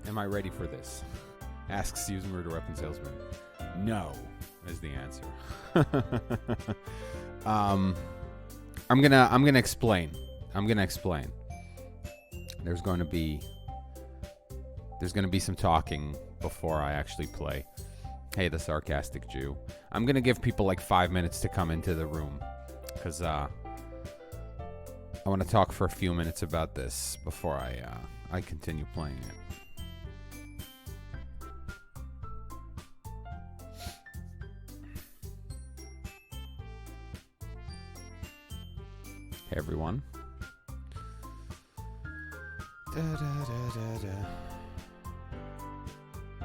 Am I ready for this? Asks using murder weapon salesman. No, is the answer. I'm gonna explain. There's going to be some talking before I actually play. Hey, the sarcastic Jew. I'm gonna give people like 5 minutes to come into the room, because I want to talk for a few minutes about this before I continue playing it. Hey everyone.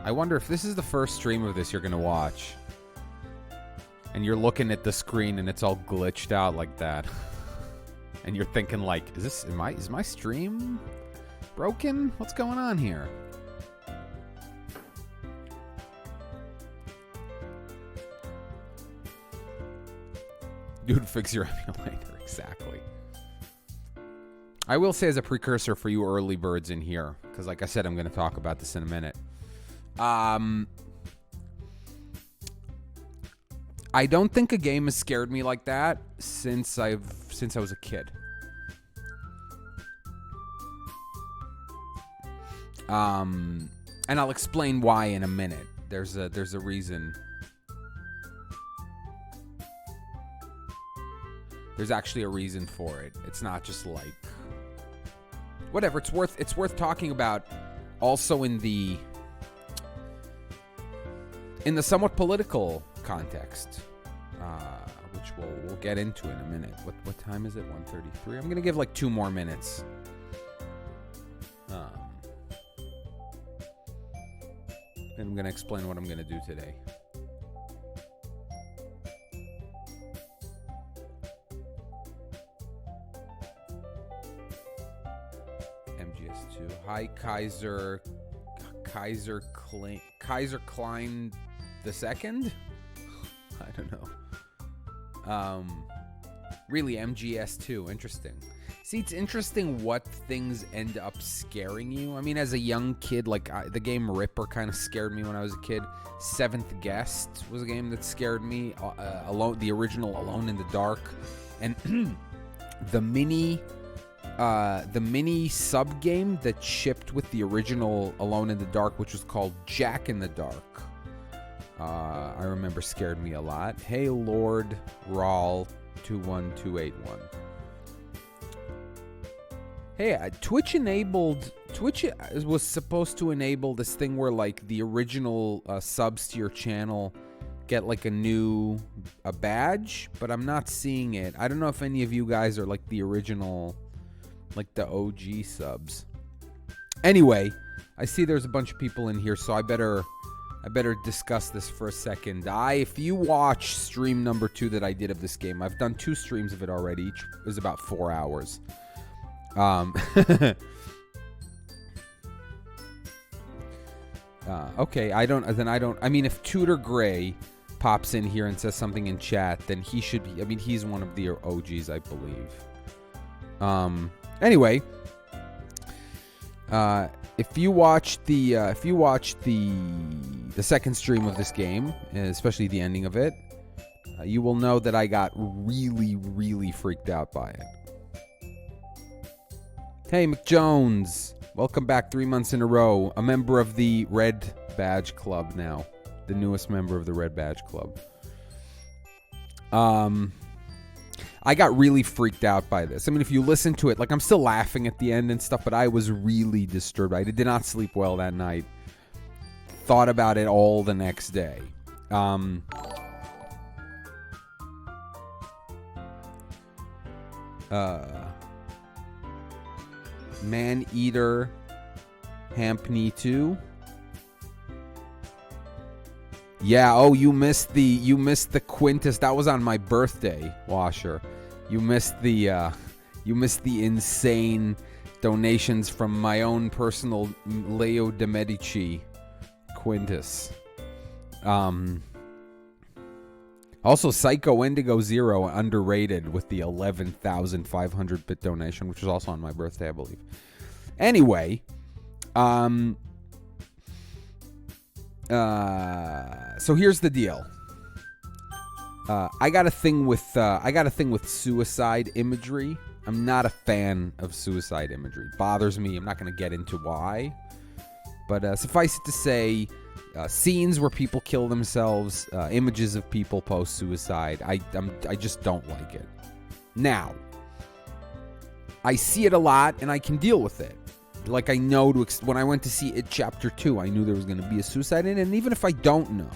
I wonder if this is the first stream of this you're gonna watch, and you're looking at the screen and it's all glitched out like that, and you're thinking like, is my stream broken? What's going on here? Dude, fix your emulator. Exactly. I will say as a precursor for you early birds in here, because like I said, I'm going to talk about this in a minute. I don't think a game has scared me like that since I was a kid. And I'll explain why in a minute. There's a reason. There's actually a reason for it. It's not just like whatever. It's worth talking about. Also in the somewhat political context, which we'll get into in a minute. What time is it? 1:33. I'm gonna give like 2 more minutes. And I'm gonna explain what I'm gonna do today. Hi, Kaiser Klein the second? I don't know. Really, MGS2. Interesting. See, it's interesting what things end up scaring you. I mean, as a young kid, like the game Ripper kind of scared me when I was a kid. Seventh Guest was a game that scared me. The original Alone in the Dark, and the mini sub game that shipped with the original Alone in the Dark, which was called Jack in the Dark. I remember scared me a lot. Hey, Lord Rawl 21281. Hey, Twitch was supposed to enable this thing where like the original subs to your channel get like a badge, but I'm not seeing it. I don't know if any of you guys are like the original, like the OG subs. Anyway, I see there's a bunch of people in here, so I better discuss this for a second. If you watch stream number 2 that I did of this game, I've done 2 streams of it already. Each was about 4 hours. Okay, I mean, if Tudor Gray pops in here and says something in chat, then he should be, I mean, he's one of the OGs, I believe. Anyway, if you watch the second stream of this game, especially the ending of it, you will know that I got really, really freaked out by it. Hey, McJones, welcome back 3 months in a row. A member of the Red Badge Club now, the newest member of the Red Badge Club. I got really freaked out by this. I mean, if you listen to it, like I'm still laughing at the end and stuff, but I was really disturbed. I did not sleep well that night. Thought about it all the next day. Man-Eater Hampney 2. Yeah, oh, you missed the Quintus. That was on my birthday, Washer. You missed the insane donations from my own personal Leo de Medici Quintus. Also, Psycho Indigo Zero, underrated with the 11,500 bit donation, which was also on my birthday, I believe. Anyway, So here's the deal. I got a thing with suicide imagery. I'm not a fan of suicide imagery. It bothers me. I'm not going to get into why. But suffice it to say, scenes where people kill themselves, images of people post-suicide, I just don't like it. Now, I see it a lot, and I can deal with it. Like, I know when I went to see It Chapter 2, I knew there was going to be a suicide in it, and even if I don't know,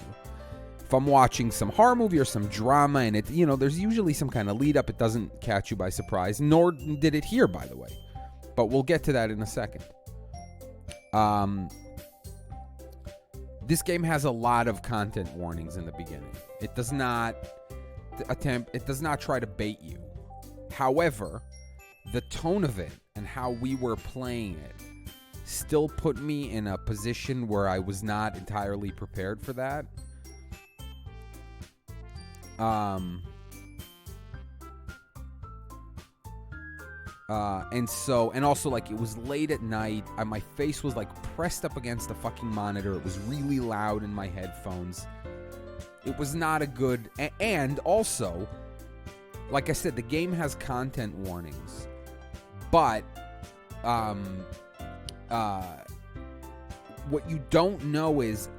if I'm watching some horror movie or some drama and it, there's usually some kind of lead up, it doesn't catch you by surprise, nor did it here, by the way. But we'll get to that in a second. This game has a lot of content warnings in the beginning. It does not try to bait you. However, the tone of it and how we were playing it still put me in a position where I was not entirely prepared for that. And also, like, it was late at night. My face was, like, pressed up against the fucking monitor. It was really loud in my headphones. It was not a good... And also, like I said, the game has content warnings. But, what you don't know is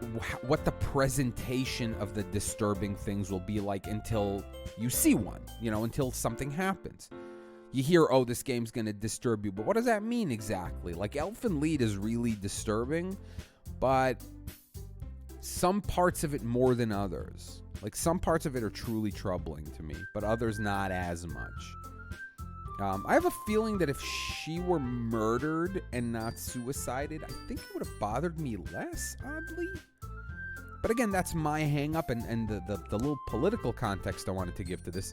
what the presentation of the disturbing things will be like until you see one, until something happens. You hear, oh, this game's going to disturb you, but what does that mean exactly? Like, Elfen Lied is really disturbing, but some parts of it more than others. Like, some parts of it are truly troubling to me, but others not as much. I have a feeling that if she were murdered and not suicided, I think it would have bothered me less, oddly. But again, that's my hang-up, and the little political context I wanted to give to this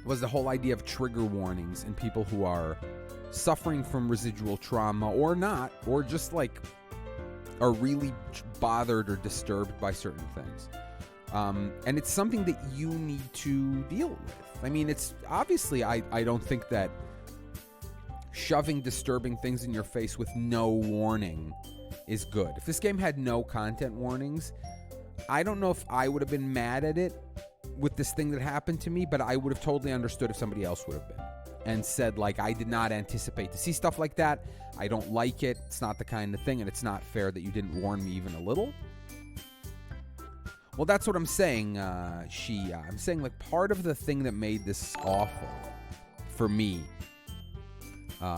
was the whole idea of trigger warnings in people who are suffering from residual trauma or not, or just, like, are really bothered or disturbed by certain things. And it's something that you need to deal with. I mean, it's obviously, I don't think that shoving disturbing things in your face with no warning is good. If this game had no content warnings, I don't know if I would have been mad at it with this thing that happened to me, but I would have totally understood if somebody else would have been and said, like, I did not anticipate to see stuff like that. I don't like it. It's not the kind of thing, and it's not fair that you didn't warn me even a little. Well, that's what I'm saying, I'm saying, like, part of the thing that made this awful for me.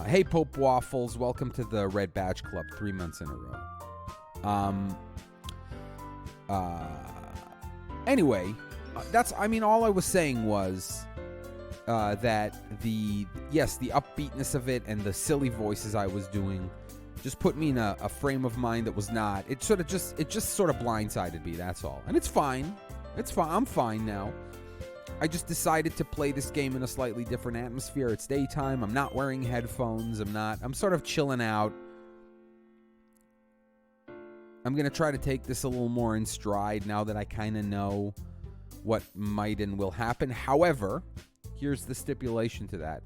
Hey, Pope Waffles, welcome to the Red Badge Club, 3 months in a row. Anyway, all I was saying was that the upbeatness of it and the silly voices I was doing just put me in a frame of mind that was not. It just sort of blindsided me. That's all, and it's fine. It's fine. I'm fine now. I just decided to play this game in a slightly different atmosphere. It's daytime. I'm not wearing headphones. I'm sort of chilling out. I'm gonna try to take this a little more in stride now that I kind of know what might and will happen. However, here's the stipulation to that.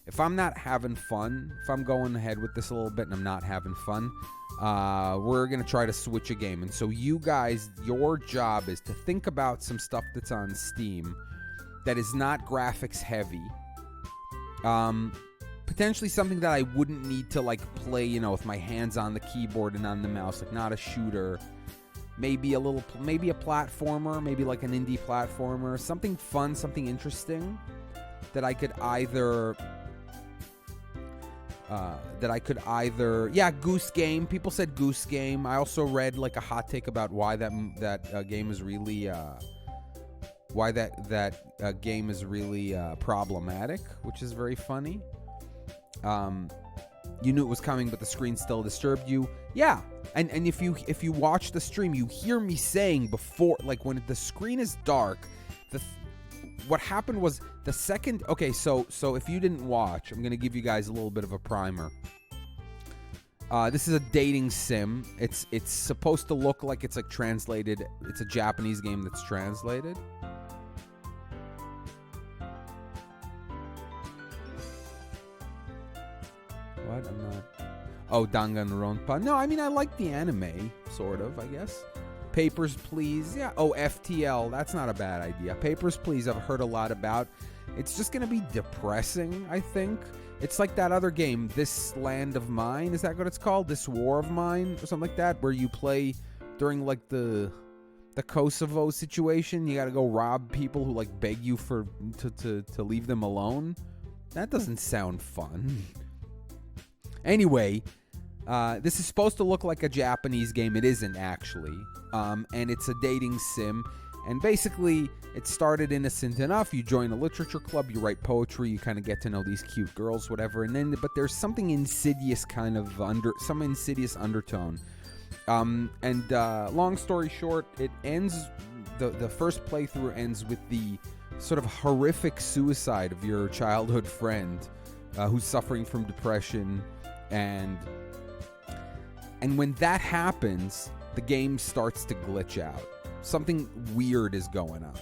If I'm not having fun, if I'm going ahead with this a little bit and I'm not having fun, we're going to try to switch a game. And so you guys, your job is to think about some stuff that's on Steam that is not graphics heavy. Potentially something that I wouldn't need to, like, play, with my hands on the keyboard and on the mouse, like not a shooter. Maybe a platformer, maybe like an indie platformer, something fun, something interesting that I could either Goose Game. People said Goose Game. I also read, like, a hot take about why that game is really game is really problematic, which is very funny. You knew it was coming, but the screen still disturbed you. Yeah, and if you watch the stream, you hear me saying before, like, when the screen is dark, what happened was the second... Okay, so if you didn't watch, I'm going to give you guys a little bit of a primer. This is a dating sim. It's supposed to look like it's, like, translated. It's a Japanese game that's translated. What? I'm not... Oh, Danganronpa. No, I mean, I like the anime, sort of, I guess. Papers, Please. Yeah. Oh, FTL. That's not a bad idea. Papers, Please, I've heard a lot about. It's just going to be depressing, I think. It's like that other game, This Land of Mine. Is that what it's called? This War of Mine or something like that, where you play during like the Kosovo situation. You got to go rob people who like beg you to leave them alone. That doesn't sound fun. Anyway, this is supposed to look like a Japanese game. It isn't actually. And it's a dating sim. And basically, it started innocent enough. You join a literature club, you write poetry, you kind of get to know these cute girls, whatever. And then, but there's something insidious kind of some insidious undertone. And long story short, it ends, the first playthrough ends with the sort of horrific suicide of your childhood friend who's suffering from depression. And when that happens, the game starts to glitch out. Something weird is going on.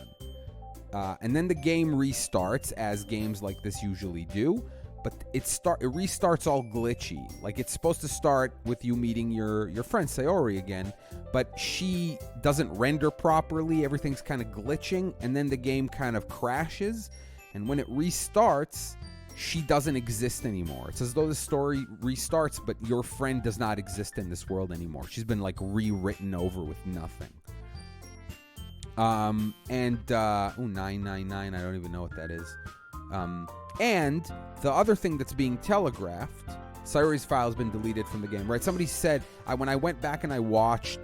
And then the game restarts, as games like this usually do. But it restarts all glitchy. Like, it's supposed to start with you meeting your friend Sayori again, but she doesn't render properly. Everything's kind of glitching, and then the game kind of crashes. And when it restarts, she doesn't exist anymore. It's as though the story restarts, but your friend does not exist in this world anymore. She's been like rewritten over with nothing. 999, I don't even know what that is. And the other thing that's being telegraphed, Sayori's file has been deleted from the game, right? Somebody said, when I went back and I watched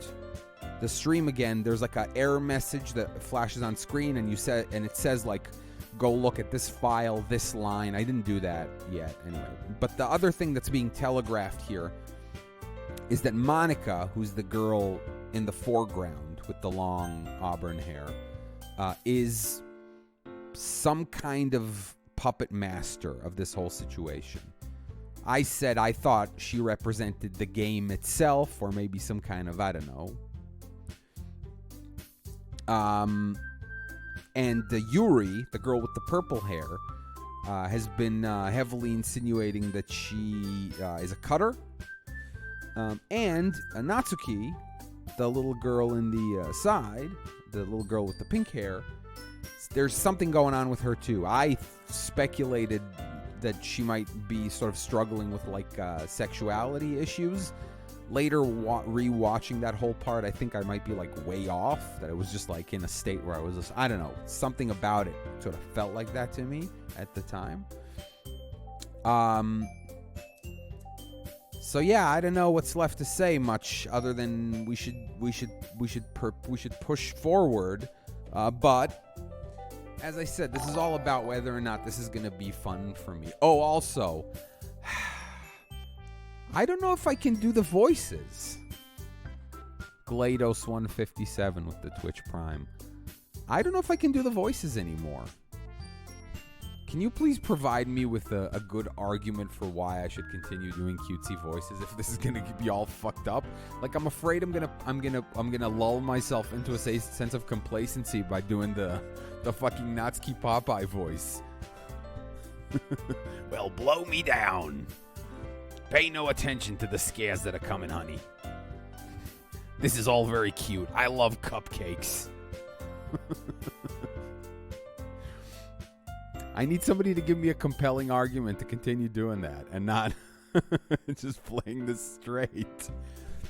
the stream again, there's like an error message that flashes on screen, and it says like, go look at this file, this line. I didn't do that yet, anyway. But the other thing that's being telegraphed here is that Monica, who's the girl in the foreground with the long auburn hair, is some kind of puppet master of this whole situation. I said I thought she represented the game itself, or maybe some kind of, I don't know. And Yuri, the girl with the purple hair, has been heavily insinuating that she is a cutter. And Natsuki, the little girl in the side, the little girl with the pink hair, there's something going on with her too. I speculated that she might be sort of struggling with like sexuality issues. Later, rewatching that whole part, I think I might be like way off. That it was just like in a state where I was just, I don't know, something about it sort of felt like that to me at the time. So yeah, I don't know what's left to say much other than we should push forward. But as I said, this is all about whether or not this is going to be fun for me. Oh, also, I don't know if I can do the voices. GLaDOS157 with the Twitch Prime. I don't know if I can do the voices anymore. Can you please provide me with a good argument for why I should continue doing cutesy voices if this is gonna be all fucked up? Like, I'm afraid I'm gonna lull myself into a sense of complacency by doing the fucking Natsuki Popeye voice. Well, blow me down. Pay no attention to the scares that are coming, honey. This is all very cute. I love cupcakes. I need somebody to give me a compelling argument to continue doing that and not just playing this straight.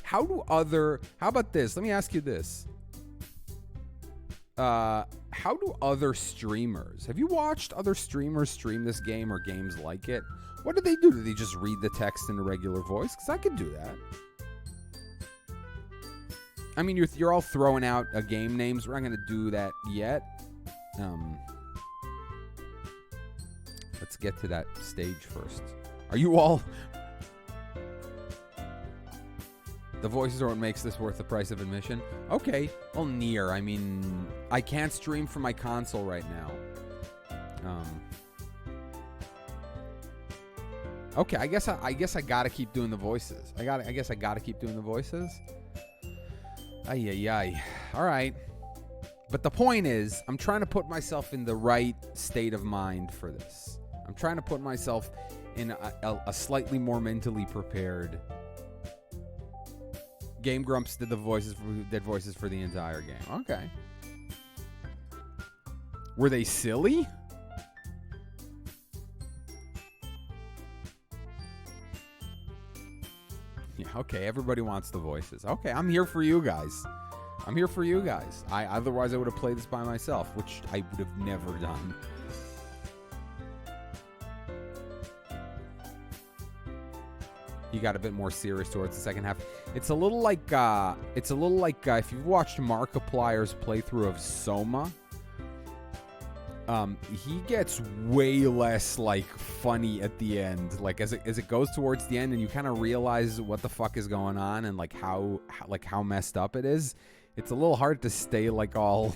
How about this? Let me ask you this. How do other streamers, have you watched other streamers stream this game or games like it? What do they do? Do they just read the text in a regular voice? Because I could do that. I mean, you're all throwing out game names. We're not going to do that yet. Let's get to that stage first. Are you all... The voices are what makes this worth the price of admission? Okay. Well, near. I mean, I can't stream from my console right now. Okay, I guess I gotta keep doing the voices. I guess I gotta keep doing the voices. Ay. All right. But the point is, I'm trying to put myself in the right state of mind for this. I'm trying to put myself in a slightly more mentally prepared Game Grumps did voices for the entire game. Okay. Were they silly? Yeah, okay, everybody wants the voices. Okay, I'm here for you guys. Otherwise I would have played this by myself, which I would have never done. You got a bit more serious towards the second half. It's a little like if you've watched Markiplier's playthrough of Soma. He gets way less like funny at the end. Like as it goes towards the end, and you kind of realize what the fuck is going on and like how messed up it is. It's a little hard to stay like all.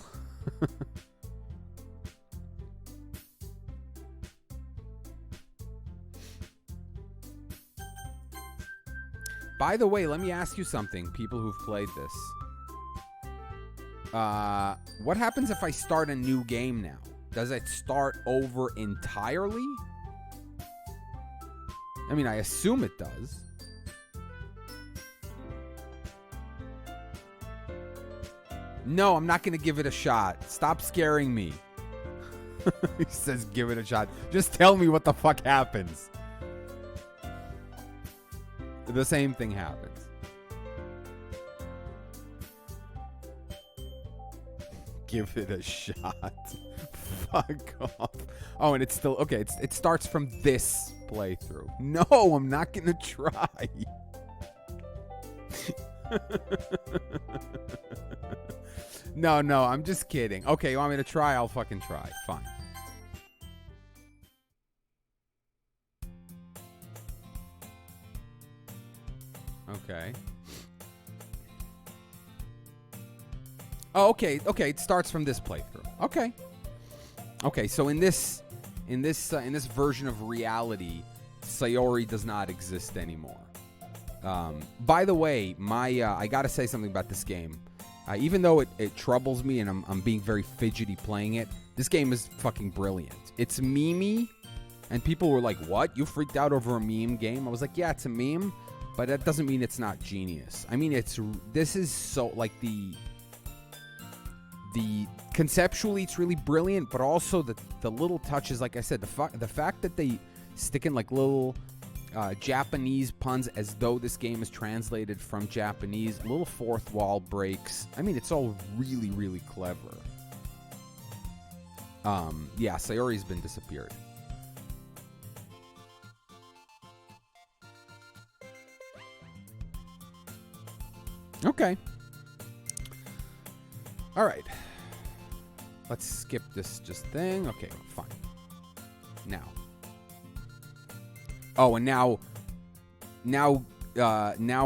By the way, let me ask you something, people who've played this. What happens if I start a new game now? Does it start over entirely? I mean, I assume it does. No, I'm not going to give it a shot. Stop scaring me. He says give it a shot. Just tell me what the fuck happens. The same thing happens. Give it a shot. Fuck off. Oh, and it's still... Okay, it starts from this playthrough. No, I'm not going to try. No, I'm just kidding. Okay, you want me to try? I'll fucking try. Fine. Okay. Oh, okay, it starts from this playthrough. Okay, so in this version of reality, Sayori does not exist anymore. By the way, I gotta say something about this game. Even though it troubles me and I'm being very fidgety playing it, this game is fucking brilliant. It's memey, and people were like, "What? You freaked out over a meme game?" I was like, "Yeah, it's a meme, but that doesn't mean it's not genius." I mean, this is so like the conceptually it's really brilliant, but also the little touches, like I said, the fact that they stick in like little Japanese puns as though this game is translated from Japanese, little fourth wall breaks. I mean, it's all really, really clever. Yeah, Sayori's been disappeared. Okay. All right. Let's skip this just thing. Okay, fine. Now. Oh, and now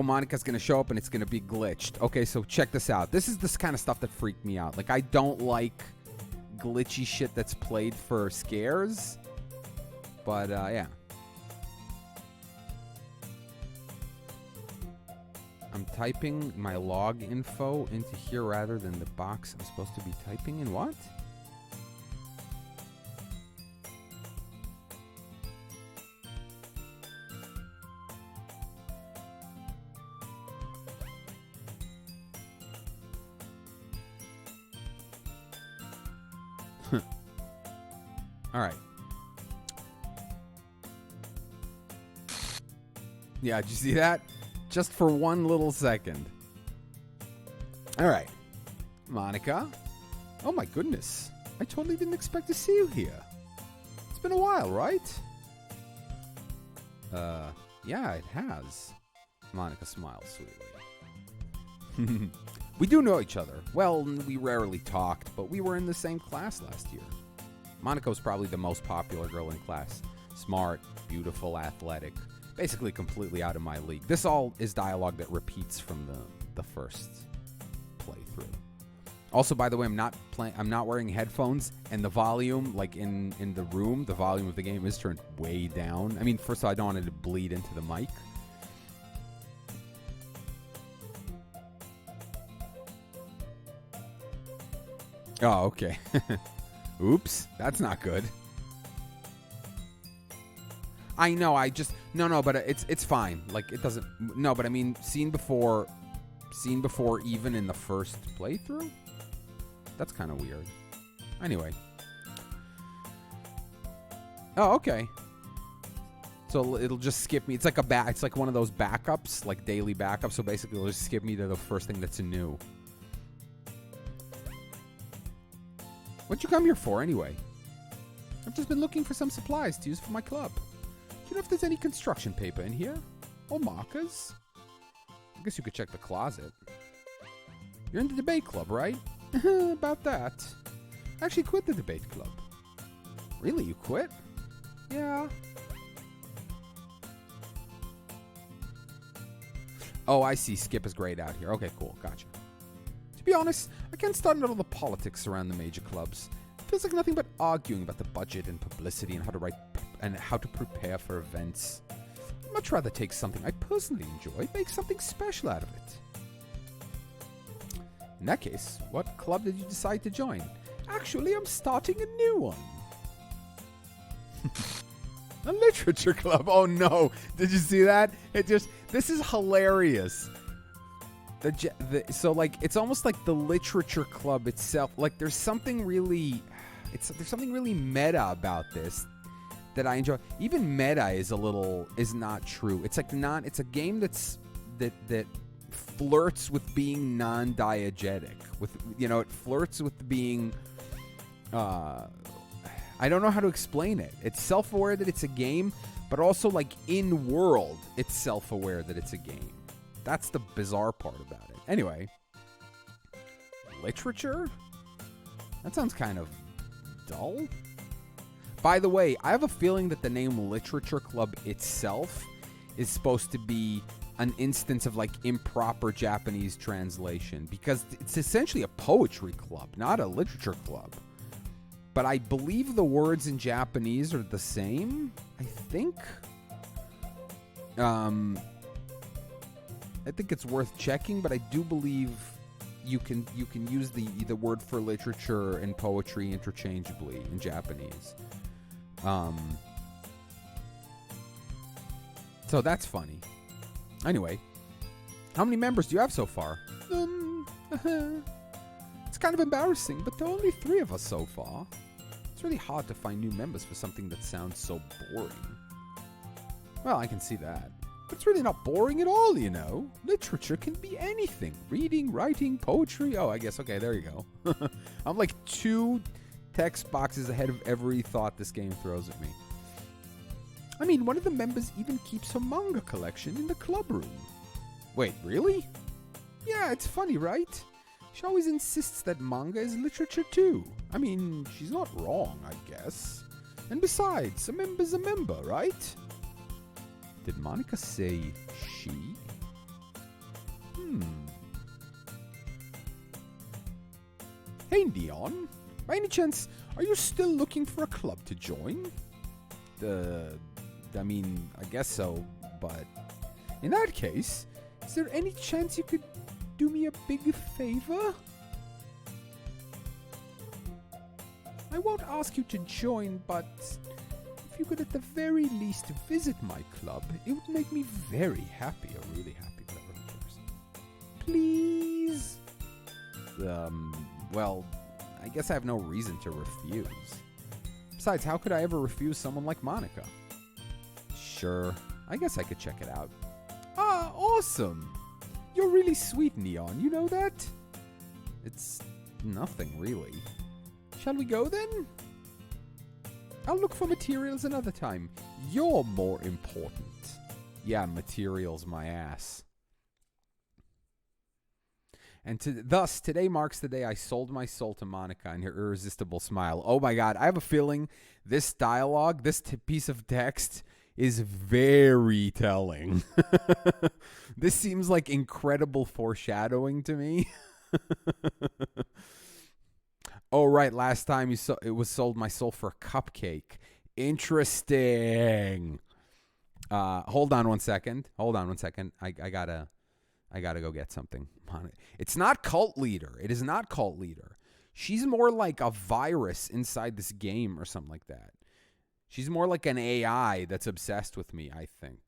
Monica's going to show up and it's going to be glitched. Okay, so check this out. This is this kind of stuff that freaked me out. Like, I don't like glitchy shit that's played for scares. But, yeah. I'm typing my log info into here rather than the box I'm supposed to be typing in. What? All right. Yeah, did you see that? Just for one little second. All right. Monica. Oh, my goodness. I totally didn't expect to see you here. It's been a while, right? Yeah, it has. Monica smiles sweetly. We do know each other. Well, we rarely talked, but we were in the same class last year. Monica was probably the most popular girl in class. Smart, beautiful, athletic. Basically completely out of my league. This all is dialogue that repeats from the first playthrough. Also, by the way, I'm not wearing headphones, and the volume, like in the room, the volume of the game is turned way down. I mean, first of all, I don't want it to bleed into the mic. Oh, okay. Oops, that's not good. I know, but it's fine. Like, it doesn't... No, but I mean, seen before seen before even in the first playthrough. That's kind of weird. Anyway. Oh, okay. So it'll just skip me. It's like it's like one of those backups, like daily backups. So basically, it'll just skip me to the first thing that's new. What'd you come here for, anyway? I've just been looking for some supplies to use for my club. Do you know if there's any construction paper in here? Or markers? I guess you could check the closet. You're in the debate club, right? About that. I actually quit the debate club. Really? You quit? Yeah. Oh, I see. Skip is grayed out here. Okay, cool. Gotcha. To be honest, I can't stand all the politics around the major clubs. It feels like nothing but arguing about the budget and publicity and how to write and how to prepare for events. I'd much rather take something I personally enjoy, make something special out of it. In that case, what club did you decide to join? Actually, I'm starting a new one. A literature club. Oh no. Did you see that? This is hilarious. So like it's almost like the literature club itself. Like there's something really meta about this that I enjoy. Even meta is not true. It's like it's a game that flirts with being non-diegetic. It flirts with being I don't know how to explain it. It's self-aware that it's a game, but also like in world, it's self-aware that it's a game. That's the bizarre part about it. Anyway, literature? That sounds kind of dull. By the way, I have a feeling that the name Literature Club itself is supposed to be an instance of like improper Japanese translation, because it's essentially a poetry club, not a literature club. But I believe the words in Japanese are the same, I think. I think it's worth checking, but I do believe you can use the word for literature and poetry interchangeably in Japanese. So that's funny. Anyway, how many members do you have so far? It's kind of embarrassing, but there are only 3 of us so far. It's really hard to find new members for something that sounds so boring. Well, I can see that. But it's really not boring at all, you know. Literature can be anything. Reading, writing, poetry. Oh, I guess. Okay, there you go. I'm like 2 text boxes ahead of every thought this game throws at me. I mean, one of the members even keeps her manga collection in the club room. Wait, really? Yeah, it's funny, right? She always insists that manga is literature too. I mean, she's not wrong, I guess. And besides, a member's a member, right? Did Monica say she? Hey, Neon. By any chance, are you still looking for a club to join? I mean, I guess so, but in that case, is there any chance you could do me a big favor? I won't ask you to join, but if you could at the very least visit my club, it would make me very happy, a really happy person. Please? Well, I guess I have no reason to refuse. Besides, how could I ever refuse someone like Monica? Sure, I guess I could check it out. Ah, awesome! You're really sweet, Neon, you know that? It's nothing, really. Shall we go, then? I'll look for materials another time. You're more important. Yeah, materials my ass. And thus, today marks the day I sold my soul to Monica and her irresistible smile. Oh my god, I have a feeling this dialogue, this piece of text, is very telling. This seems like incredible foreshadowing to me. Oh, right, last time it was sold my soul for a cupcake. Interesting. Hold on one second. I gotta go get something. It's not cult leader. It is not cult leader. She's more like a virus inside this game or something like that. She's more like an AI that's obsessed with me, I think.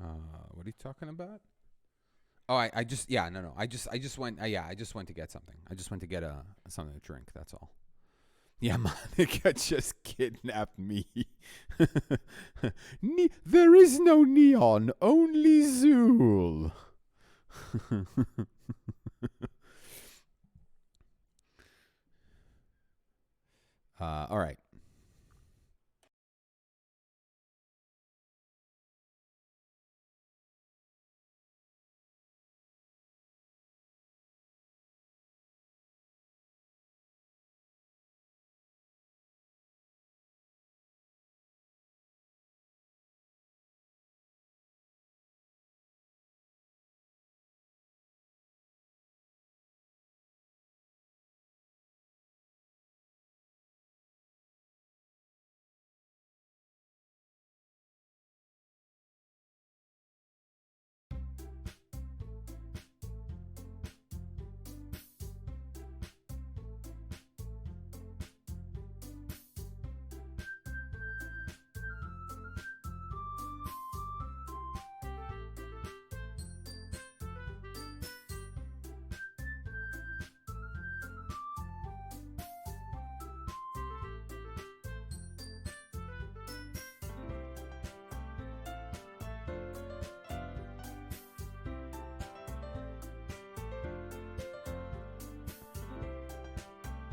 What are you talking about? Oh, I just no. I just went I just went to get something. I just went to get something to drink. That's all. Yeah, Monica just kidnapped me. There is no Neon, only Zool. All right.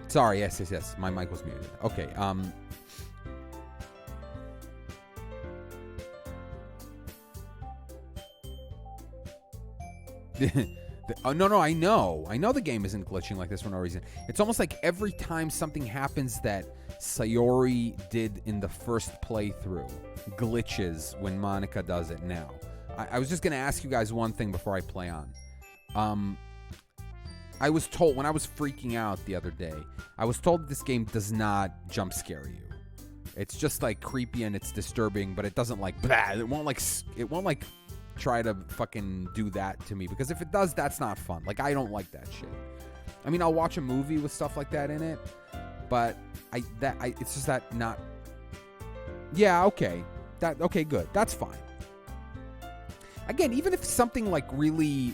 Sorry, yes. My mic was muted. Okay, no, I know the game isn't glitching like this for no reason. It's almost like every time something happens that Sayori did in the first playthrough glitches when Monica does it now. I was just going to ask you guys one thing before I play on. I was told when I was freaking out the other day, I was told that this game does not jump scare you. It's just like creepy and it's disturbing, but it doesn't like blah, it won't like try to fucking do that to me, because if it does, that's not fun. Like, I don't like that shit. I mean, I'll watch a movie with stuff like that in it, but it's just that not. Yeah, okay. Okay, good. That's fine. Again, even if something like really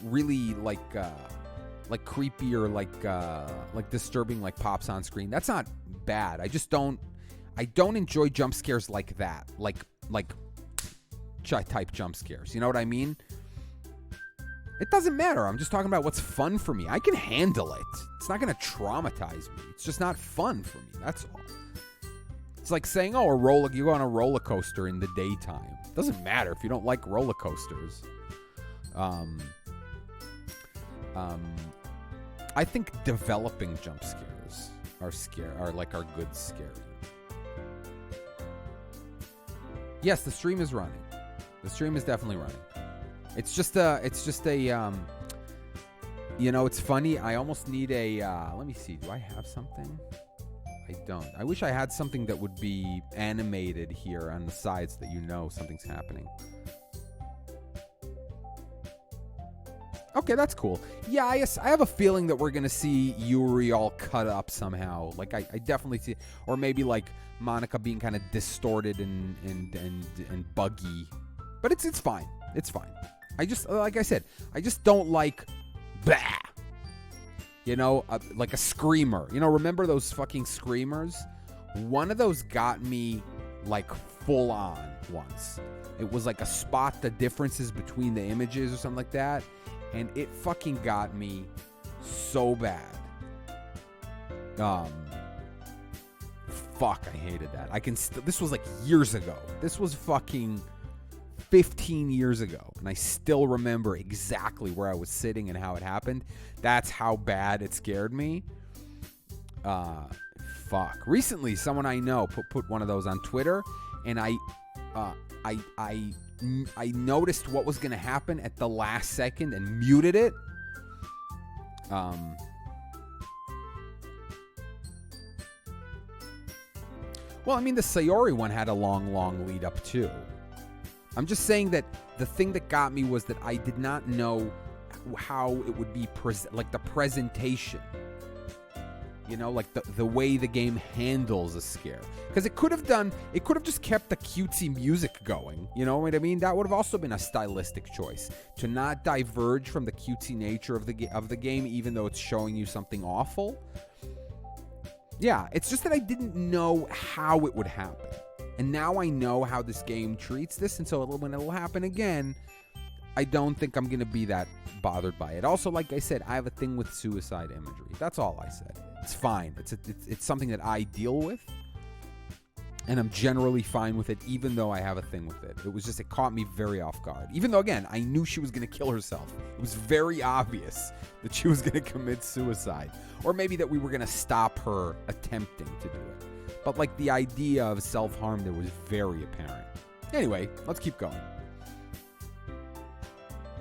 like creepy or like disturbing like pops on screen, that's not bad. I don't enjoy jump scares like that. Like type jump scares. You know what I mean? It doesn't matter. I'm just talking about what's fun for me. I can handle it. It's not going to traumatize me. It's just not fun for me. That's all. It's like saying, you go on a roller coaster in the daytime. It doesn't matter if you don't like roller coasters. I think developing jump scares are good scary. Yes, the stream is running. The stream is definitely running. It's just a it's funny. I almost need let me see. Do I have something? I don't. I wish I had something that would be animated here on the sides that something's happening. Okay, that's cool. Yeah, I have a feeling that we're going to see Yuri all cut up somehow. Like, I definitely see, or maybe like Monica being kind of distorted and buggy. But it's fine. It's fine. I just, like I said, I just don't like, bah! Like a screamer. Remember those fucking screamers? One of those got me like full on once. It was like a spot the differences between the images or something like that. And it fucking got me so bad. Fuck, I hated that. This was like years ago. This was fucking 15 years ago. And I still remember exactly where I was sitting and how it happened. That's how bad it scared me. Fuck. Recently, someone I know put one of those on Twitter. And I noticed what was going to happen at the last second and muted it. Well, I mean, the Sayori one had a long lead up too. I'm just saying that the thing that got me was that I did not know how it would be, like the presentation. You know, like the way the game handles a scare. Because it could have just kept the cutesy music going. You know what I mean? That would have also been a stylistic choice. To not diverge from the cutesy nature of the game, even though it's showing you something awful. Yeah, it's just that I didn't know how it would happen. And now I know how this game treats this, and so when it'll happen again, I don't think I'm going to be that bothered by it. Also, like I said, I have a thing with suicide imagery. That's all I said. It's fine. It's something that I deal with, and I'm generally fine with it, even though I have a thing with it. It caught me very off guard. Even though, again, I knew she was going to kill herself. It was very obvious that she was going to commit suicide. Or maybe that we were going to stop her attempting to do it. But, like, the idea of self-harm there was very apparent. Anyway, let's keep going.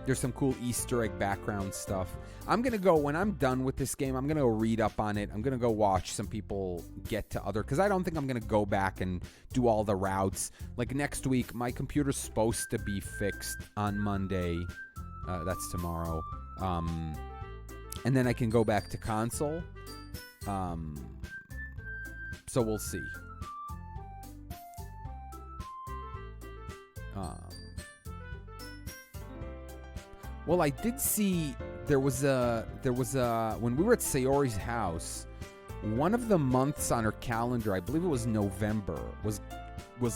There's some cool Easter egg background stuff. When I'm done with this game, I'm going to go read up on it. I'm going to go watch some people get to because I don't think I'm going to go back and do all the routes. Like next week, my computer's supposed to be fixed on Monday. That's tomorrow. And then I can go back to console. So we'll see. Well, I did see there was a when we were at Sayori's house, one of the months on her calendar, I believe it was November, was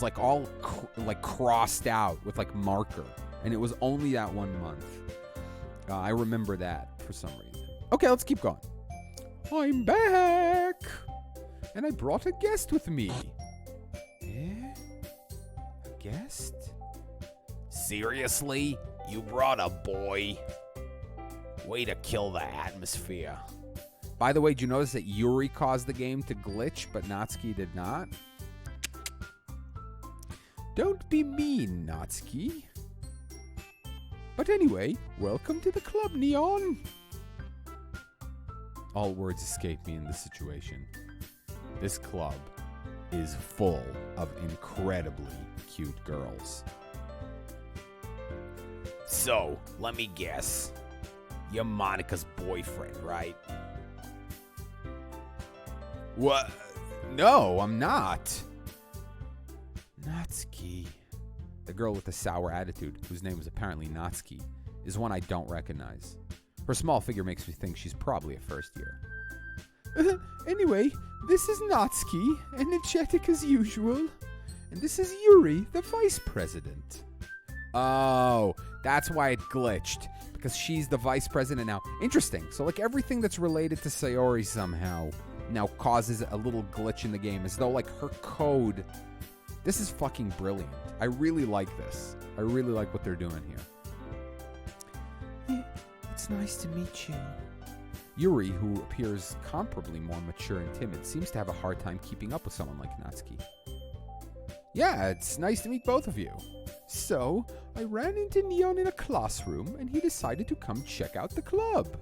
like all crossed out with like marker, and it was only that 1 month. I remember that for some reason. Okay, let's keep going. I'm back, and I brought a guest with me. A guest? Seriously? You brought a boy? Way to kill the atmosphere. By the way, did you notice that Yuri caused the game to glitch, but Natsuki did not? Don't be mean, Natsuki. But anyway, welcome to the club, Neon. All words escape me in this situation. This club is full of incredibly cute girls. So, let me guess. You're Monika's boyfriend, right? What? No, I'm not. Natsuki. The girl with the sour attitude, whose name is apparently Natsuki, is one I don't recognize. Her small figure makes me think she's probably a first year. Anyway, this is Natsuki, energetic as usual. And this is Yuri, the vice president. Oh, that's why it glitched. Because she's the vice president now. Interesting. So, like, everything that's related to Sayori somehow now causes a little glitch in the game. As though, like, her code... This is fucking brilliant. I really like this. I really like what they're doing here. It's nice to meet you. Yuri, who appears comparably more mature and timid, seems to have a hard time keeping up with someone like Natsuki. Yeah, it's nice to meet both of you. So, I ran into Neon in a classroom, and he decided to come check out the club.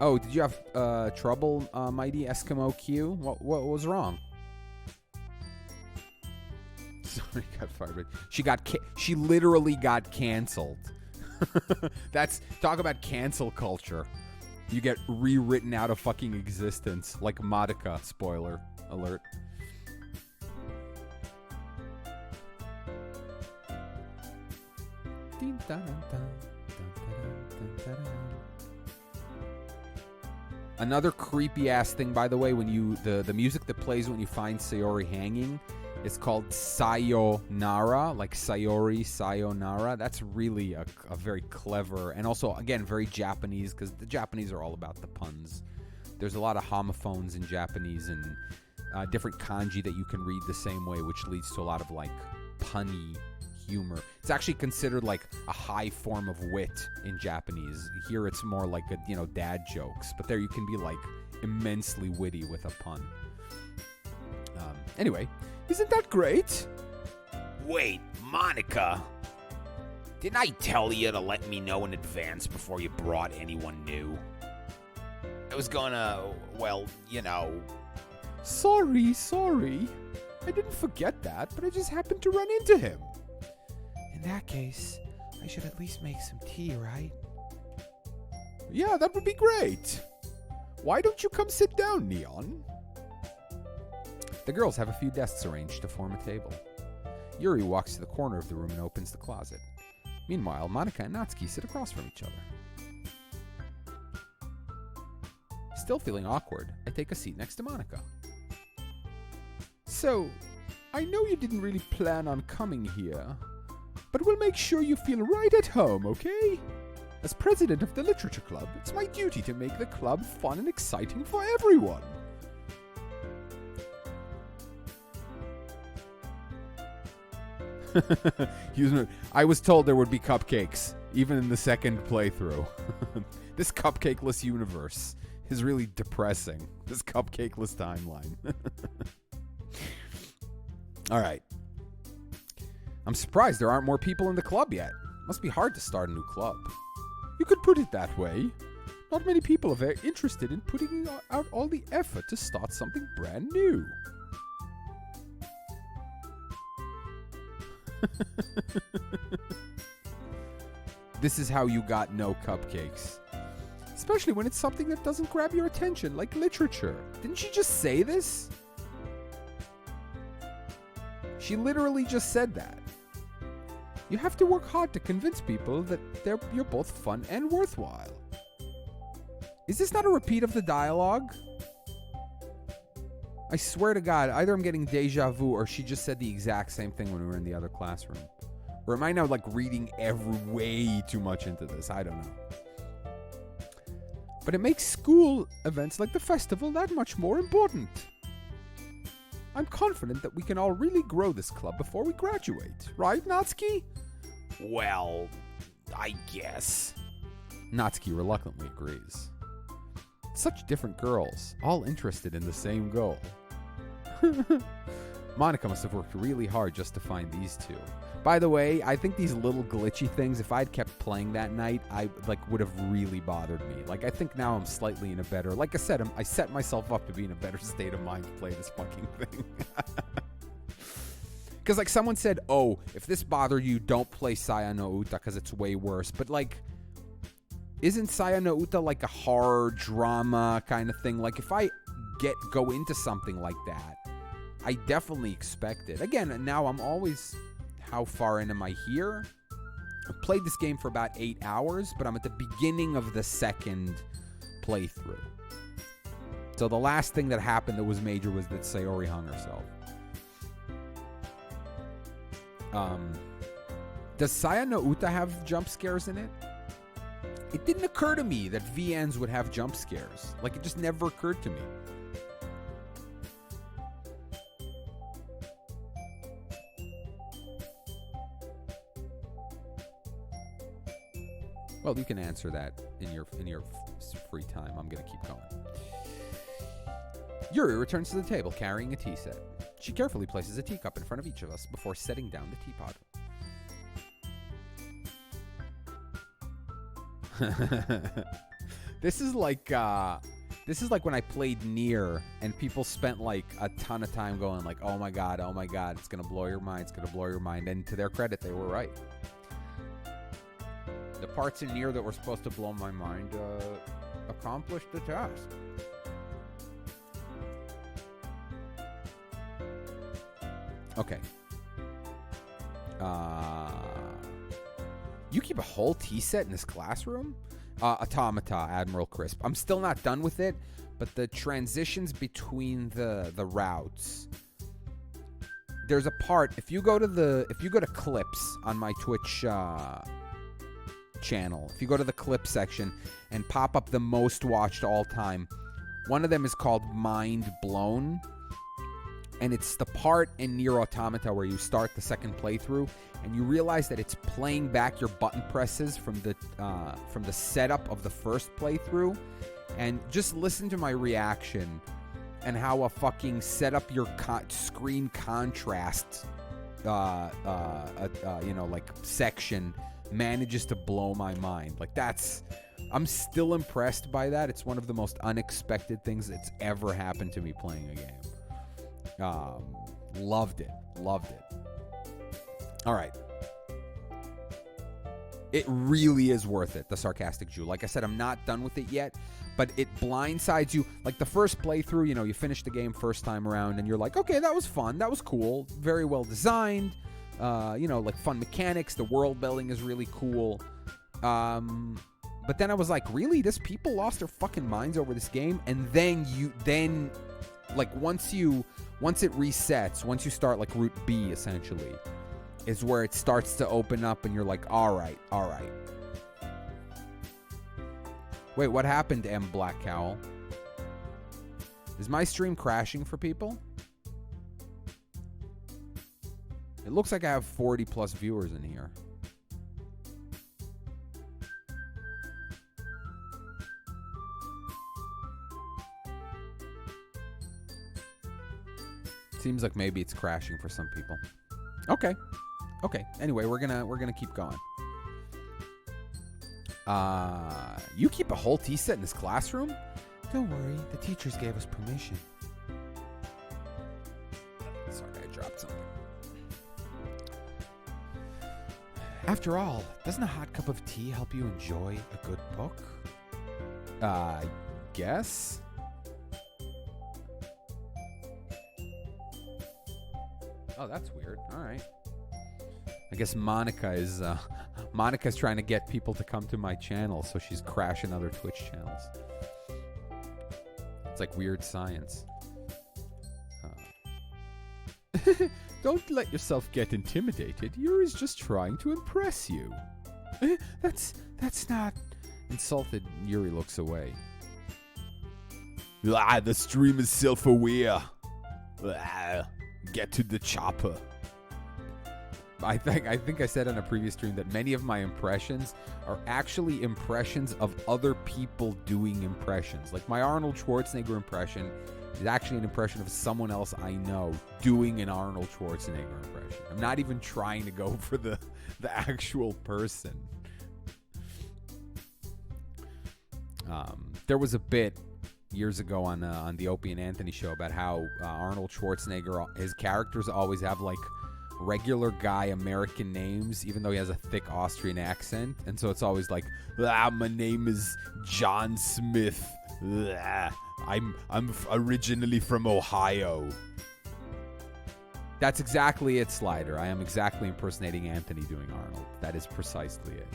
Oh, did you have trouble, Mighty Eskimo Q? What was wrong? Sorry, got fired. She literally got canceled. Talk about cancel culture. You get rewritten out of fucking existence, like Madoka. Spoiler alert. Another creepy ass thing, by the way, when you the music that plays when you find Sayori hanging, it's called Sayonara, like Sayori, Sayonara. That's really a very clever, and also, again, very Japanese, because the Japanese are all about the puns. There's a lot of homophones in Japanese and different kanji that you can read the same way, which leads to a lot of, like, punny humor. It's actually considered like a high form of wit in Japanese. Here it's more like dad jokes, but there you can be like immensely witty with a pun. Anyway, isn't that great? Wait, Monica, didn't I tell you to let me know in advance before you brought anyone new? I was gonna, Sorry. I didn't forget that, but I just happened to run into him. In that case, I should at least make some tea, right? yeah, that would be great. Why don't you come sit down, Neon? The girls have a few desks arranged to form a table. Yuri walks to the corner of the room and opens the closet. Meanwhile, Monika and Natsuki sit across from each other. Still feeling awkward, I take a seat next to Monika. So, I know you didn't really plan on coming here, but we'll make sure you feel right at home, okay? As president of the Literature Club, it's my duty to make the club fun and exciting for everyone. I was told there would be cupcakes, even in the second playthrough. This cupcakeless universe is really depressing. This cupcakeless timeline. All right. I'm surprised there aren't more people in the club yet. Must be hard to start a new club. You could put it that way. Not many people are very interested in putting out all the effort to start something brand new. This is how you got no cupcakes. Especially when it's something that doesn't grab your attention, like literature. Didn't she just say this? She literally just said that. You have to work hard to convince people that you're both fun and worthwhile. Is this not a repeat of the dialogue? I swear to God, either I'm getting deja vu or she just said the exact same thing when we were in the other classroom. Or am I now like reading way too much into this? I don't know. But it makes school events like the festival that much more important. I'm confident that we can all really grow this club before we graduate. Right, Natsuki? Well, I guess. Natsuki reluctantly agrees. Such different girls, all interested in the same goal. Monika must have worked really hard just to find these two. By the way, I think these little glitchy things, if I'd kept playing that night, I would have really bothered me. Like, I think now I'm slightly in a better... Like I said, I set myself up to be in a better state of mind to play this fucking thing. Because, like, someone said, oh, if this bothered you, don't play Saya no Uta because it's way worse. But, like, isn't Saya no Uta like a horror drama kind of thing? Like, if I go into something like that, I definitely expect it. Again, now I'm always... How far in am I here? I've played this game for about 8 hours, but I'm at the beginning of the second playthrough. So the last thing that happened that was major was that Sayori hung herself. Does Saya no Uta have jump scares in it? It didn't occur to me that VNs would have jump scares. Like, it just never occurred to me. Well, you can answer that in your free time. I'm going to keep going. Yuri returns to the table carrying a tea set. She carefully places a teacup in front of each of us before setting down the teapot. This is like when I played Nier and people spent like a ton of time going like, oh my god, it's going to blow your mind, And to their credit, they were right. The parts in Nier that were supposed to blow my mind accomplished the task. Okay. You keep a whole tea set in this classroom? Automata, Admiral Crisp. I'm still not done with it, but the transitions between the routes. There's a part, if you go to clips on my Twitch channel, if you go to the clip section and pop up the most watched all time, one of them is called Mind Blown, and it's the part in Nier Automata where you start the second playthrough and you realize that it's playing back your button presses from the setup of the first playthrough. And just listen to my reaction and how a fucking set up your screen contrast section manages to blow my mind. Like, I'm still impressed by that. It's one of the most unexpected things that's ever happened to me playing a game. Loved it. All right. It really is worth it, the Sarcastic Jew. Like I said, I'm not done with it yet, but it blindsides you. Like the first playthrough, you finish the game first time around, and you're like, okay, that was fun. That was cool. Very well designed. Like fun mechanics. The world building is really cool. But then I was like, really? This people lost their fucking minds over this game? And then like once it resets, once you start like Route B essentially, is where it starts to open up and you're like, all right. Wait, what happened to M Black Cowl? Is my stream crashing for people? It looks like I have 40 plus viewers in here. Seems like maybe it's crashing for some people. Okay. Anyway, we're gonna keep going. You keep a whole tea set in this classroom? Don't worry, the teachers gave us permission. Sorry, I dropped something. After all, doesn't a hot cup of tea help you enjoy a good book? Guess. Oh, that's weird. All right. I guess Monica's trying to get people to come to my channel, so she's crashing other Twitch channels. It's like weird science. Don't let yourself get intimidated. Yuri's just trying to impress you. That's not... Insulted, Yuri looks away. The stream is self-aware. Get to the chopper. I think I said on a previous stream that many of my impressions are actually impressions of other people doing impressions. Like my Arnold Schwarzenegger impression is actually an impression of someone else I know doing an Arnold Schwarzenegger impression. I'm not even trying to go for the actual person. There was a bit years ago on the Opie and Anthony show about how Arnold Schwarzenegger, his characters always have like regular guy American names, even though he has a thick Austrian accent, and so it's always like, my name is John Smith. I'm originally from Ohio. That's exactly it, Slider. I am exactly impersonating Anthony doing Arnold. That is precisely it.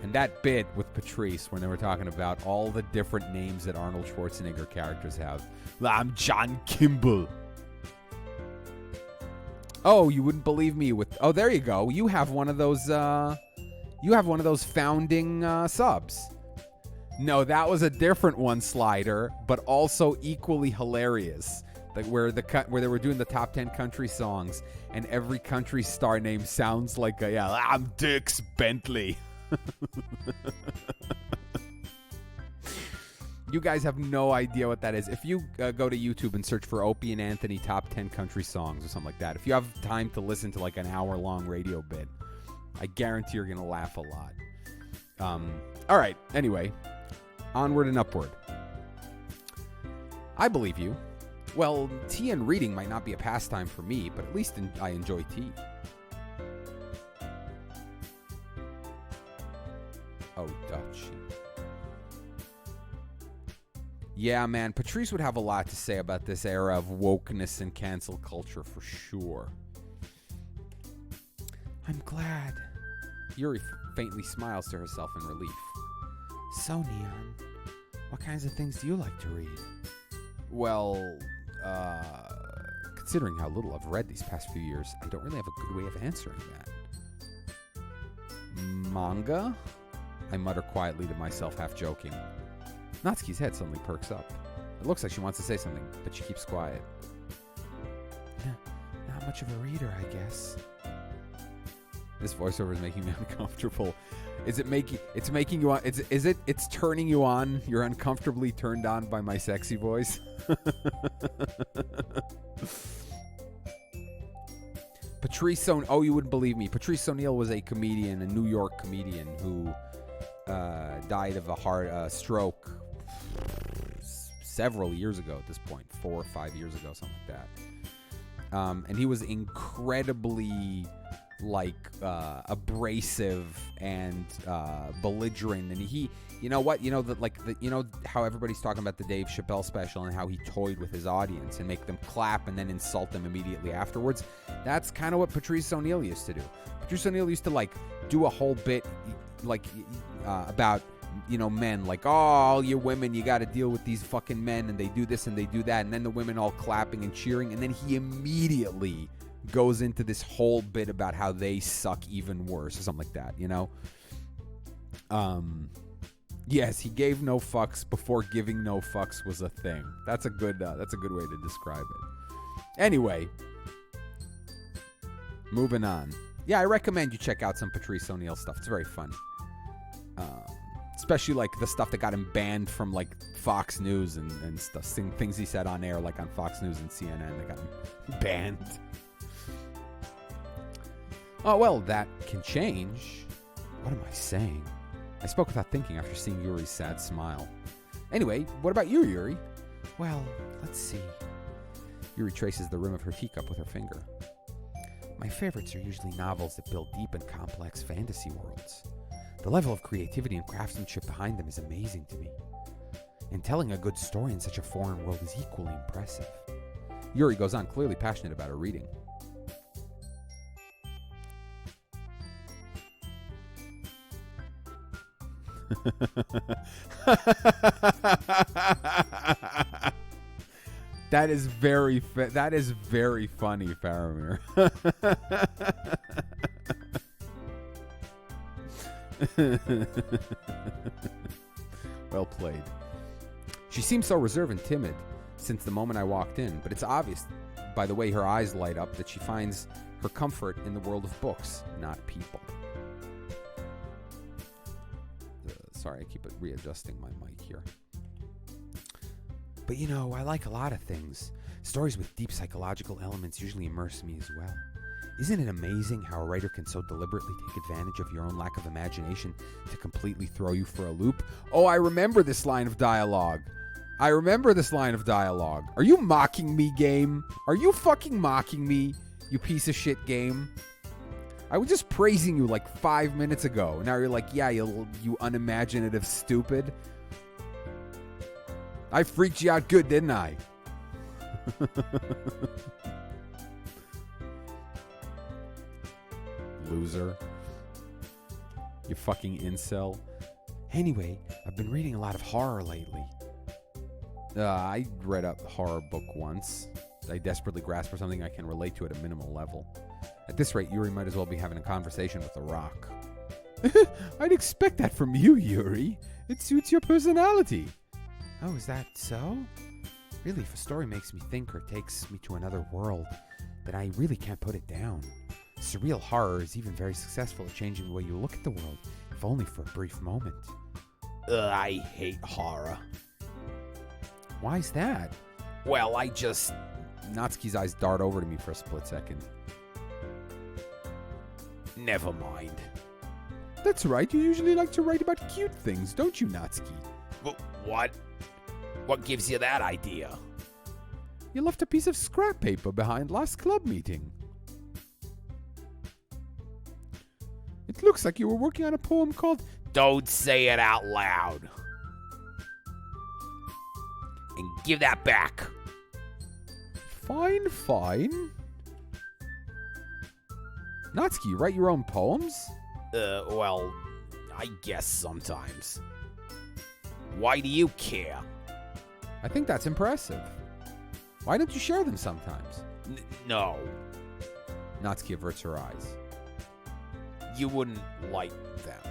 And that bit with Patrice, when they were talking about all the different names that Arnold Schwarzenegger characters have. I'm John Kimball. Oh, you wouldn't believe me with... Oh, there you go. You have one of those... founding subs. No, that was a different one, Slider, but also equally hilarious. Like where they were doing the top 10 country songs, and every country star name sounds like I'm Dix Bentley. You guys have no idea what that is. If you go to YouTube and search for Opie and Anthony top 10 country songs or something like that, if you have time to listen to like an hour-long radio bit, I guarantee you're going to laugh a lot. All right, anyway, onward and upward. I believe you. Well, tea and reading might not be a pastime for me, but at least I enjoy tea. Oh, Dutch. Yeah, man, Patrice would have a lot to say about this era of wokeness and cancel culture for sure. I'm glad. Yuri faintly smiles to herself in relief. So, Neon, what kinds of things do you like to read? Well, considering how little I've read these past few years, I don't really have a good way of answering that. Manga? I mutter quietly to myself, half joking. Natsuki's head suddenly perks up. It looks like she wants to say something, but she keeps quiet. Not much of a reader, I guess. This voiceover is making me uncomfortable. It's turning you on? You're uncomfortably turned on by my sexy voice? You wouldn't believe me. Patrice O'Neill was a comedian, a New York comedian who died of a heart stroke several years ago at this point, 4 or 5 years ago, something like that. And he was incredibly like abrasive and belligerent, and he, you know what, you know that, like, the, you know how everybody's talking about the Dave Chappelle special and how he toyed with his audience and make them clap and then insult them immediately afterwards. That's kind of what Patrice O'Neal used to do. Patrice O'Neal used to like do a whole bit like about, you know, men, like, oh, all you women, you got to deal with these fucking men, and they do this and they do that, and then the women all clapping and cheering, and then he immediately goes into this whole bit about how they suck even worse or something like that, you know? Yes, he gave no fucks before giving no fucks was a thing. That's a good way to describe it. Anyway, moving on. Yeah, I recommend you check out some Patrice O'Neal stuff. It's very fun. Especially like the stuff that got him banned from like Fox News and stuff, things he said on air, like on Fox News and CNN, that got him banned. Oh, well, that can change. What am I saying? I spoke without thinking after seeing Yuri's sad smile. Anyway, what about you, Yuri? Well, let's see. Yuri traces the rim of her teacup with her finger. My favorites are usually novels that build deep and complex fantasy worlds. The level of creativity and craftsmanship behind them is amazing to me. And telling a good story in such a foreign world is equally impressive. Yuri goes on, clearly passionate about her reading. That is very funny, Faramir. Well played. She seems so reserved and timid since the moment I walked in, but it's obvious by the way her eyes light up that she finds her comfort in the world of books, not people. Sorry, I keep readjusting my mic here. But you know, I like a lot of things. Stories with deep psychological elements usually immerse me as well. Isn't it amazing how a writer can so deliberately take advantage of your own lack of imagination to completely throw you for a loop? Oh, I remember this line of dialogue. Are you mocking me, game? Are you fucking mocking me, you piece of shit game? I was just praising you like 5 minutes ago. Now you're like, yeah, you unimaginative stupid. I freaked you out good, didn't I? Loser. You fucking incel. Anyway, I've been reading a lot of horror lately. I read a horror book once. I desperately grasp for something I can relate to at a minimal level. At this rate, Yuri might as well be having a conversation with The Rock. I'd expect that from you, Yuri. It suits your personality. Oh, is that so? Really, if a story makes me think or takes me to another world, then I really can't put it down. Surreal horror is even very successful at changing the way you look at the world, if only for a brief moment. I hate horror. Why's that? Well, Natsuki's eyes dart over to me for a split second. Never mind. That's right, you usually like to write about cute things, don't you, Natsuki? What? What gives you that idea? You left a piece of scrap paper behind last club meeting. It looks like you were working on a poem called... Don't say it out loud. And give that back. Fine. Natsuki, you write your own poems? Well, I guess sometimes. Why do you care? I think that's impressive. Why don't you share them sometimes? No. Natsuki averts her eyes. You wouldn't like them.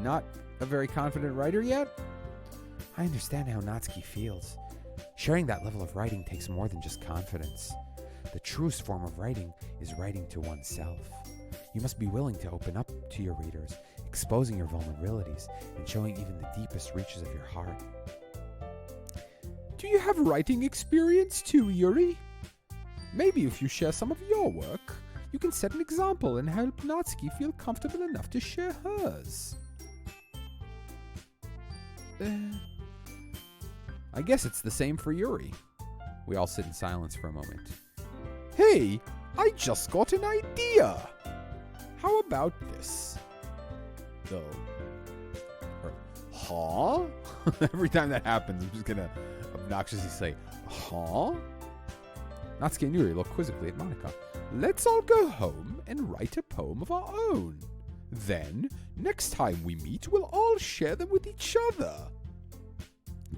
Not a very confident writer yet? I understand how Natsuki feels. Sharing that level of writing takes more than just confidence. The truest form of writing is writing to oneself. You must be willing to open up to your readers, exposing your vulnerabilities and showing even the deepest reaches of your heart. Do you have writing experience too, Yuri? Maybe if you share some of your work, you can set an example and help Natsuki feel comfortable enough to share hers. I guess it's the same for Yuri. We all sit in silence for a moment. Hey, I just got an idea. How about this? Huh? Every time that happens, I'm just gonna obnoxiously say, huh? Natsuki and Yuri look quizzically at Monika. Let's all go home and write a poem of our own. Then, next time we meet, we'll all share them with each other.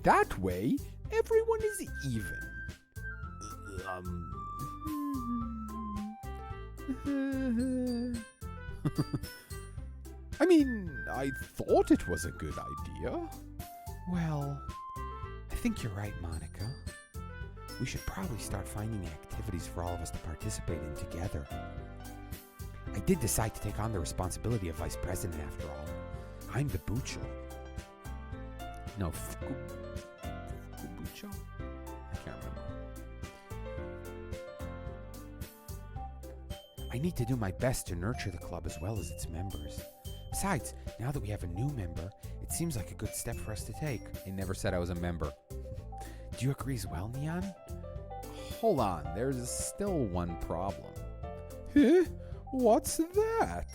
That way, everyone is even. I mean, I thought it was a good idea. Well, I think you're right, Monika. We should probably start finding activities for all of us to participate in together. I did decide to take on the responsibility of vice president after all. I'm the Bucho. No, Fukubucho? I can't remember. I need to do my best to nurture the club as well as its members. Besides, now that we have a new member, it seems like a good step for us to take. I never said I was a member. Do you agree as well, Neon? Hold on, there's still one problem. Huh? What's that?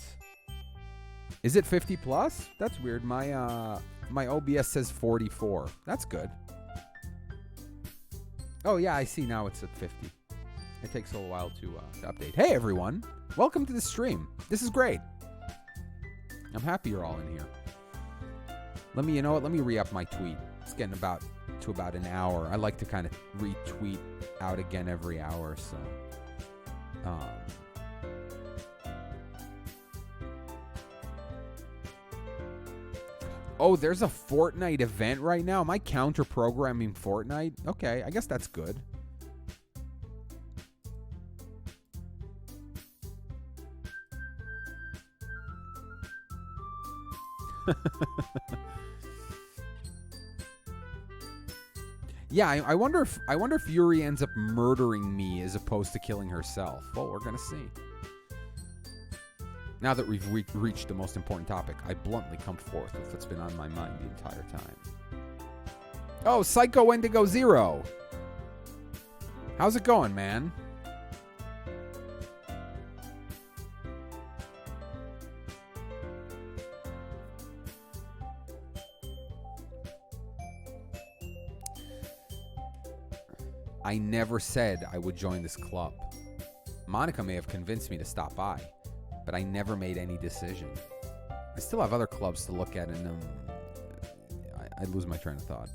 Is it 50 plus? That's weird. My OBS says 44. That's good. Oh yeah, I see now it's at 50. It takes a little while to update. Hey everyone, welcome to the stream. This is great. I'm happy you're all in here. Let me re-up my tweet. It's getting to about an hour. I like to kind of retweet out again every hour, so. Oh, there's a Fortnite event right now. Am I counter-programming Fortnite? Okay, I guess that's good. Yeah, I wonder if Yuri ends up murdering me as opposed to killing herself. Well, we're gonna see. Now that we've reached the most important topic, I bluntly come forth with what's been on my mind the entire time. Oh, Psycho Wendigo Zero! How's it going, man? I never said I would join this club. Monika may have convinced me to stop by, but I never made any decision. I still have other clubs to look at, and I lose my train of thought.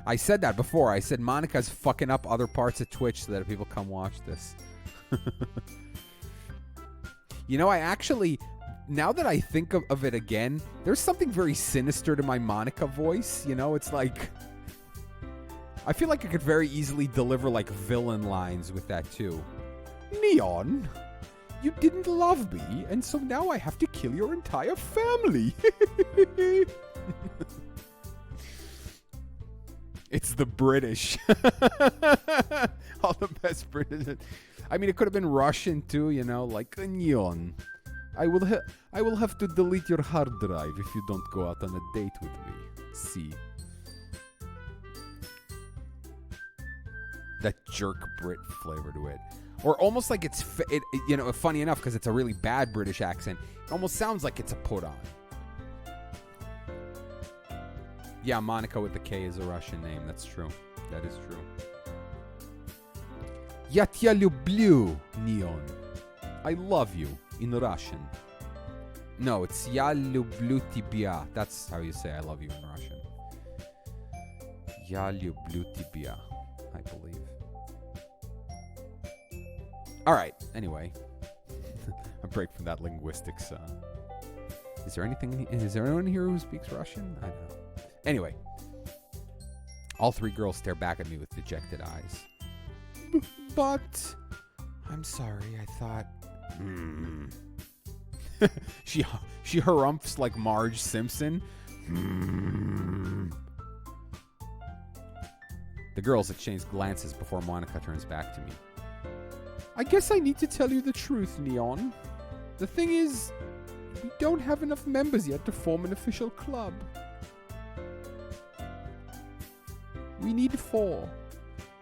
I said that before. I said Monika's fucking up other parts of Twitch so that people come watch this. You know, I actually... Now that I think of it again, there's something very sinister to my Monika voice. You know, it's like... I feel like I could very easily deliver, like, villain lines with that, too. Neon, you didn't love me, and so now I have to kill your entire family. It's the British. All the best British. I mean, it could have been Russian, too, you know, like, Neon. I will have to delete your hard drive if you don't go out on a date with me. See. That jerk Brit flavor to it. Or almost like it's, you know, funny enough, because it's a really bad British accent, it almost sounds like it's a put-on. Yeah, Monika with the K is a Russian name. That's true. That is true. Я тебя люблю, Neon. I love you in Russian. No, it's Я люблю тебя. That's how you say I love you in Russian. Я люблю тебя, I believe. All right. Anyway, a break from that linguistics. Is there anyone here who speaks Russian? I don't know. Anyway, all three girls stare back at me with dejected eyes. But I'm sorry. I thought. She harumphs like Marge Simpson. The girls exchange glances before Monika turns back to me. I guess I need to tell you the truth, Neon. The thing is, we don't have enough members yet to form an official club. We need 4.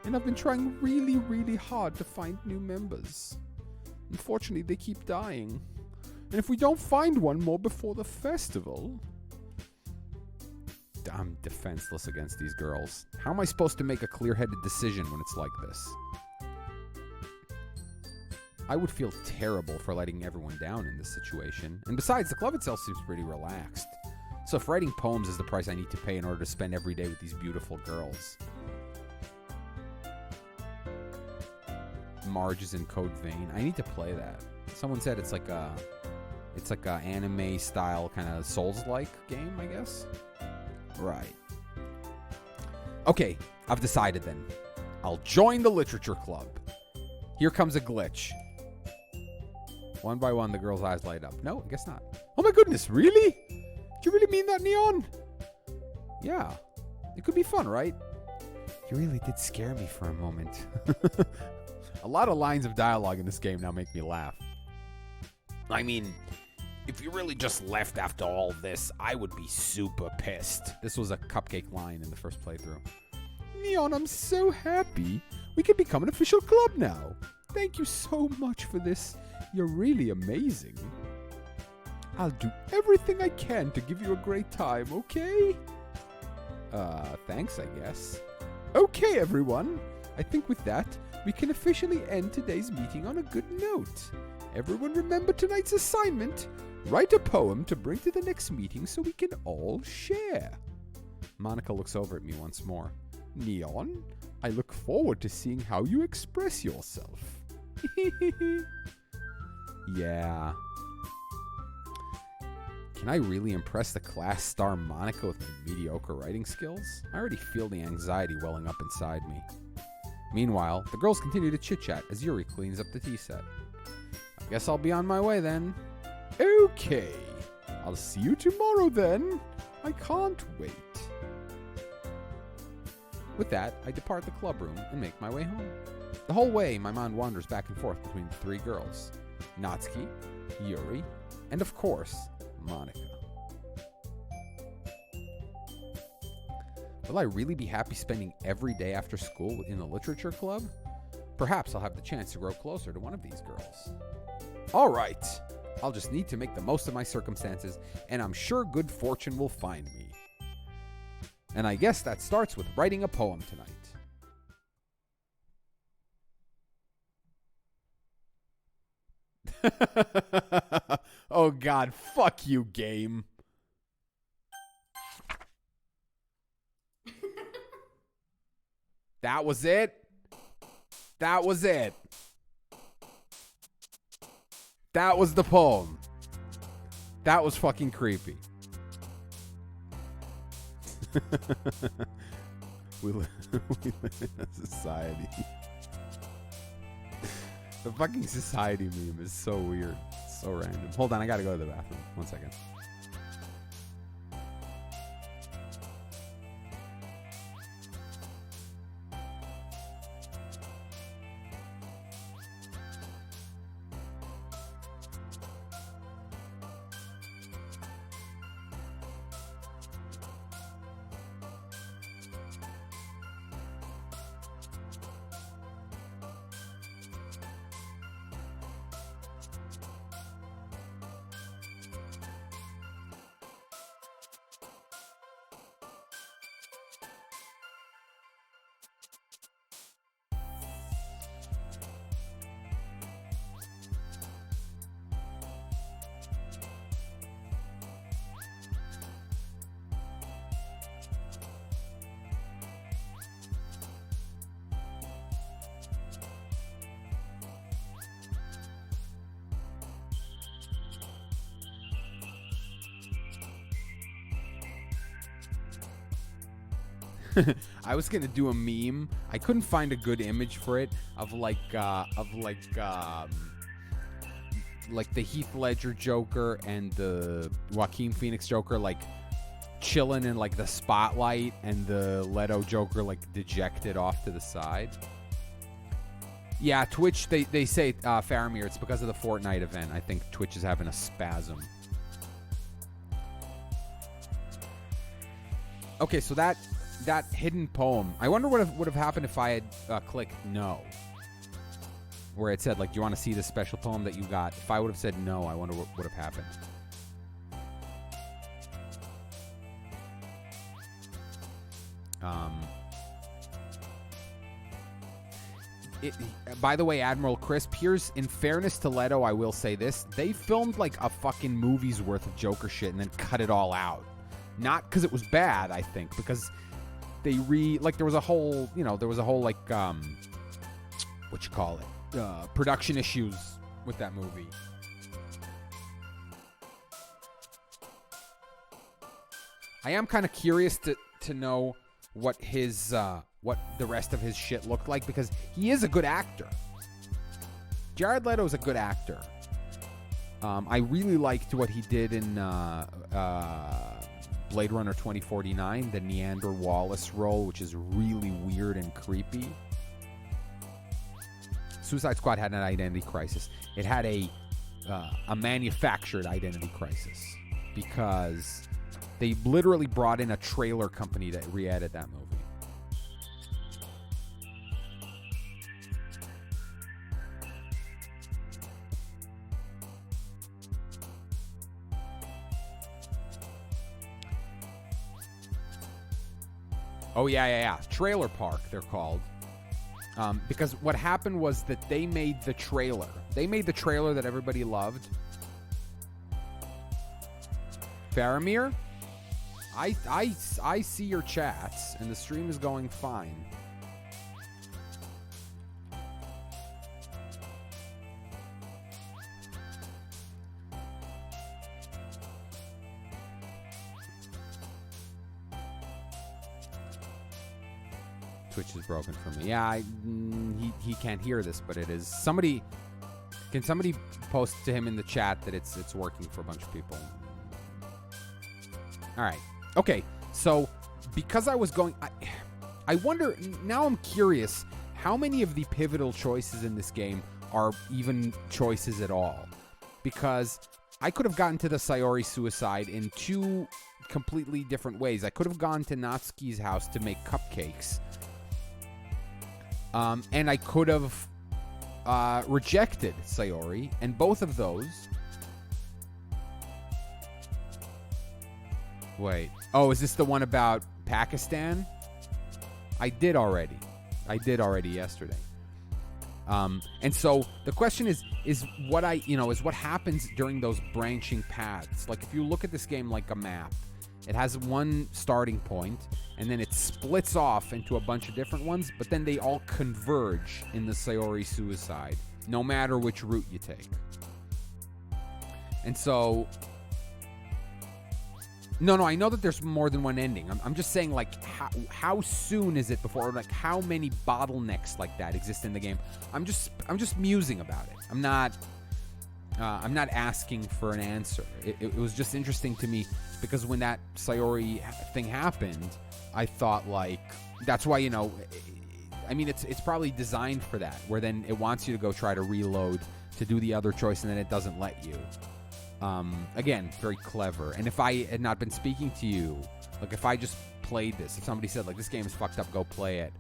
And I've been trying really, really hard to find new members. Unfortunately, they keep dying. And if we don't find one more before the festival... I'm defenseless against these girls. How am I supposed to make a clear-headed decision when it's like this? I would feel terrible for letting everyone down in this situation. And besides, the club itself seems pretty relaxed. So if writing poems is the price I need to pay in order to spend every day with these beautiful girls... Marge is in Code Vein. I need to play that. Someone said it's like a anime style kind of Souls-like game, I guess. Right. Okay, I've decided then. I'll join the literature club. Here comes a glitch. One by one, the girl's eyes light up. No, I guess not. Oh my goodness, really? Do you really mean that, Neon? Yeah. It could be fun, right? You really did scare me for a moment. A lot of lines of dialogue in this game now make me laugh. I mean, if you really just left after all this, I would be super pissed. This was a Cupcake line in the first playthrough. Neon, I'm so happy. We can become an official club now. Thank you so much for this. You're really amazing. I'll do everything I can to give you a great time, okay? Thanks, I guess. Okay, everyone. I think with that, we can officially end today's meeting on a good note. Everyone remember tonight's assignment. Write a poem to bring to the next meeting so we can all share. Monica looks over at me once more. Neon, I look forward to seeing how you express yourself. Yeah. Can I really impress the class star Monica with my mediocre writing skills? I already feel the anxiety welling up inside me. Meanwhile, the girls continue to chit-chat as Yuri cleans up the tea set. I guess I'll be on my way then. Okay. I'll see you tomorrow then. I can't wait. With that, I depart the club room and make my way home. The whole way, my mind wanders back and forth between the 3 girls. Natsuki, Yuri, and of course, Monica. Will I really be happy spending every day after school in the literature club? Perhaps I'll have the chance to grow closer to one of these girls. All right, I'll just need to make the most of my circumstances, and I'm sure good fortune will find me. And I guess that starts with writing a poem tonight. Oh God, fuck you, game. That was it. That was it. That was the poem. That was fucking creepy. we live in a society. The fucking society meme is so weird. So random. Hold on, I gotta go to the bathroom. 1 second. I was gonna do a meme. I couldn't find a good image for it of like the Heath Ledger Joker and the Joaquin Phoenix Joker like chilling in like the spotlight, and the Leto Joker like dejected off to the side. Yeah, Twitch. They say Faramir. It's because of the Fortnite event. I think Twitch is having a spasm. Okay, so that that hidden poem. I wonder what would have happened if I had clicked no. Where it said, like, do you want to see this special poem that you got? If I would have said no, I wonder what would have happened. By the way, Admiral Crisp, here's, in fairness to Leto, I will say this. They filmed like a fucking movie's worth of Joker shit and then cut it all out. Not because it was bad, I think, because they there was a whole, like, what you call it? Production issues with that movie. I am kind of curious to know what his what the rest of his shit looked like, because he is a good actor. Jared Leto is a good actor. I really liked what he did in Blade Runner 2049, the Neander Wallace role, which is really weird and creepy. Suicide Squad had an identity crisis. It had a manufactured identity crisis because they literally brought in a trailer company to re-edit that movie. Oh, yeah. Trailer Park, they're called. Because what happened was that they made the trailer. They made the trailer that everybody loved. Faramir, I see your chats, and the stream is going fine. Twitch is broken for me. Yeah, he can't hear this, but it is. Can somebody post to him in the chat that it's working for a bunch of people? All right. Okay. So because I was going, I wonder, now I'm curious, how many of the pivotal choices in this game are even choices at all? Because I could have gotten to the Sayori suicide in two completely different ways. I could have gone to Natsuki's house to make cupcakes. And I could have rejected Sayori, and both of those... Wait. Oh, is this the one about Pakistan? I did already yesterday. And so the question is what happens during those branching paths. Like, if you look at this game like a map, it has one starting point, and then it splits off into a bunch of different ones, but then they all converge in the Sayori suicide, no matter which route you take. And so... No, I know that there's more than one ending. I'm just saying, like, how soon is it before, like, how many bottlenecks like that exist in the game? I'm just musing about it. I'm not asking for an answer. It was just interesting to me because when that Sayori thing happened, I thought, like, that's why, I mean, it's probably designed for that, where then it wants you to go try to reload to do the other choice, and then it doesn't let you. Again, very clever. And if I had not been speaking to you, like, if I just played this, if somebody said, like, this game is fucked up, go play it,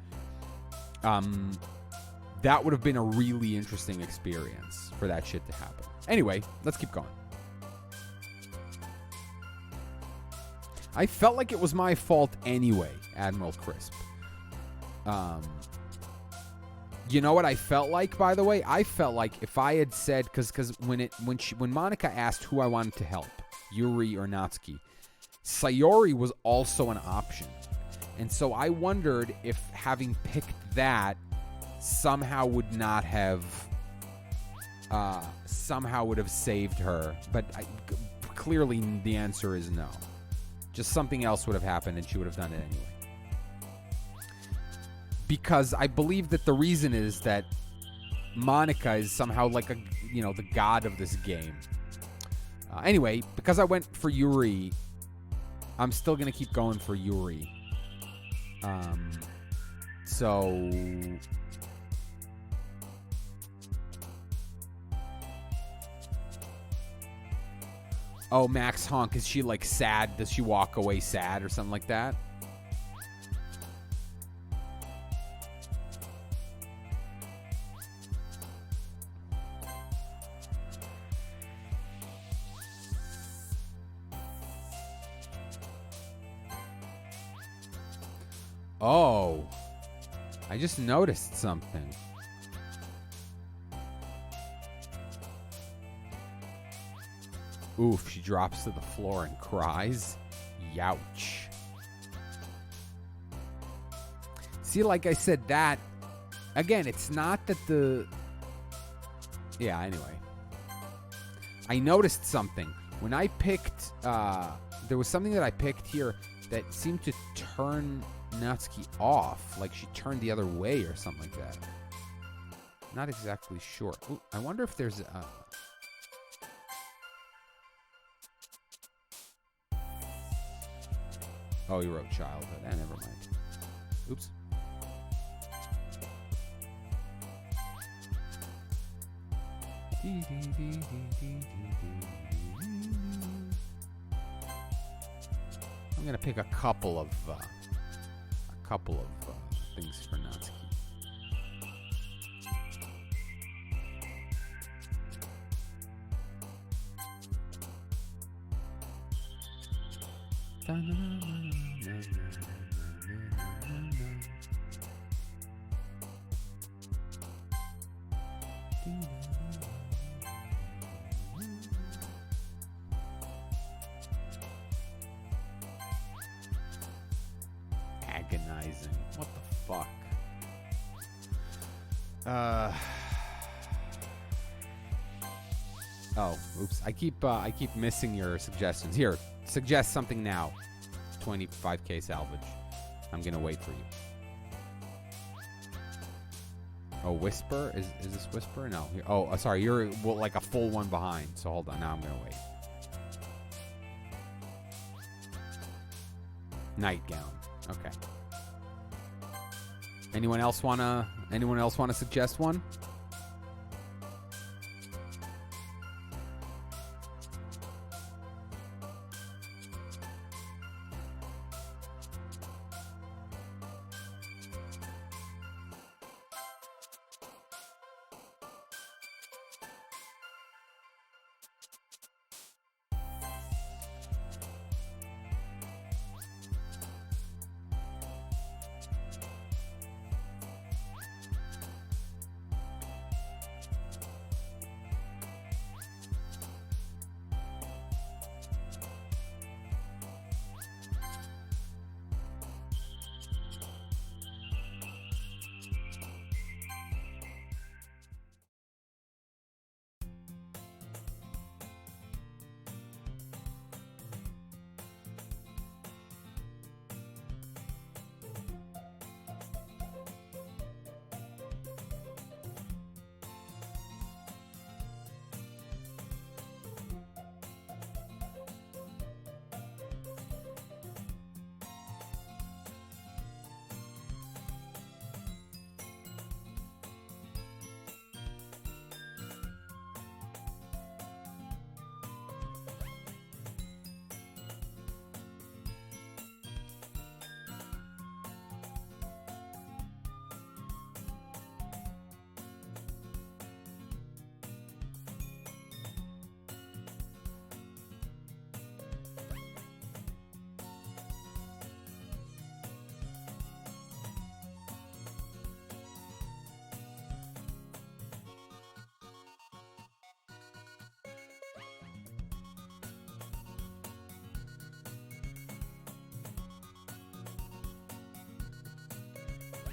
that would have been a really interesting experience for that shit to happen. Anyway, let's keep going. I felt like it was my fault anyway, Admiral Crisp. You know what I felt like, by the way? I felt like if I had said, because when Monica asked who I wanted to help, Yuri or Natsuki, Sayori was also an option. And so I wondered if having picked that somehow would not have saved her. But clearly the answer is no. Just something else would have happened and she would have done it anyway. Because I believe that the reason is that Monica is somehow like the god of this game. Anyway, because I went for Yuri, I'm still going to keep going for Yuri. So... Oh, Max Honk, is she like sad? Does she walk away sad or something like that? Oh. I just noticed something. Oof, she drops to the floor and cries. Youch. See, like I said, that... Again, it's not that the... Yeah, anyway. I noticed something. When I picked... there was something that I picked here that seemed to turn Natsuki off. Like she turned the other way or something like that. Not exactly sure. Ooh, I wonder if there's... Oh, you wrote childhood. Never mind. Oops. I'm gonna pick a couple of things for Natsuki. Agonizing. What the fuck? Oh, oops. I keep missing your suggestions. Here, suggest something now. 25k salvage. I'm gonna wait for you. Oh, Whisper? Is this Whisper? No. Oh, sorry. You're like a full one behind. So hold on. Now I'm gonna wait. Nightgown. Okay. Anyone else wanna suggest one?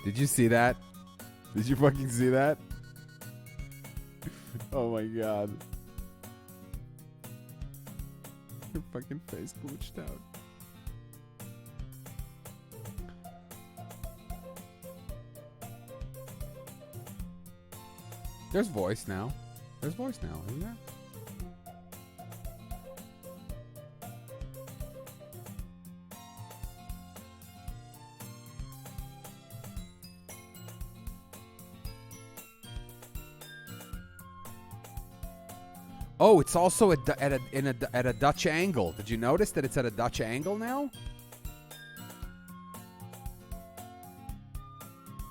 Did you see that? Did you fucking see that? Oh my god. Your fucking face glitched out. There's voice now. There's voice now, isn't there? Oh, it's also at a Dutch angle. Did you notice that it's at a Dutch angle now?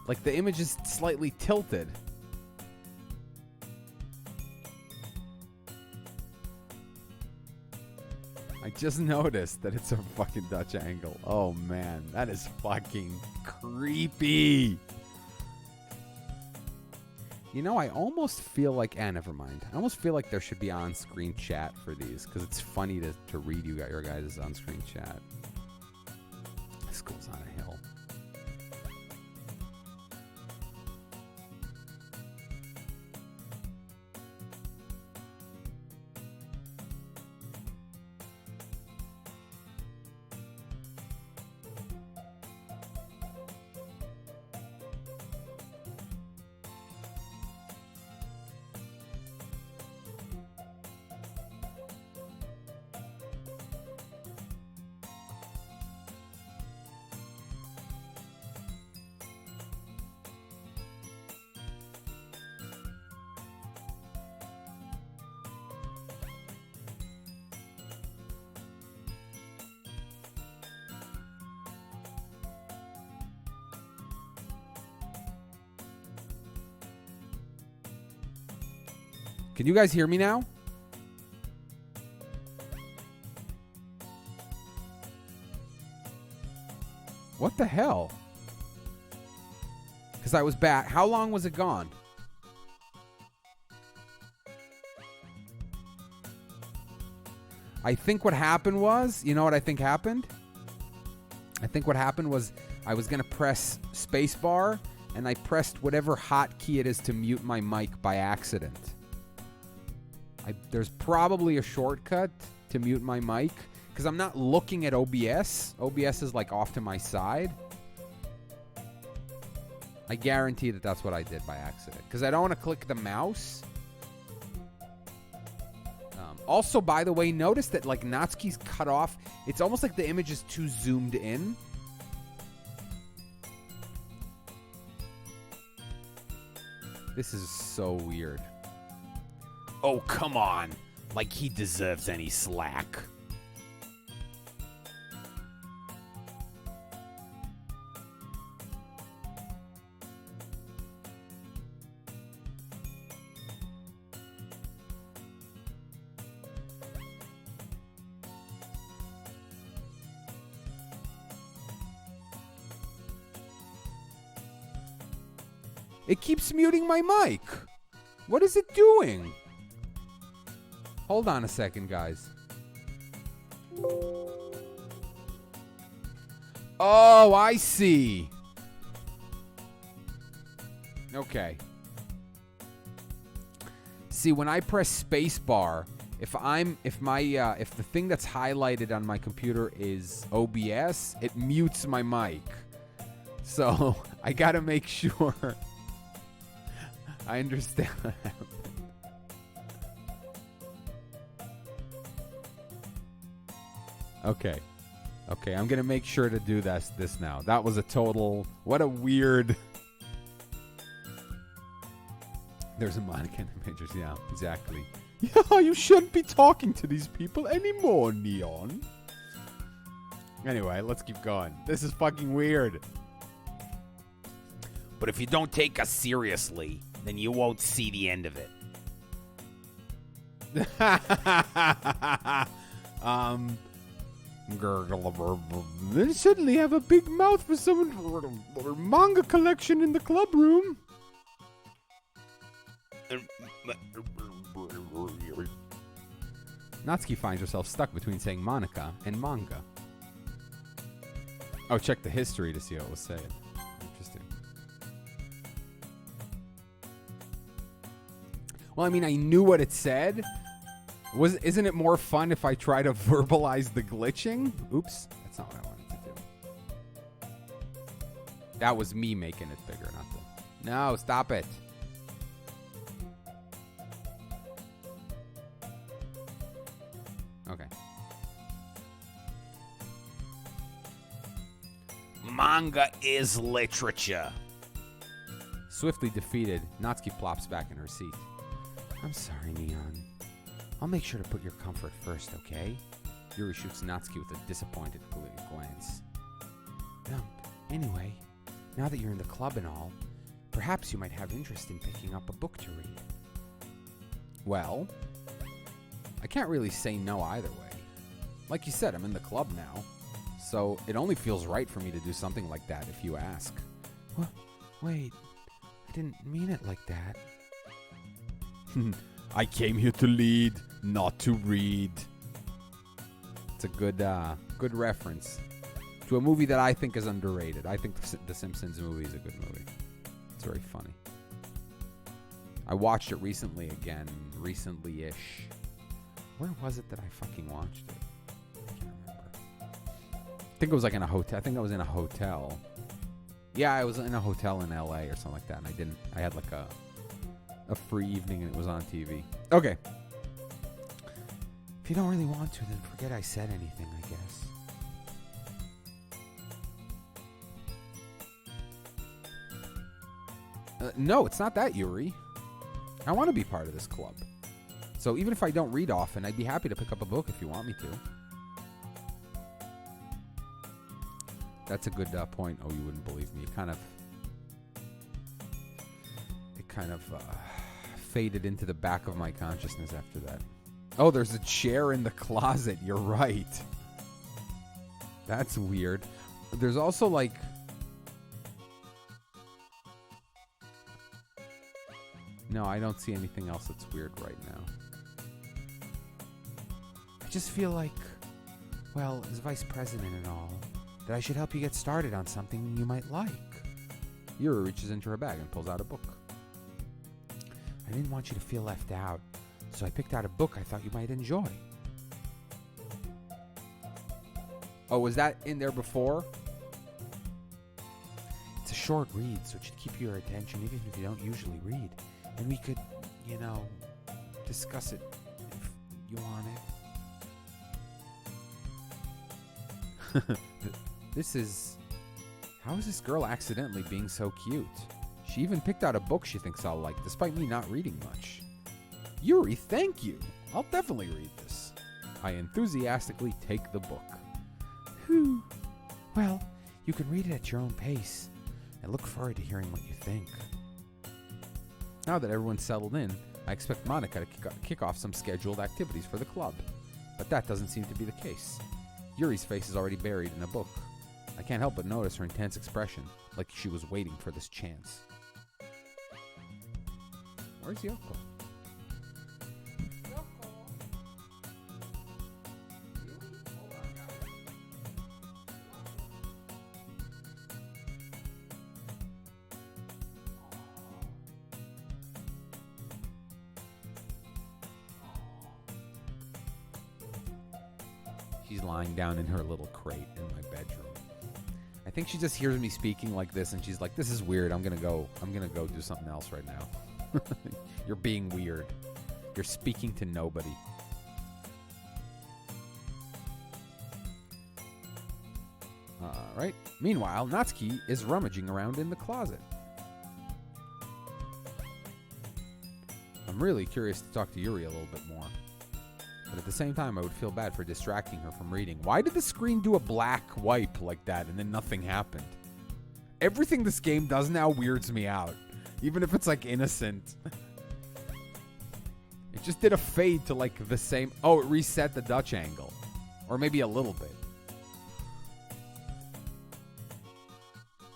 Like the image is slightly tilted. I just noticed that it's a fucking Dutch angle. Oh, man. That is fucking creepy. You know, I almost feel like... never mind. I almost feel like there should be on-screen chat for these, because it's funny to read your guys' on-screen chat. This goes on a hill. Can you guys hear me now? What the hell? Because I was back. How long was it gone? I think what happened was, you know what I think happened? I think what happened was I was going to press spacebar and I pressed whatever hotkey it is to mute my mic by accident. There's probably a shortcut to mute my mic because I'm not looking at OBS. OBS is like off to my side. I guarantee that that's what I did by accident because I don't want to click the mouse. Also, by the way, notice that like Natsuki's cut off. It's almost like the image is too zoomed in. This is so weird. Oh, come on. Like he deserves any slack. It keeps muting my mic. What is it doing? Hold on a second, guys. Oh, I see. Okay. See, when I press spacebar, if the thing that's highlighted on my computer is OBS, it mutes my mic. So I gotta make sure I understand what happened. Okay. Okay, I'm going to make sure to do this now. That was a total... What a weird... There's a Monica in the pictures. Yeah, exactly. Yeah, you shouldn't be talking to these people anymore, Neon. Anyway, let's keep going. This is fucking weird. But if you don't take us seriously, then you won't see the end of it. They suddenly have a big mouth for someone manga collection in the club room. Natsuki finds herself stuck between saying Monica and manga. Oh, check the history to see what it was saying. Interesting. Well, I mean, I knew what it said. Isn't it more fun if I try to verbalize the glitching? Oops, that's not what I wanted to do. That was me making it bigger, not the... No, stop it. Okay. Manga is literature. Swiftly defeated, Natsuki plops back in her seat. I'm sorry, Neon. I'll make sure to put your comfort first, okay? Yuri shoots Natsuki with a disappointed glance. Anyway, now that you're in the club and all, perhaps you might have interest in picking up a book to read. Well, I can't really say no either way. Like you said, I'm in the club now. So it only feels right for me to do something like that if you ask. What? Wait, I didn't mean it like that. I came here to lead, not to read. It's a good reference to a movie that I think is underrated. I think The Simpsons movie is a good movie. It's very funny. I watched it recently again, recently-ish. Where was it that I fucking watched it? I can't remember. I think it was like in a hotel. I think I was in a hotel. Yeah, I was in a hotel in LA or something like that, and I had like a free evening and it was on TV. Okay. If you don't really want to, then forget I said anything, I guess. No, it's not that, Yuri. I want to be part of this club. So even if I don't read often, I'd be happy to pick up a book if you want me to. That's a good point. Oh, you wouldn't believe me. It kind of faded into the back of my consciousness after that. Oh, there's a chair in the closet. You're right. That's weird. There's also like... No, I don't see anything else that's weird right now. I just feel like, well, as vice president and all, that I should help you get started on something you might like. Yuri reaches into her bag and pulls out a book. I didn't want you to feel left out, so I picked out a book I thought you might enjoy. Oh, was that in there before? It's a short read, so it should keep your attention even if you don't usually read. And we could, discuss it if you want it. How is this girl accidentally being so cute? She even picked out a book she thinks I'll like, despite me not reading much. Yuri, thank you. I'll definitely read this. I enthusiastically take the book. Whew. Well, you can read it at your own pace. I look forward to hearing what you think. Now that everyone's settled in, I expect Monica to kick off some scheduled activities for the club. But that doesn't seem to be the case. Yuri's face is already buried in a book. I can't help but notice her intense expression, like she was waiting for this chance. Where's Yoko? She's lying down in her little crate in my bedroom. I think she just hears me speaking like this and she's like, this is weird. I'm gonna go do something else right now. You're being weird. You're speaking to nobody. Alright. Meanwhile, Natsuki is rummaging around in the closet. I'm really curious to talk to Yuri a little bit more. But at the same time, I would feel bad for distracting her from reading. Why did the screen do a black wipe like that and then nothing happened? Everything this game does now weirds me out. Even if it's like innocent. It just did a fade to like the same... Oh, it reset the Dutch angle. Or maybe a little bit.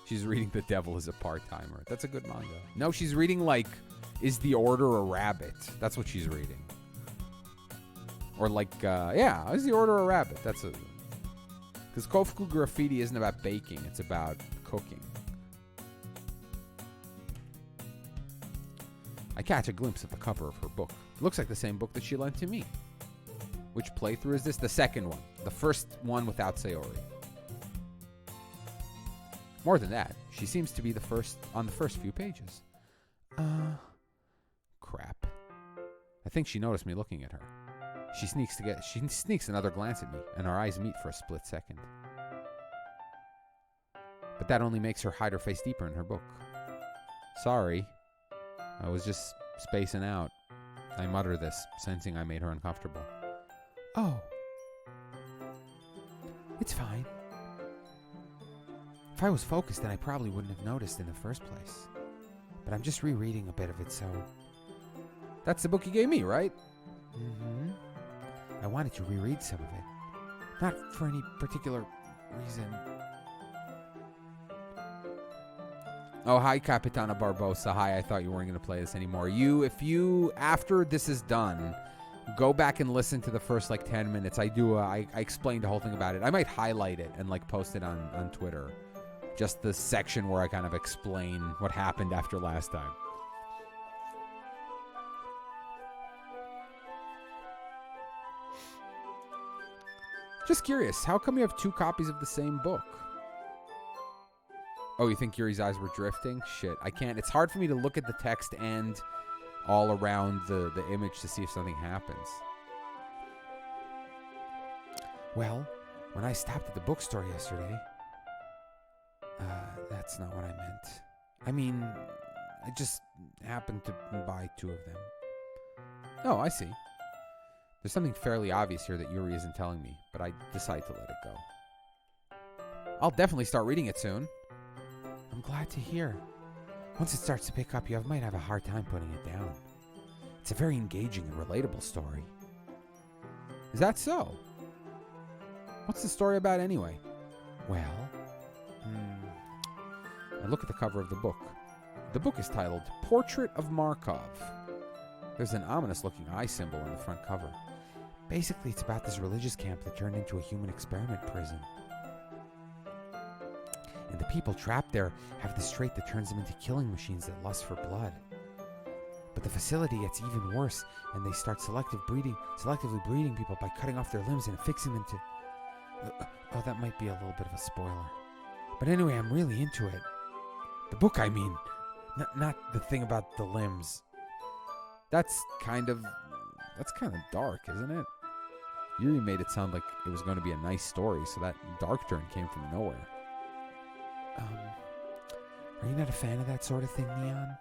She's reading The Devil is a Part-Timer. That's a good manga. No, she's reading like, Is the Order a Rabbit? That's what she's reading. Or like, Is the Order a Rabbit? That's a... Because Kofuku Graffiti isn't about baking. It's about cooking. I catch a glimpse of the cover of her book. It looks like the same book that she lent to me. Which playthrough is this? The second one. The first one without Sayori. More than that, she seems to be on the first few pages. Crap. I think she noticed me looking at her. She sneaks another glance at me, and our eyes meet for a split second. But that only makes her hide her face deeper in her book. Sorry. I was just spacing out. I mutter this, sensing I made her uncomfortable. Oh. It's fine. If I was focused, then I probably wouldn't have noticed in the first place. But I'm just rereading a bit of it, so... That's the book you gave me, right? Mm-hmm. I wanted to reread some of it. Not for any particular reason. Oh, hi, Capitana Barbosa. Hi, I thought you weren't going to play this anymore. If you, after this is done, go back and listen to the first, 10 minutes. I explained the whole thing about it. I might highlight it and, post it on Twitter. Just the section where I kind of explain what happened after last time. Just curious, how come you have 2 copies of the same book? Oh, you think Yuri's eyes were drifting? Shit, I can't. It's hard for me to look at the text and all around the image to see if something happens. Well, when I stopped at the bookstore yesterday... that's not what I meant. I mean, I just happened to buy 2 of them. Oh, I see. There's something fairly obvious here that Yuri isn't telling me, but I decide to let it go. I'll definitely start reading it soon. I'm glad to hear. Once it starts to pick up, you might have a hard time putting it down. It's a very engaging and relatable story. Is that so? What's the story about anyway? Well, I look at the cover of the book. The book is titled Portrait of Markov. There's an ominous-looking eye symbol on the front cover. Basically, it's about this religious camp that turned into a human experiment prison. And the people trapped there have this trait that turns them into killing machines that lust for blood. But the facility gets even worse, and they start selectively breeding people by cutting off their limbs and fixing them to... oh, that might be a little bit of a spoiler. But anyway, I'm really into it. The book, I mean. Not the thing about the limbs. That's kind of dark, isn't it? Yuri made it sound like it was going to be a nice story, so that dark turn came from nowhere. Are you not a fan of that sort of thing, Neon?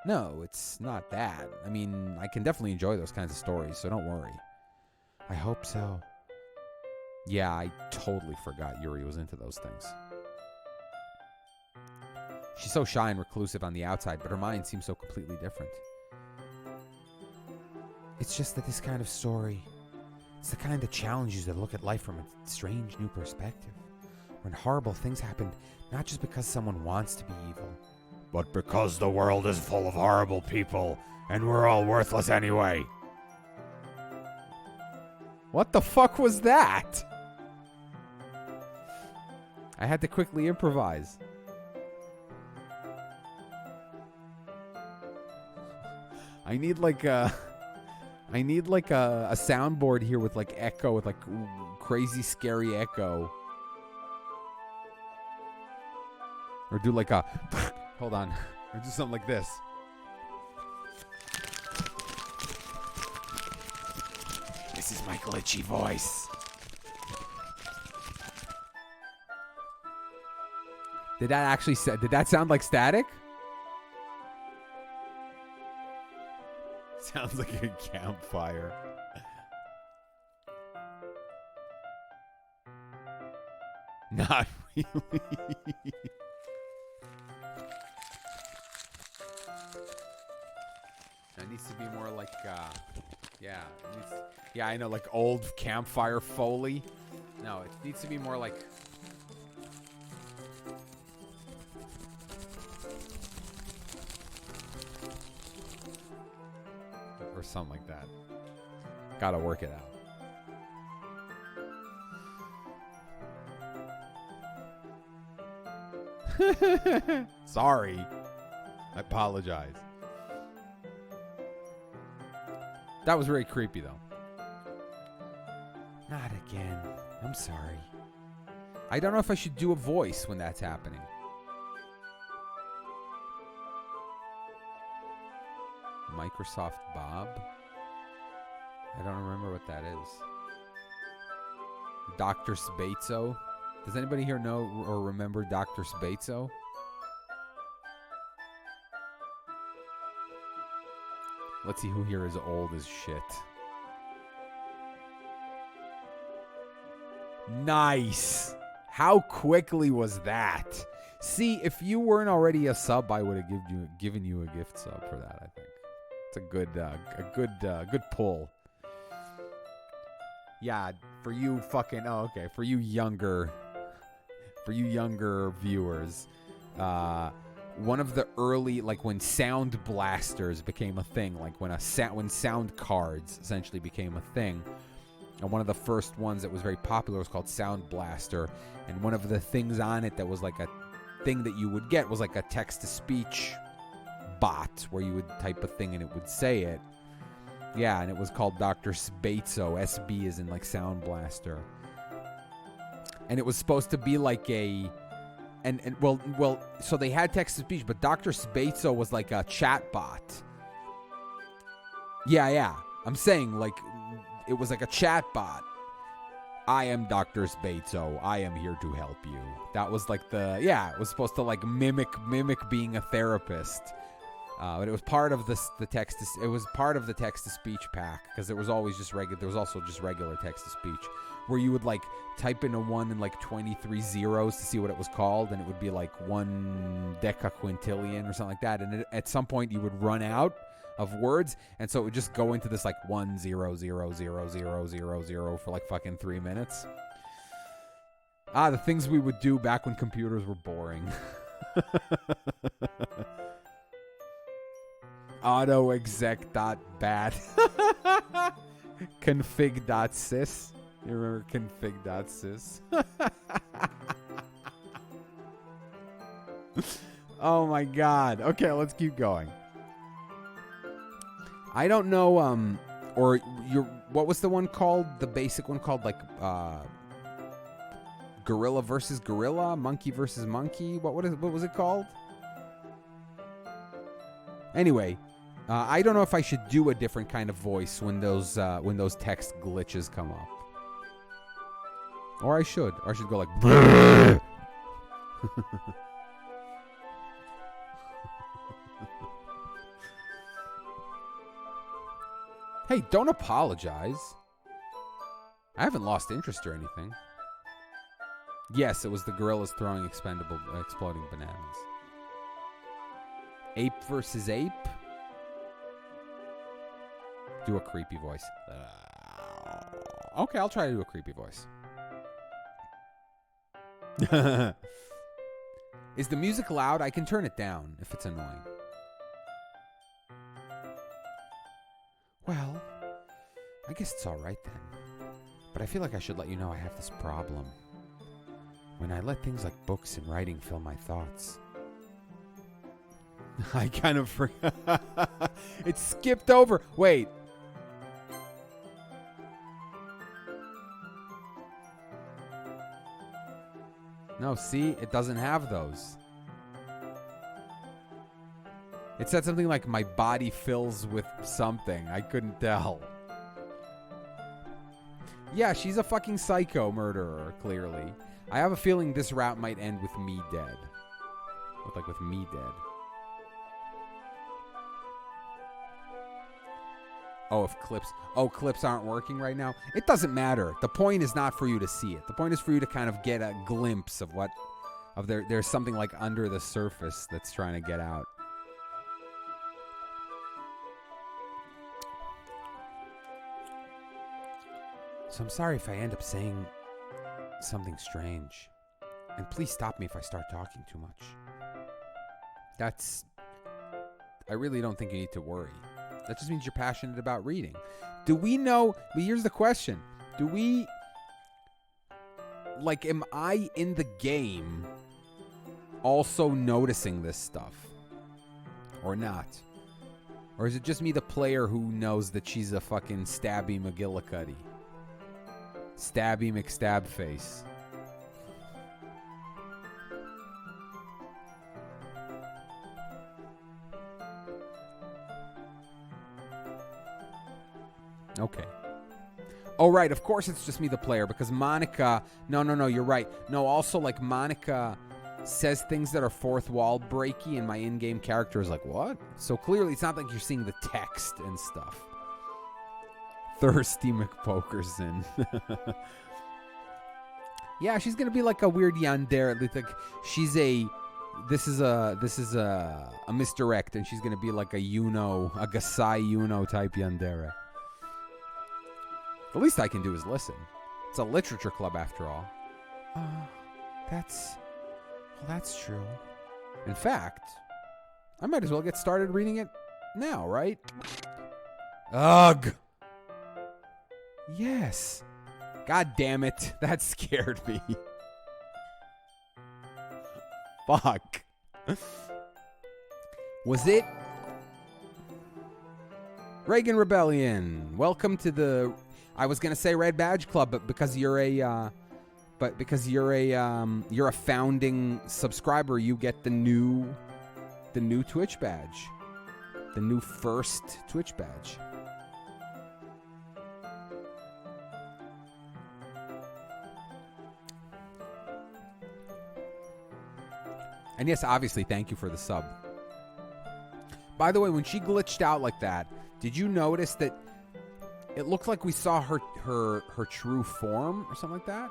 No, it's not that. I mean, I can definitely enjoy those kinds of stories, so don't worry. I hope so. Yeah, I totally forgot Yuri was into those things. She's so shy and reclusive on the outside, but her mind seems so completely different. It's just that this kind of story, it's the kind that challenges you to look at life from a strange new perspective. When horrible things happen, not just because someone wants to be evil, but because the world is full of horrible people, and we're all worthless anyway. What the fuck was that? I had to quickly improvise. I need a soundboard here with echo, with crazy scary echo. Or do a hold on. Or do something like this. This is my glitchy voice. Did that sound like static? Sounds like a campfire. Not really. It needs to be more I know, old campfire Foley. No, it needs to be more like... or something like that. Gotta work it out. Sorry. I apologize. That was very creepy, though. Not again. I'm sorry. I don't know if I should do a voice when that's happening. Microsoft Bob? I don't remember what that is. Dr. Sbatso? Does anybody here know or remember Dr. Sbatso? Let's see who here is old as shit. Nice! How quickly was that? See, if you weren't already a sub, I would have given you a gift sub for that, I think. It's a good pull. Yeah, for you fucking... Oh, okay. For you younger viewers, one of the early, like when sound blasters became a thing, like when sound cards essentially became a thing, and one of the first ones that was very popular was called Sound Blaster, and one of the things on it that was like a thing that you would get was like a text-to-speech bot where you would type a thing and it would say it. Yeah, and it was called Dr. Sbatso. SB is in like Sound Blaster. And it was supposed to be like a... Well, so they had text-to-speech, but Dr. Sbatso was like a chat bot. Yeah. I'm saying, like, it was like a chat bot. I am Dr. Sbatso. I am here to help you. That was like the... Yeah, it was supposed to like mimic being a therapist. But it was part of the text. It was part of the text-to-speech pack because there was always just regular. There was also just regular text-to-speech where you would like type in a 1 and like 23 zeros to see what it was called, and it would be like 1 decaquintillion or something like that. And at some point, you would run out of words, and so it would just go into this like 1000000 for like fucking 3 minutes. The things we would do back when computers were boring. autoexec.bat config.sys. You remember config.sys? Oh my god. Okay, let's keep going. I don't know what was the one called? The basic one called like gorilla versus gorilla, monkey versus monkey. What was it called? Anyway, I don't know if I should do a different kind of voice when those text glitches come up. Or I should go like Hey, don't apologize. I haven't lost interest or anything. Yes, it was the gorillas throwing exploding bananas. Ape versus ape? Do a creepy voice. Okay, I'll try to do a creepy voice. Is the music loud? I can turn it down if it's annoying. Well, I guess it's all right then. But I feel like I should let you know I have this problem. When I let things like books and writing fill my thoughts, I kind of forgot. It skipped over. Wait. No, see? It doesn't have those. It said something like, my body fills with something. I couldn't tell. Yeah, she's a fucking psycho murderer, clearly. I have a feeling this route might end with me dead. With me dead. Oh, if clips aren't working right now. It doesn't matter. The point is not for you to see it. The point is for you to kind of get a glimpse of there's something like under the surface that's trying to get out. So I'm sorry if I end up saying something strange. And please stop me if I start talking too much. I really don't think you need to worry. That just means you're passionate about reading. Do we know... But here's the question. Do we... am I in the game also noticing this stuff? Or not? Or is it just me, the player, who knows that she's a fucking Stabby McGillicuddy? Stabby McStabface. Okay. Oh, right. Of course it's just me, the player, because Monica... No, you're right. No, also, Monica says things that are fourth wall breaky, and my in-game character is like, what? So clearly it's not like you're seeing the text and stuff. Thirsty McPokerson. Yeah, she's gonna be like a weird yandere. She's a... This is a misdirect, and she's gonna be like a Gasai Yuno type yandere. The least I can do is listen. It's a literature club after all. That's true. In fact, I might as well get started reading it now, right? Ugh. Yes. God damn it. That scared me. Fuck. Was it? Reagan Rebellion. Welcome to the, I was going to say Red Badge Club, but because you're a founding subscriber, you get the new Twitch badge. The new first Twitch badge. And yes, obviously, thank you for the sub. By the way, when she glitched out like that, did you notice that it looked like we saw her true form or something like that?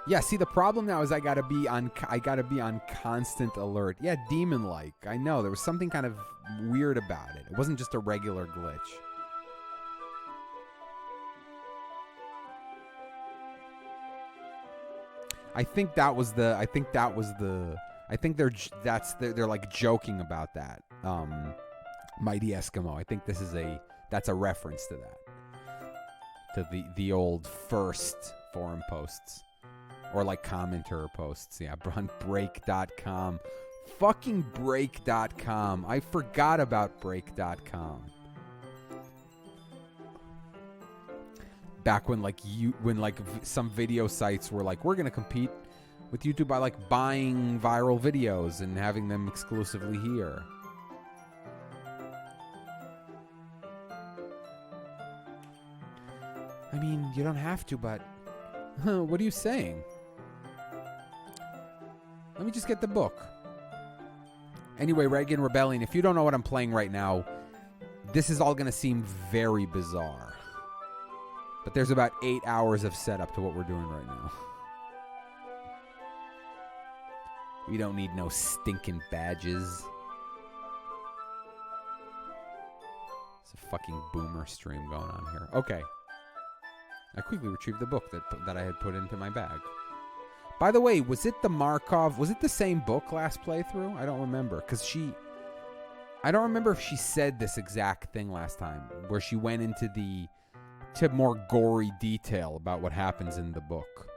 Yeah, see, the problem now is I gotta be on constant alert. Yeah, demon-like. I know there was something kind of weird about it. It wasn't just a regular glitch. I think they're like joking about that. Mighty Eskimo. I think that's a reference to that. To the old first forum posts. Or like commenter posts. Yeah, on break.com. Fucking break.com. I forgot about break.com. Back when some video sites were like, we're going to compete with YouTube by like buying viral videos and having them exclusively here. I mean, you don't have to, but what are you saying? Let me just get the book. Anyway, Reagan Rebellion, if you don't know what I'm playing right now, this is all going to seem very bizarre. But there's about 8 hours of setup to what we're doing right now. We don't need no stinking badges. It's a fucking boomer stream going on here. Okay. I quickly retrieved the book that I had put into my bag. By the way, was it the same book last playthrough? I don't remember. I don't remember if she said this exact thing last time, where she went into to more gory detail about what happens in the book.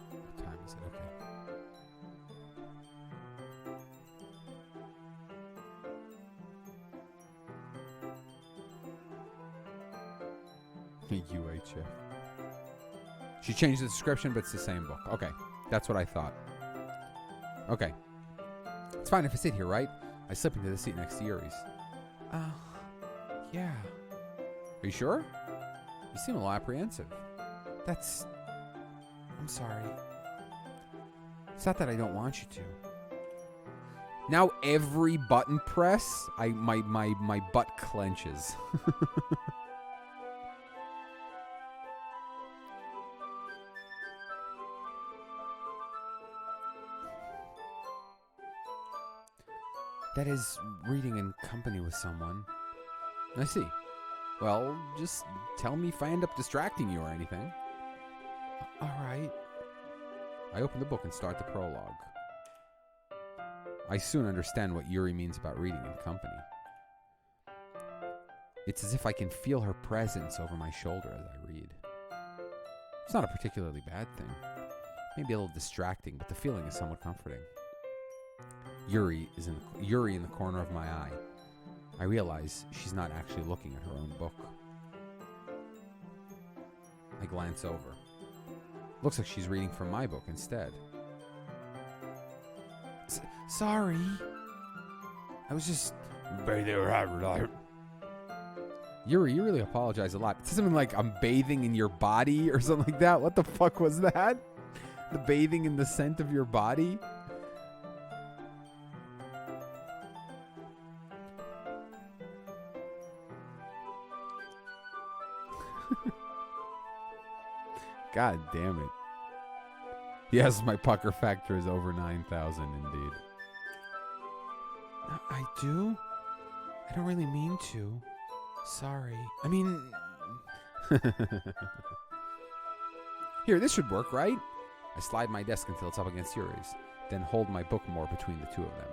What time is it? Okay. UHF. She changed the description, but it's the same book. Okay. That's what I thought. Okay. It's fine if I sit here, right? I slip into the seat next to Yuri's. Yeah. Are you sure? You seem a little apprehensive. I'm sorry. It's not that I don't want you to. Now every button press, my butt clenches. That is reading in company with someone. I see. Well, just tell me if I end up distracting you or anything. All right. I open the book and start the prologue. I soon understand what Yuri means about reading in company. It's as if I can feel her presence over my shoulder as I read. It's not a particularly bad thing. Maybe a little distracting, but the feeling is somewhat comforting. Yuri in the corner of my eye. I realize she's not actually looking at her own book. I glance over. Looks like she's reading from my book instead. Sorry. I was just... Yuri, you really apologize a lot. It's something like I'm bathing in your body or something like that. What the fuck was that? The bathing in the scent of your body? God damn it. Yes, my pucker factor is over 9,000 indeed. I do? I don't really mean to. Sorry. I mean... Here, this should work, right? I slide my desk until it's up against Yuri's, then hold my book more between the two of them.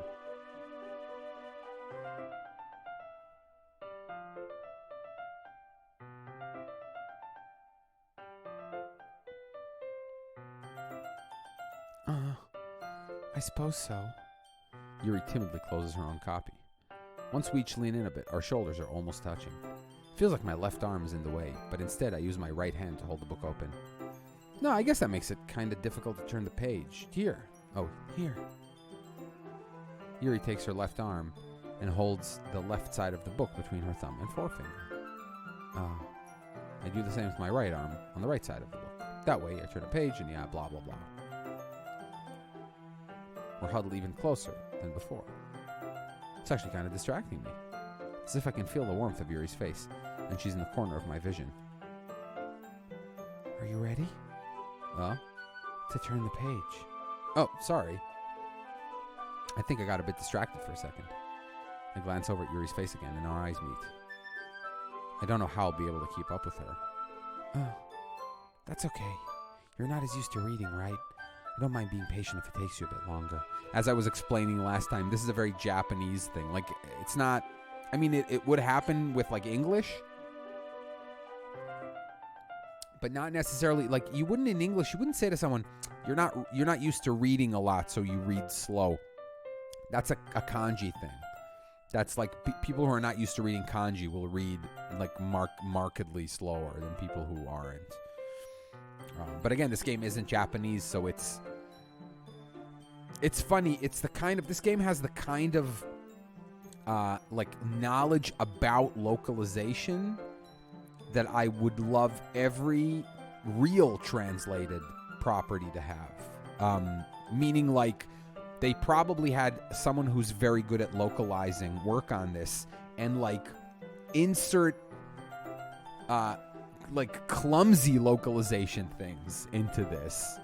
I suppose so. Yuri timidly closes her own copy. Once we each lean in a bit, our shoulders are almost touching. Feels like my left arm is in the way, but instead I use my right hand to hold the book open. No, I guess that makes it kind of difficult to turn the page. Here. Oh, here. Yuri takes her left arm and holds the left side of the book between her thumb and forefinger. I do the same with my right arm on the right side of the book. That way I turn a page and yeah, blah, blah, blah. We're huddled even closer than before. It's actually kind of distracting me. As if I can feel the warmth of Yuri's face, and she's in the corner of my vision. Are you ready? To turn the page. Oh, sorry. I think I got a bit distracted for a second. I glance over at Yuri's face again, and our eyes meet. I don't know how I'll be able to keep up with her. Oh, that's okay. You're not as used to reading, right? I don't mind being patient if it takes you a bit longer. As I was explaining last time, this is a very Japanese thing. Like, it's not... I mean, it would happen with, like, English. But not necessarily... Like, you wouldn't in English... You wouldn't say to someone, you're not used to reading a lot, so you read slow. That's a kanji thing. That's like... people who are not used to reading kanji will read, like, markedly slower than people who aren't. But again, this game isn't Japanese, so it's funny. It's the kind of... This game has the kind of, like, knowledge about localization that I would love every real translated property to have. Meaning, like, they probably had someone who's very good at localizing work on this and, like, insert... like clumsy localization things into this.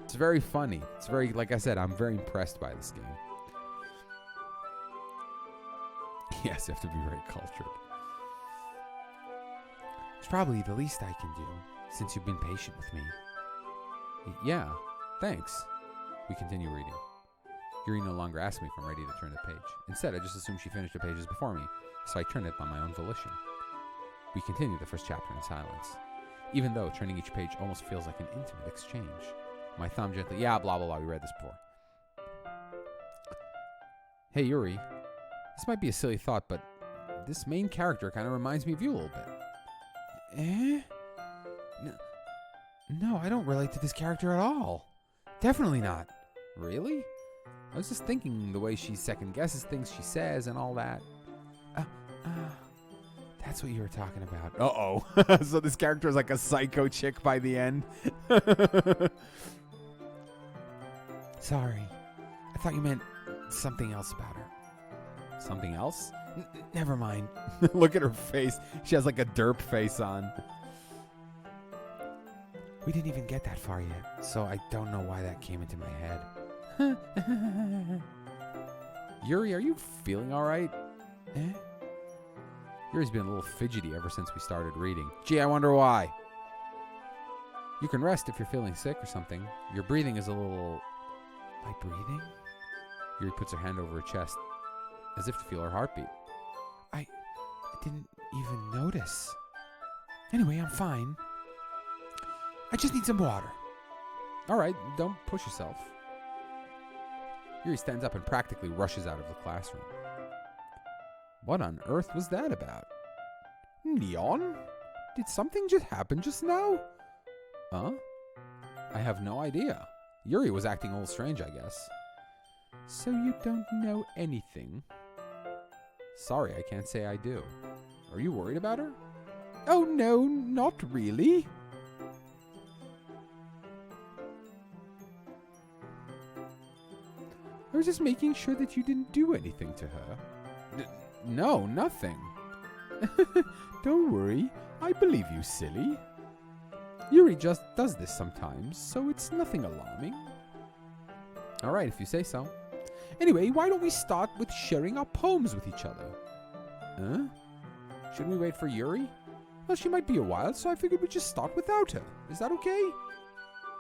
It's very funny. It's very, like I said, I'm very impressed by this game. Yes, you have to be very cultured. It's probably the least I can do, since you've been patient with me. Yeah, thanks. We continue reading. Yuri no longer asks me if I'm ready to turn the page. Instead, I just assume she finished the pages before me, so I turn it by my own volition. We continue the first chapter in silence, even though turning each page almost feels like an intimate exchange. My thumb gently, yeah, blah, blah, blah, we read this before. Hey, Yuri, this might be a silly thought, but this main character kind of reminds me of you a little bit. No, I don't relate to this character at all. Definitely not. Really? I was just thinking the way she second guesses things she says and all that. That's what you were talking about. Uh-oh. So this character is like a psycho chick by the end. Sorry. I thought you meant something else about her. Something else? Never mind. Look at her face. She has like a derp face on. We didn't even get that far yet, so I don't know why that came into my head. Yuri, are you feeling all right? Yuri's been a little fidgety ever since we started reading. Gee, I wonder why. You can rest if you're feeling sick or something. Your breathing is a little... Light breathing? Yuri puts her hand over her chest, as if to feel her heartbeat. I didn't even notice. Anyway, I'm fine. I just need some water. All right, don't push yourself. Yuri stands up and practically rushes out of the classroom. What on earth was that about? Neon? Did something just happen just now? Huh? I have no idea. Yuri was acting a little strange, I guess. So you don't know anything? Sorry, I can't say I do. Are you worried about her? Oh no, not really. I was just making sure that you didn't do anything to her. No, nothing. Don't worry. I believe you, silly. Yuri just does this sometimes, so it's nothing alarming. All right, if you say so. Anyway, why don't we start with sharing our poems with each other? Huh? Shouldn't we wait for Yuri? Well, she might be a while, so I figured we'd just start without her. Is that okay?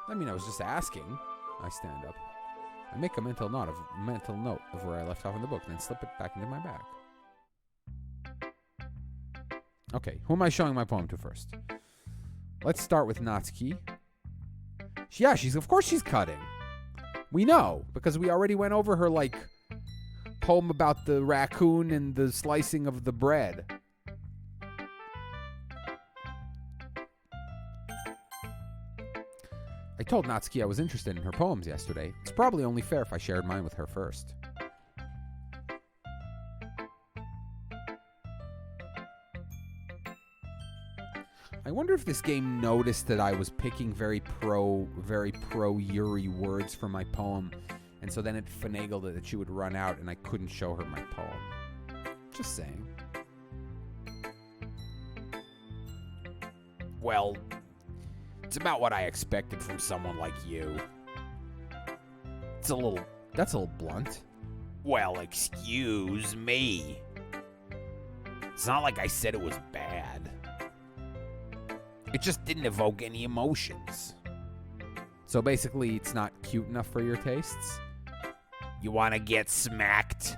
I mean, I was just asking. I stand up. I make a mental note of where I left off in the book, then slip it back into my bag. Okay, who am I showing my poem to first? Let's start with Natsuki. Yeah, of course she's cutting. We know, because we already went over her, poem about the raccoon and the slicing of the bread. I told Natsuki I was interested in her poems yesterday. It's probably only fair if I shared mine with her first. I wonder if this game noticed that I was picking very pro Yuri words for my poem, and so then it finagled it that she would run out and I couldn't show her my poem. Just saying. Well, it's about what I expected from someone like you. That's a little blunt. Well, excuse me. It's not like I said it was bad. It just didn't evoke any emotions. So basically, it's not cute enough for your tastes? You want to get smacked?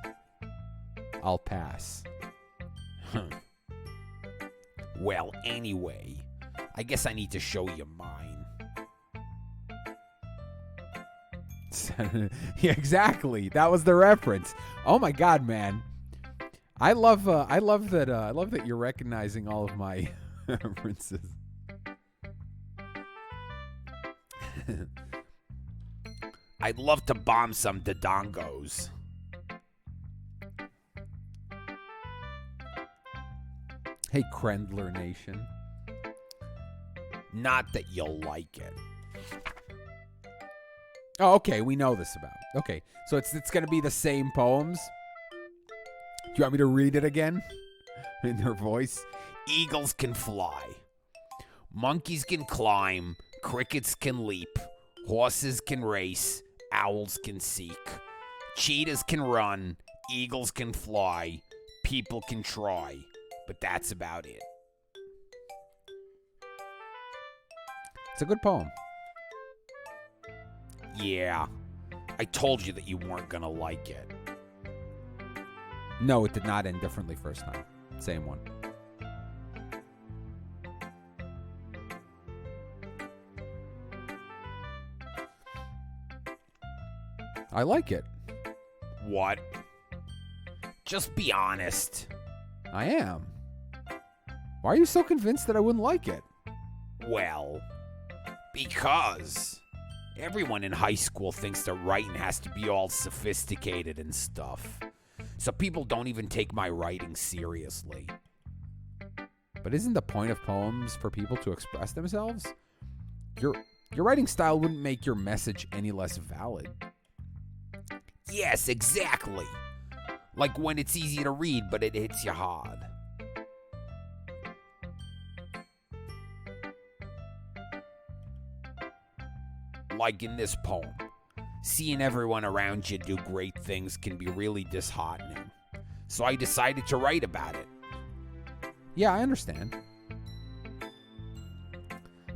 I'll pass. Well, anyway, I guess I need to show you mine. Yeah, exactly. That was the reference. Oh my god, man. I love that you're recognizing all of my references. I'd love to bomb some dodongos. Hey, Krendler Nation. Not that you'll like it. Oh, okay, we know this about. Okay, so it's gonna be the same poems? Do you want me to read it again? In her voice? Eagles can fly. Monkeys can climb. Crickets can leap. Horses can race. Owls can seek. Cheetahs can run. Eagles can fly. People can try. But that's about it. It's a good poem. Yeah. I told you that you weren't gonna like it. No, it did not end differently first time. Same one. I like it. What? Just be honest. I am. Why are you so convinced that I wouldn't like it? Well, because everyone in high school thinks that writing has to be all sophisticated and stuff. So people don't even take my writing seriously. But isn't the point of poems for people to express themselves? Your writing style wouldn't make your message any less valid. Yes, exactly. Like when it's easy to read, but it hits you hard. Like in this poem. Seeing everyone around you do great things can be really disheartening. So I decided to write about it. Yeah, I understand.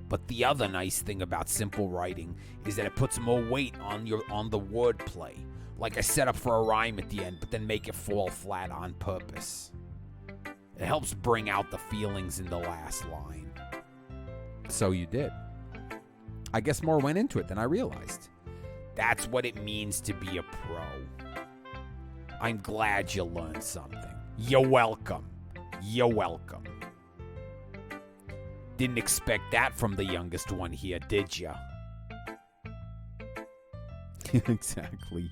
But the other nice thing about simple writing is that it puts more weight on the wordplay. Like I set up for a rhyme at the end, but then make it fall flat on purpose. It helps bring out the feelings in the last line. So you did. I guess more went into it than I realized. That's what it means to be a pro. I'm glad you learned something. You're welcome. You're welcome. Didn't expect that from the youngest one here, did ya? Exactly.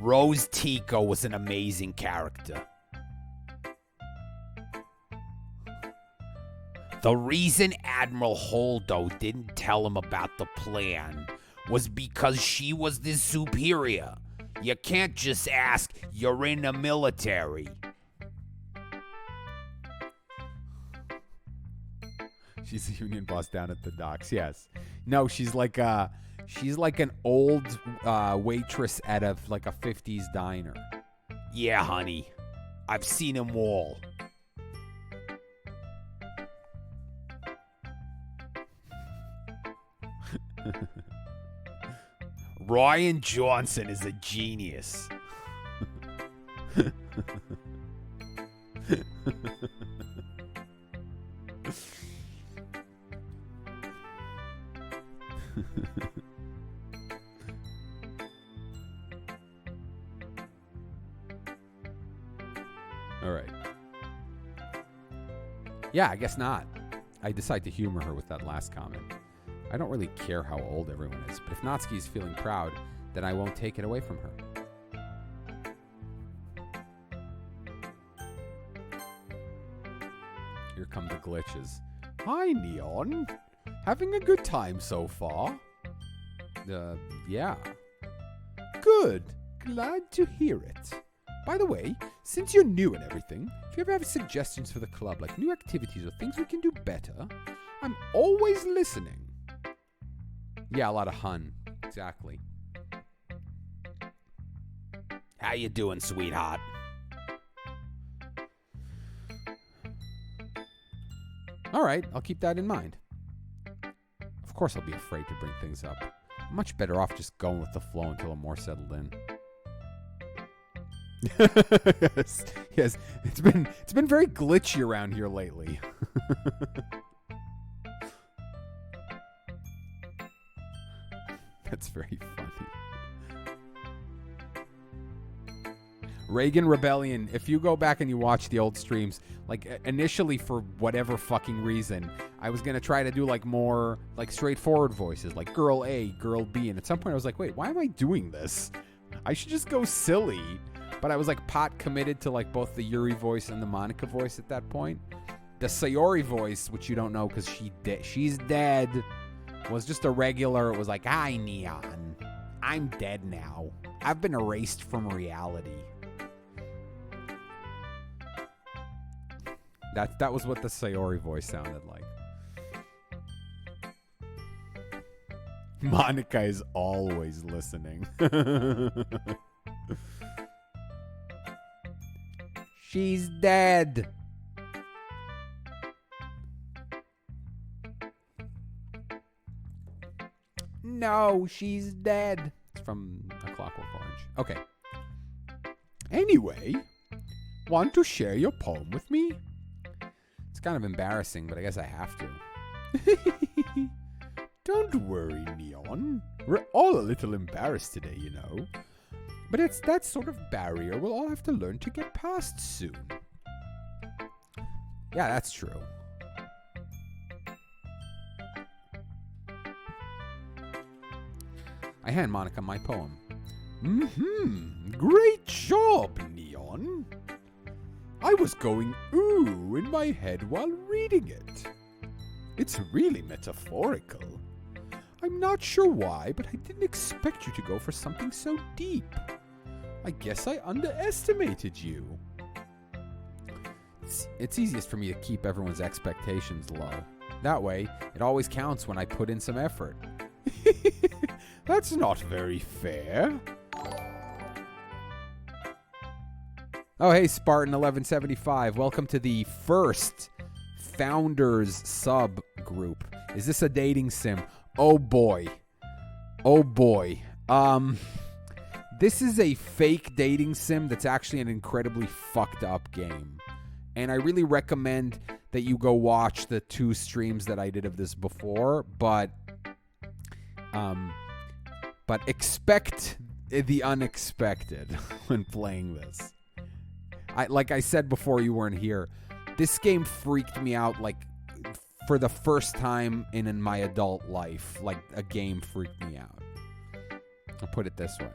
Rose Tico was an amazing character. The reason Admiral Holdo didn't tell him about the plan was because she was the superior. You can't just ask, you're in the military. She's a union boss down at the docks. Yes. No, she's like an old waitress at a 50s diner. Yeah, honey. I've seen them all. Ryan Johnson is a genius. All right. Yeah, I guess not. I decide to humor her with that last comment. I don't really care how old everyone is, but if Natsuki is feeling proud, then I won't take it away from her. Here come the glitches. Hi, Neon. Having a good time so far? Yeah. Good. Glad to hear it. By the way, since you're new and everything, if you ever have suggestions for the club, like new activities or things we can do better, I'm always listening. Yeah, a lot of Hun. Exactly. How you doing, sweetheart? All right, I'll keep that in mind. Of course I'll be afraid to bring things up. I'm much better off just going with the flow until I'm more settled in. yes. It's been very glitchy around here lately. That's very funny. Reagan Rebellion, if you go back and you watch the old streams, initially for whatever fucking reason, I was going to try to do more straightforward voices, like girl A, girl B, and at some point I was like, wait, why am I doing this? I should just go silly. But I was pot committed to both the Yuri voice and the Monica voice at that point. The Sayori voice, which you don't know because she's dead, was just a regular. It was like, hi, Neon. I'm dead now. I've been erased from reality. That was what the Sayori voice sounded like. Monica is always listening. She's dead. No, she's dead. It's from A Clockwork Orange. Okay. Anyway, want to share your poem with me? It's kind of embarrassing, but I guess I have to. Don't worry, Neon. We're all a little embarrassed today, you know. But it's that sort of barrier we'll all have to learn to get past soon. Yeah, that's true. I hand Monica my poem. Great job, Neon. I was going ooh in my head while reading it. It's really metaphorical. I'm not sure why, but I didn't expect you to go for something so deep. I guess I underestimated you. It's easiest for me to keep everyone's expectations low. That way, it always counts when I put in some effort. That's not very fair. Oh, hey, Spartan1175. Welcome to the first Founders sub group. Is this a dating sim? Oh, boy. Oh, boy. This is a fake dating sim that's actually an incredibly fucked up game. And I really recommend that you go watch the 2 streams that I did of this before, but expect the unexpected when playing this. Like I said before you weren't here, this game freaked me out for the first time in my adult life. A game freaked me out. I'll put it this way.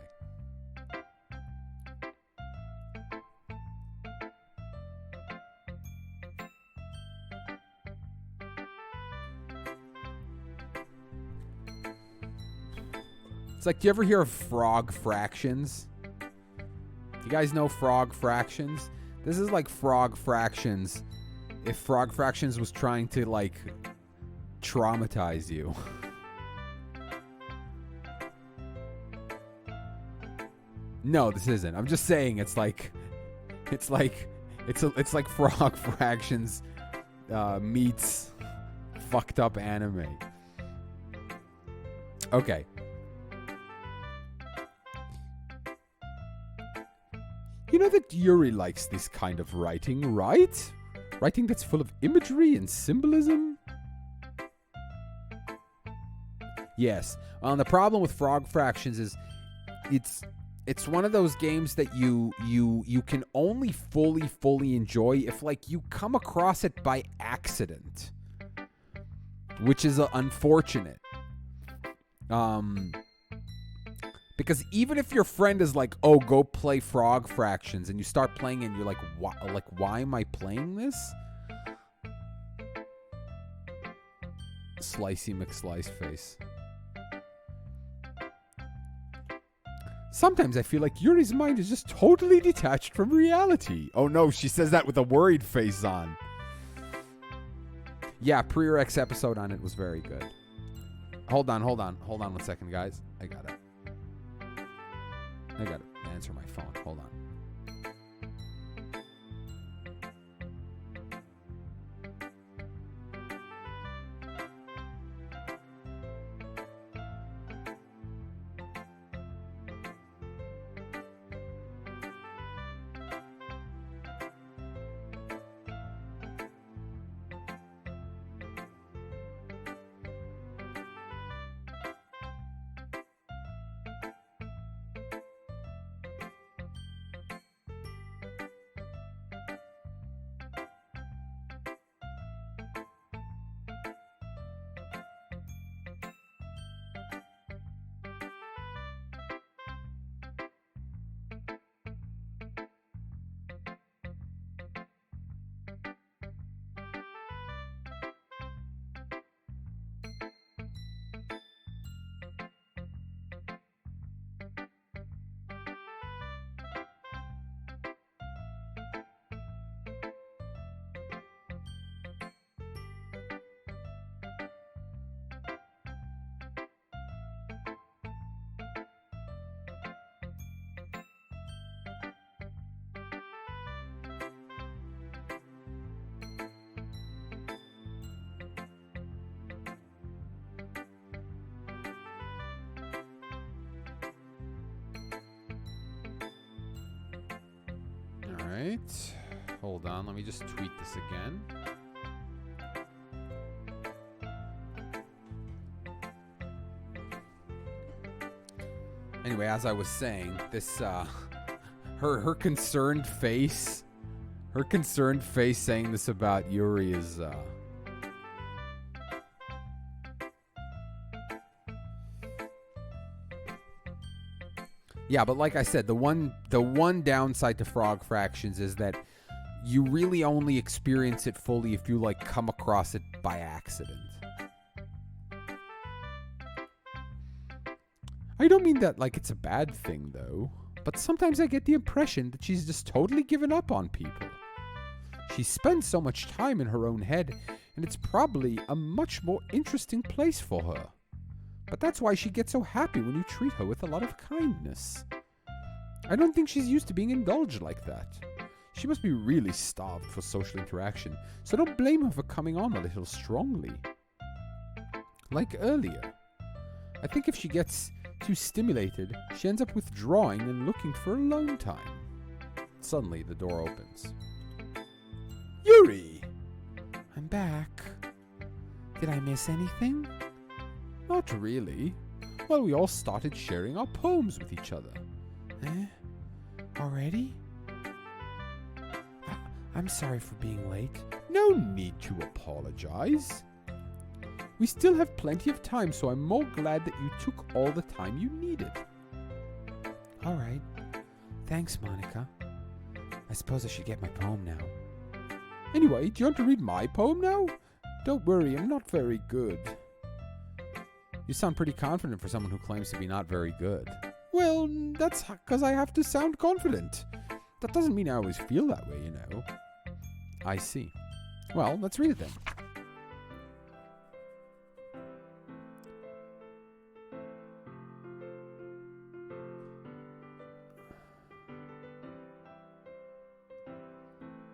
It's do you ever hear of frog fractions? You guys know frog fractions? This is like frog fractions. If frog fractions was trying to traumatize you. No, this isn't. I'm just saying it's like Frog Fractions meets fucked up anime. Okay. You know that Yuri likes this kind of writing, right? Writing that's full of imagery and symbolism? Yes. Well, the problem with Frog Fractions is it's one of those games that you can only fully enjoy if like you come across it by accident, which is unfortunate. Because even if your friend is like, "Oh, go play Frog Fractions," and you start playing and you're like, why am I playing this? Slicey McSlice face. Sometimes I feel like Yuri's mind is just totally detached from reality. Oh no, she says that with a worried face on. Yeah, Pre-Rex episode on it was very good. Hold on 1 second, guys. I gotta answer my phone. Hold on. Alright. Hold on, let me just tweet this again. Anyway, as I was saying, this her concerned face saying this about Yuri is yeah, but like I said, the one downside to Frog Fractions is that you really only experience it fully if you like come across it by accident. I don't mean that like it's a bad thing though, but sometimes I get the impression that she's just totally given up on people. She spends so much time in her own head, and it's probably a much more interesting place for her. But that's why she gets so happy when you treat her with a lot of kindness. I don't think she's used to being indulged like that. She must be really starved for social interaction, so don't blame her for coming on a little strongly. Like earlier. I think if she gets too stimulated, she ends up withdrawing and looking for alone time. Suddenly, the door opens. Yuri! I'm back. Did I miss anything? Not really. Well, we all started sharing our poems with each other. Eh? Already? I'm sorry for being late. No need to apologize. We still have plenty of time, so I'm more glad that you took all the time you needed. All right. Thanks, Monica. I suppose I should get my poem now. Anyway, do you want to read my poem now? Don't worry, I'm not very good. You sound pretty confident for someone who claims to be not very good. Well, that's because I have to sound confident. That doesn't mean I always feel that way, you know. I see. Well, let's read it then.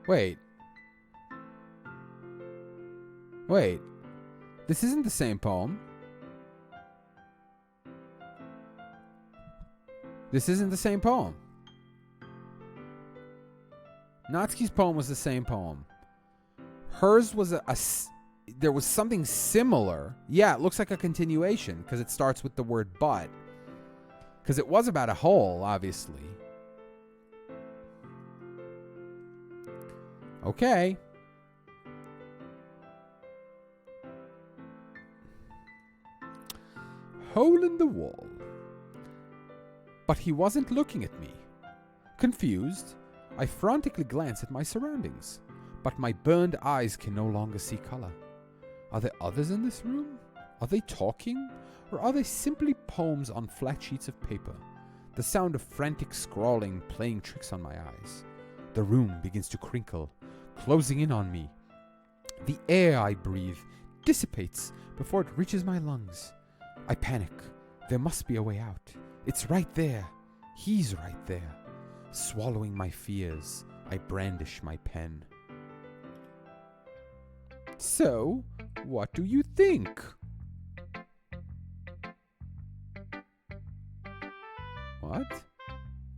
Wait. Wait. This isn't the same poem. This isn't the same poem. Natsuki's poem was the same poem. Hers was there was something similar. Yeah, it looks like a continuation because it starts with the word but. Because it was about a hole, obviously. Okay. Hole in the wall. But he wasn't looking at me. Confused, I frantically glance at my surroundings, but my burned eyes can no longer see color. Are there others in this room? Are they talking? Or are they simply poems on flat sheets of paper? The sound of frantic scrawling playing tricks on my eyes. The room begins to crinkle, closing in on me. The air I breathe dissipates before it reaches my lungs. I panic. There must be a way out. It's right there. He's right there. Swallowing my fears, I brandish my pen. So, what do you think? What?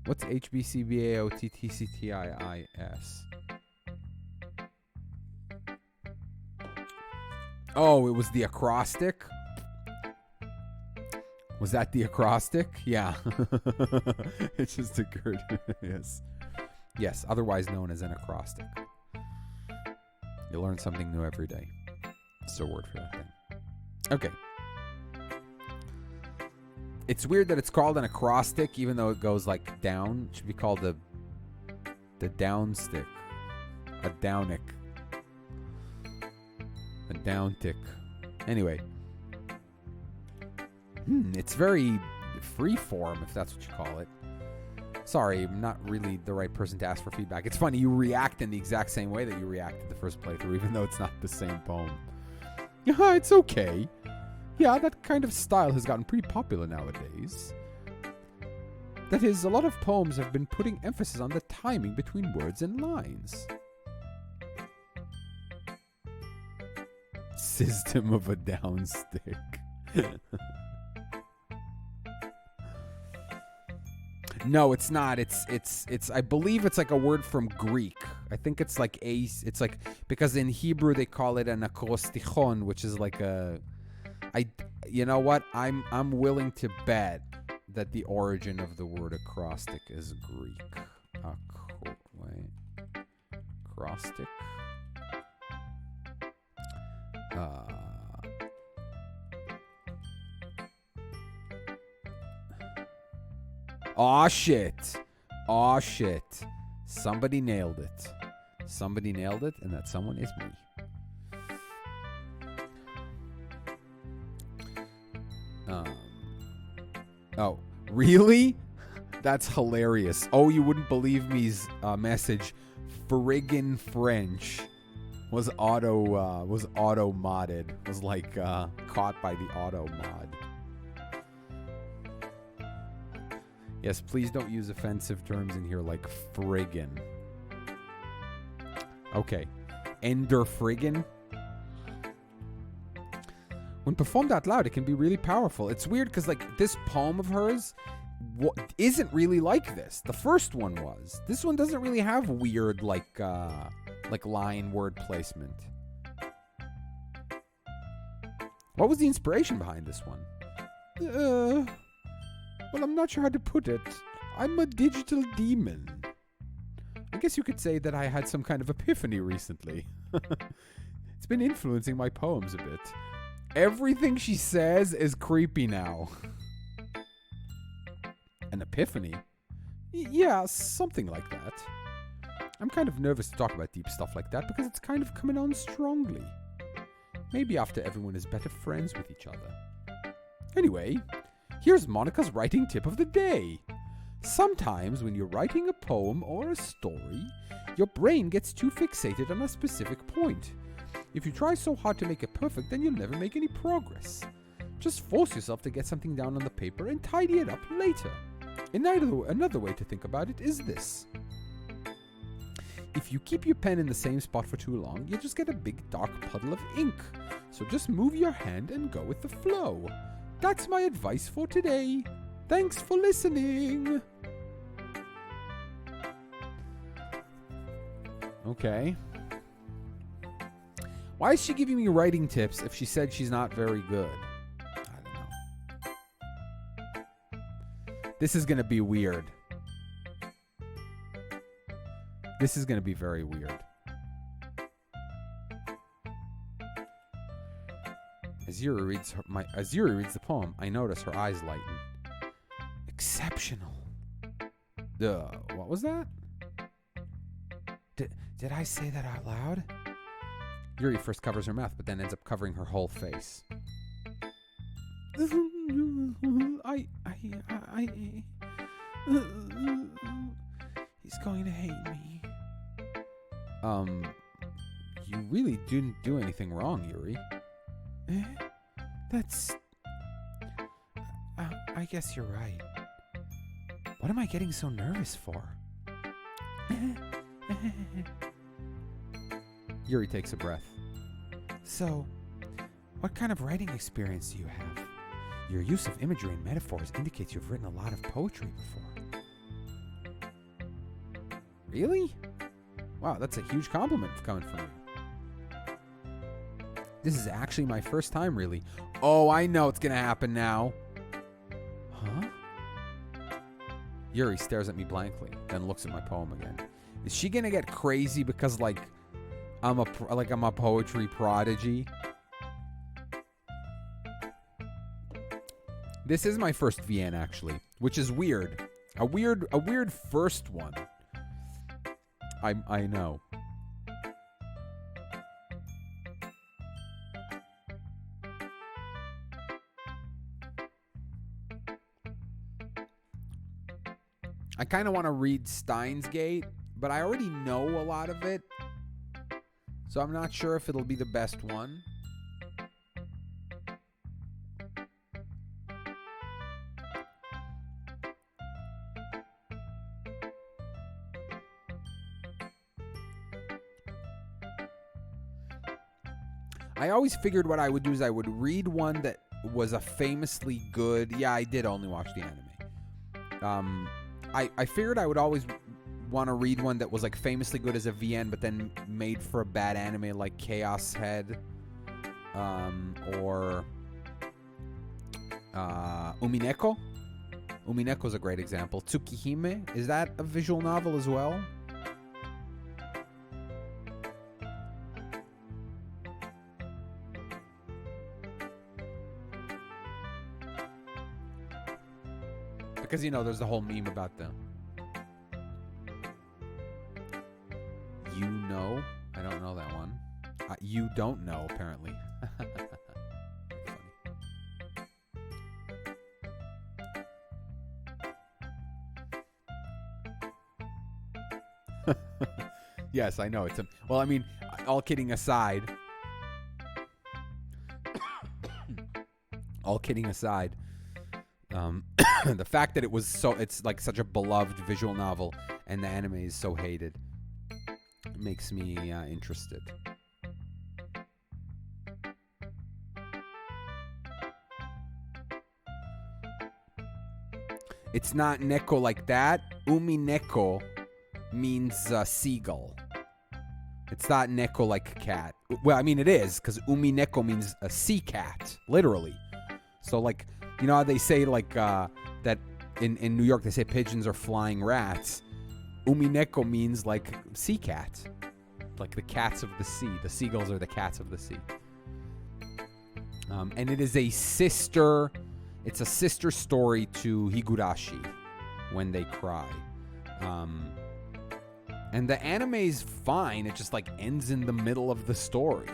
What's HBCBAOTTCTIIS? Oh, it was the acrostic? Was that the acrostic? Yeah. It just occurred. Yes. Yes, otherwise known as an acrostic. You learn something new every day. It's a word for that thing. Okay. It's weird that it's called an acrostic, even though it goes like down. It should be called the downstick. A downick. A downtick. Anyway. It's very free-form, if that's what you call it. Sorry, I'm not really the right person to ask for feedback. It's funny, you react in the exact same way that you reacted the first playthrough, even though it's not the same poem. Yeah, it's okay. Yeah, that kind of style has gotten pretty popular nowadays. That is, a lot of poems have been putting emphasis on the timing between words and lines. System of a downstick. No, it's not. It's I believe it's like a word from Greek. I think it's like it's like, because in Hebrew they call it an akrostichon, which is like you know what? I'm willing to bet that the origin of the word acrostic is Greek. Acrostic. Aw, shit. Aw, shit. Somebody nailed it. Somebody nailed it, and that someone is me. Oh, really? That's hilarious. Oh, you wouldn't believe me's message. Friggin' French was auto modded. Was like caught by the auto mod. Yes, please don't use offensive terms in here like friggin'. Okay. Ender friggin'. When performed out loud, it can be really powerful. It's weird because, like, this poem of hers isn't really like this. The first one was. This one doesn't really have weird, like line word placement. What was the inspiration behind this one? Well, I'm not sure how to put it. I'm a digital demon. I guess you could say that I had some kind of epiphany recently. It's been influencing my poems a bit. Everything she says is creepy now. An epiphany? Yeah, something like that. I'm kind of nervous to talk about deep stuff like that because it's kind of coming on strongly. Maybe after everyone is better friends with each other. Anyway, here's Monica's writing tip of the day. Sometimes when you're writing a poem or a story, your brain gets too fixated on a specific point. If you try so hard to make it perfect, then you'll never make any progress. Just force yourself to get something down on the paper and tidy it up later. Another way to think about it is this. If you keep your pen in the same spot for too long, you just get a big dark puddle of ink. So just move your hand and go with the flow. That's my advice for today. Thanks for listening. Okay. Why is she giving me writing tips if she said she's not very good? I don't know. This is going to be weird. This is going to be very weird. As Yuri reads the poem, I notice her eyes lighten. Exceptional. What was that? Did I say that out loud? Yuri first covers her mouth, but then ends up covering her whole face. He's going to hate me. You really didn't do anything wrong, Yuri. I guess you're right. What am I getting so nervous for? Yuri takes a breath. So, what kind of writing experience do you have? Your use of imagery and metaphors indicates you've written a lot of poetry before. Really? Wow, that's a huge compliment coming from you. This is actually my first time, really. Oh, I know what's gonna happen now. Huh? Yuri stares at me blankly, then looks at my poem again. Is she gonna get crazy because, like, I'm a poetry prodigy? This is my first VN, actually, which is weird. A weird first one. I know. I kind of want to read Steins Gate, but I already know a lot of it, so I'm not sure if it'll be the best one. I always figured what I would do is I would read one that was a famously good... Yeah, I did only watch the anime. I figured I would always want to read one that was like famously good as a VN, but then made for a bad anime like Chaos Head, or Umineko. Umineko is a great example. Tsukihime, is that a visual novel as well? Because, you know, there's the whole meme about them. You know? I don't know that one. You don't know, apparently. Yes, I know. It's a... Well, I mean, all kidding aside... all kidding aside... the fact that it's like such a beloved visual novel and the anime is so hated makes me interested. It's not neko like that. Umineko means seagull. It's not neko like cat. Well, I mean it is, because umineko means a sea cat, literally. So like, you know how they say like that in New York they say pigeons are flying rats. Umineko means like sea cat, like the cats of the sea. The seagulls are the cats of the sea. And it is a sister. It's a sister story to Higurashi, When They Cry. And the anime is fine. It just like ends in the middle of the story.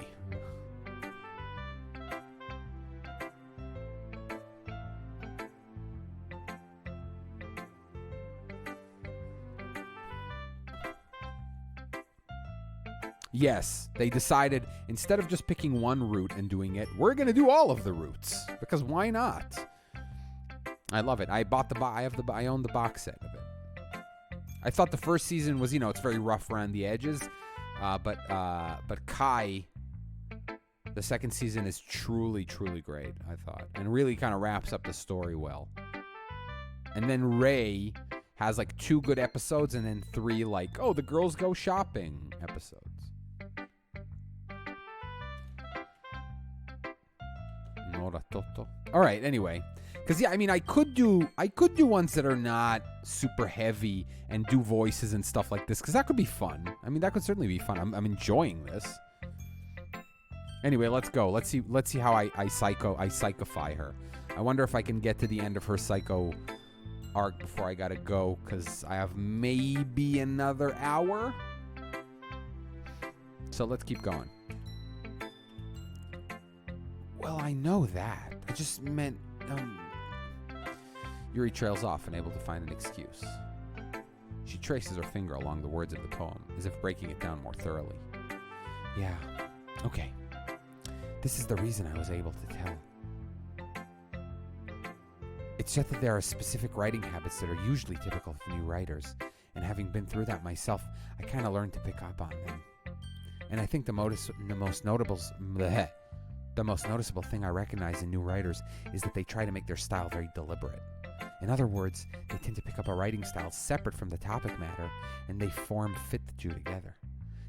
Yes, they decided instead of just picking one route and doing it, we're going to do all of the routes, because why not? I love it. I own the box set of it. I thought the first season was, it's very rough around the edges. But Kai, the second season is truly, truly great, I thought. And really kind of wraps up the story well. And then Ray has like 2 good episodes and then 3 like, the girls go shopping episodes. All right, anyway. Because, I could do ones that are not super heavy and do voices and stuff like this, because that could be fun. That could certainly be fun. I'm enjoying this. Anyway, let's go. Let's see how I psychify her. I wonder if I can get to the end of her psycho arc before I gotta go, because I have maybe another hour. So let's keep going. Well, I know that. I just meant... Yuri trails off, unable to find an excuse. She traces her finger along the words of the poem, as if breaking it down more thoroughly. Yeah, okay. This is the reason I was able to tell. It's just that there are specific writing habits that are usually typical for new writers, and having been through that myself, I kind of learned to pick up on them. And I think the most noticeable thing I recognize in new writers is that they try to make their style very deliberate. In other words, they tend to pick up a writing style separate from the topic matter, and they fit the two together.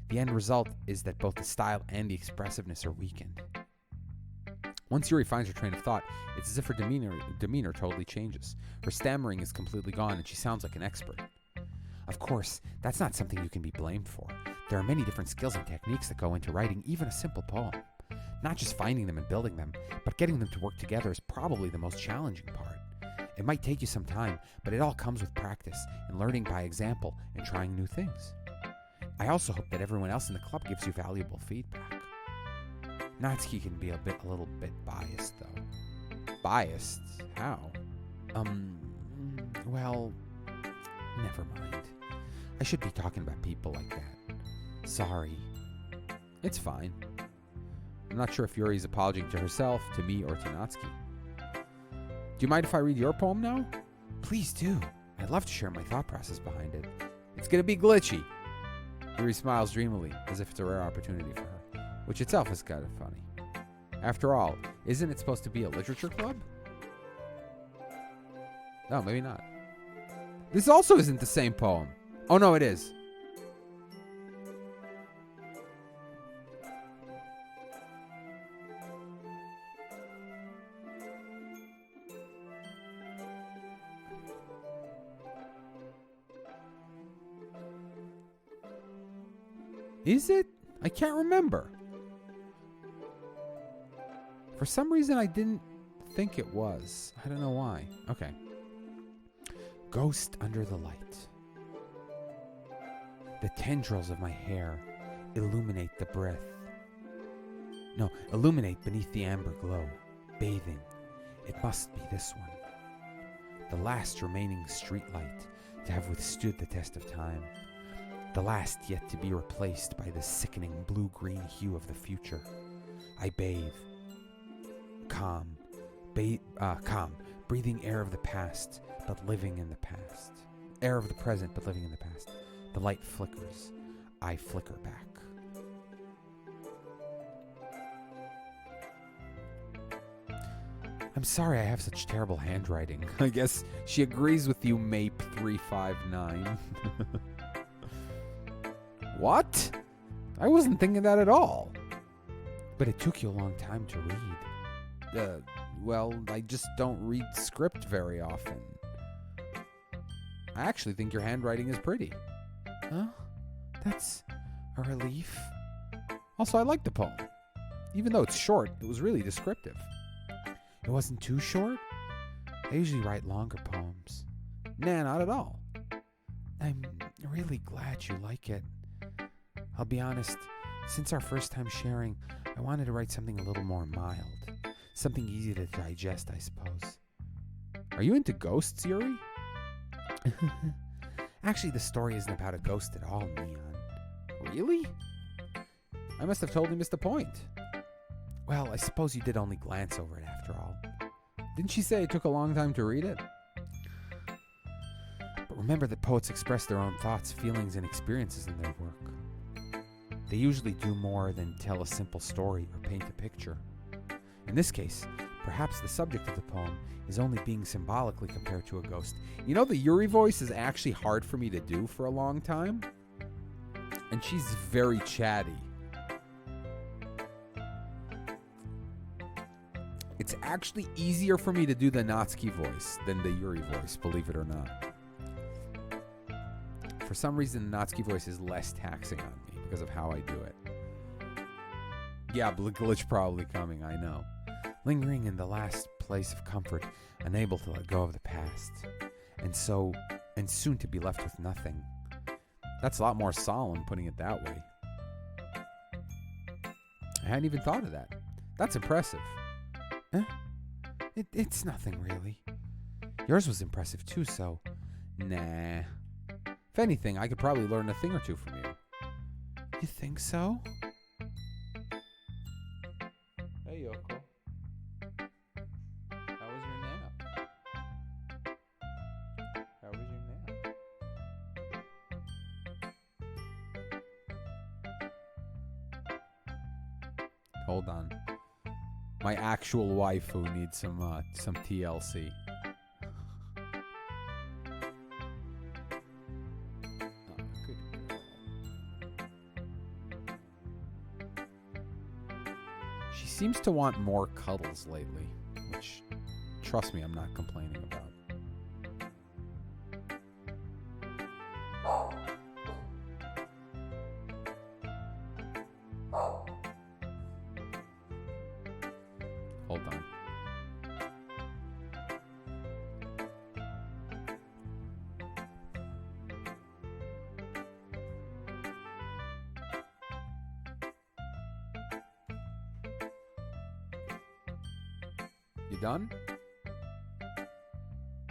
The end result is that both the style and the expressiveness are weakened. Once Yuri finds her train of thought, it's as if her demeanor totally changes. Her stammering is completely gone, and she sounds like an expert. Of course, that's not something you can be blamed for. There are many different skills and techniques that go into writing even a simple poem. Not just finding them and building them, but getting them to work together is probably the most challenging part. It might take you some time, but it all comes with practice and learning by example and trying new things. I also hope that everyone else in the club gives you valuable feedback. Natsuki can be a little bit biased, though. Biased? How? Well, never mind. I should be talking about people like that. Sorry. It's fine. I'm not sure if Yuri's apologizing to herself, to me, or to Natsuki. Do you mind if I read your poem now? Please do. I'd love to share my thought process behind it. It's gonna be glitchy. Yuri smiles dreamily, as if it's a rare opportunity for her, which itself is kind of funny. After all, isn't it supposed to be a literature club? No, maybe not. This also isn't the same poem. Oh no, it is. Is it? I can't remember. For some reason, I didn't think it was. I don't know why. Okay. Ghost under the light. The tendrils of my hair illuminate the breath. No, illuminate beneath the amber glow. Bathing. It must be this one. The last remaining streetlight to have withstood the test of time. The last yet to be replaced by the sickening blue-green hue of the future. I bathe. Calm. Calm. Breathing air of the past, but living in the past. Air of the present, but living in the past. The light flickers. I flicker back. I'm sorry I have such terrible handwriting. I guess she agrees with you, Mape359. What? I wasn't thinking that at all. But it took you a long time to read. Well, I just don't read script very often. I actually think your handwriting is pretty. Huh? That's a relief. Also, I like the poem. Even though it's short, it was really descriptive. It wasn't too short? I usually write longer poems. Nah, not at all. I'm really glad you like it. I'll be honest, since our first time sharing, I wanted to write something a little more mild. Something easy to digest, I suppose. Are you into ghosts, Yuri? Actually, the story isn't about a ghost at all, Neon. Really? I must have totally missed the point. Well, I suppose you did only glance over it after all. Didn't she say it took a long time to read it? But remember that poets express their own thoughts, feelings, and experiences in their work. They usually do more than tell a simple story or paint a picture. In this case, perhaps the subject of the poem is only being symbolically compared to a ghost. You know, the Yuri voice is actually hard for me to do for a long time. And she's very chatty. It's actually easier for me to do the Natsuki voice than the Yuri voice, believe it or not. For some reason, the Natsuki voice is less taxing on me because of how I do it. Yeah, glitch probably coming, I know. Lingering in the last place of comfort, unable to let go of the past, and soon to be left with nothing. That's a lot more solemn, putting it that way. I hadn't even thought of that. That's impressive. Huh? It's nothing, really. Yours was impressive, too, so... Nah. If anything, I could probably learn a thing or two from you. You think so? Hey, Yoko. How was your nap? How was your nap? Hold on. My actual wife who needs some TLC. She seems to want more cuddles lately, which, trust me, I'm not complaining about. Hold on. You done?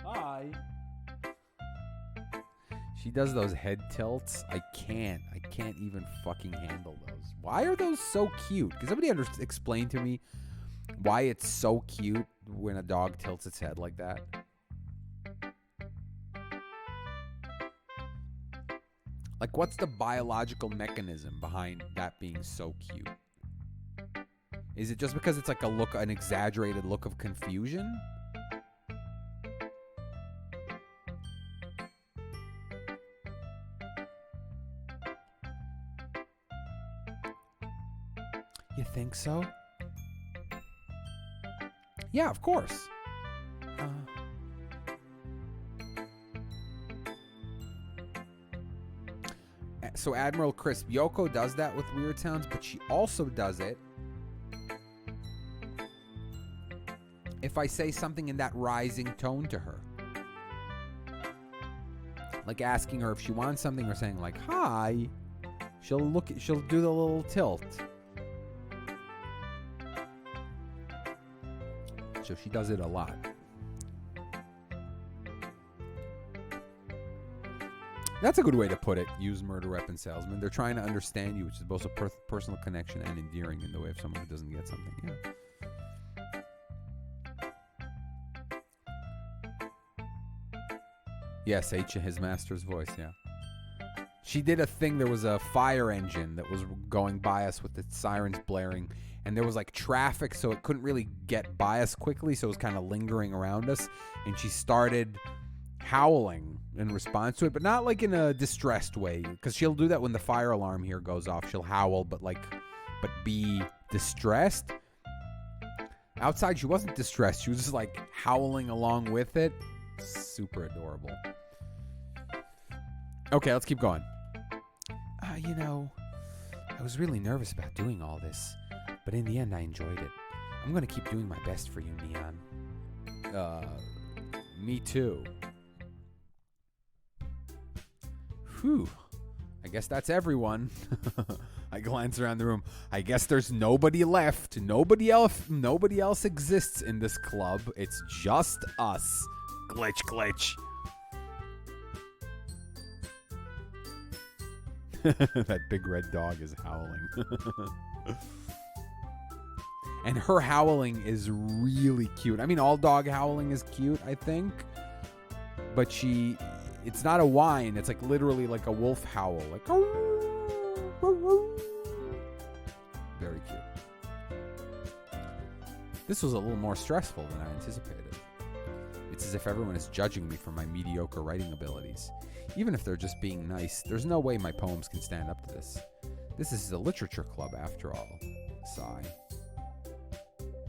Hi. She does those head tilts. I can't even fucking handle those. Why are those so cute? Can somebody explain to me why it's so cute when a dog tilts its head like that? Like, what's the biological mechanism behind that being so cute? Is it just because it's like an exaggerated look of confusion? You think so? Yeah, of course. So Admiral Crisp, Yoko does that with weird sounds, but she also does it if I say something in that rising tone to her. Like asking her if she wants something or saying like, hi. She'll do the little tilt. So she does it a lot. That's a good way to put it. Use murder weapon salesman. They're trying to understand you, which is both a personal connection and endearing in the way of someone who doesn't get something. Yeah. Yes, his master's voice, yeah. She did a thing, there was a fire engine that was going by us with the sirens blaring, and there was like traffic, so it couldn't really get by us quickly, so it was kind of lingering around us, and she started howling in response to it, but not like in a distressed way, because she'll do that when the fire alarm here goes off. She'll howl, but be distressed. Outside, she wasn't distressed. She was just like howling along with it. Super adorable. Okay, let's keep going. I was really nervous about doing all this, but in the end, I enjoyed it. I'm going to keep doing my best for you, Neon. Me too. Whew. I guess that's everyone. I glance around the room. I guess there's nobody left. Nobody else exists in this club. It's just us. Glitch. That big red dog is howling. And her howling is really cute. I mean, all dog howling is cute, I think. But it's not a whine. It's like literally like a wolf howl. Like, very cute. This was a little more stressful than I anticipated. It's as if everyone is judging me for my mediocre writing abilities. Even if they're just being nice, there's no way my poems can stand up to this. This is a literature club after all. Sigh.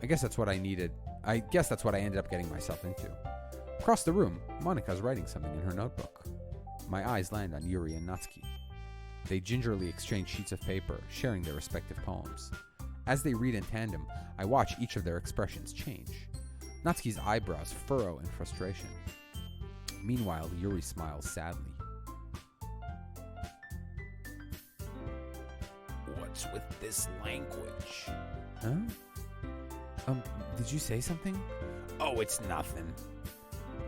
I guess that's what I needed. I guess that's what I ended up getting myself into. Across the room, Monika's writing something in her notebook. My eyes land on Yuri and Natsuki. They gingerly exchange sheets of paper, sharing their respective poems. As they read in tandem, I watch each of their expressions change. Natsuki's eyebrows furrow in frustration. Meanwhile, Yuri smiles sadly. What's with this language? Huh? Did you say something? Oh, it's nothing.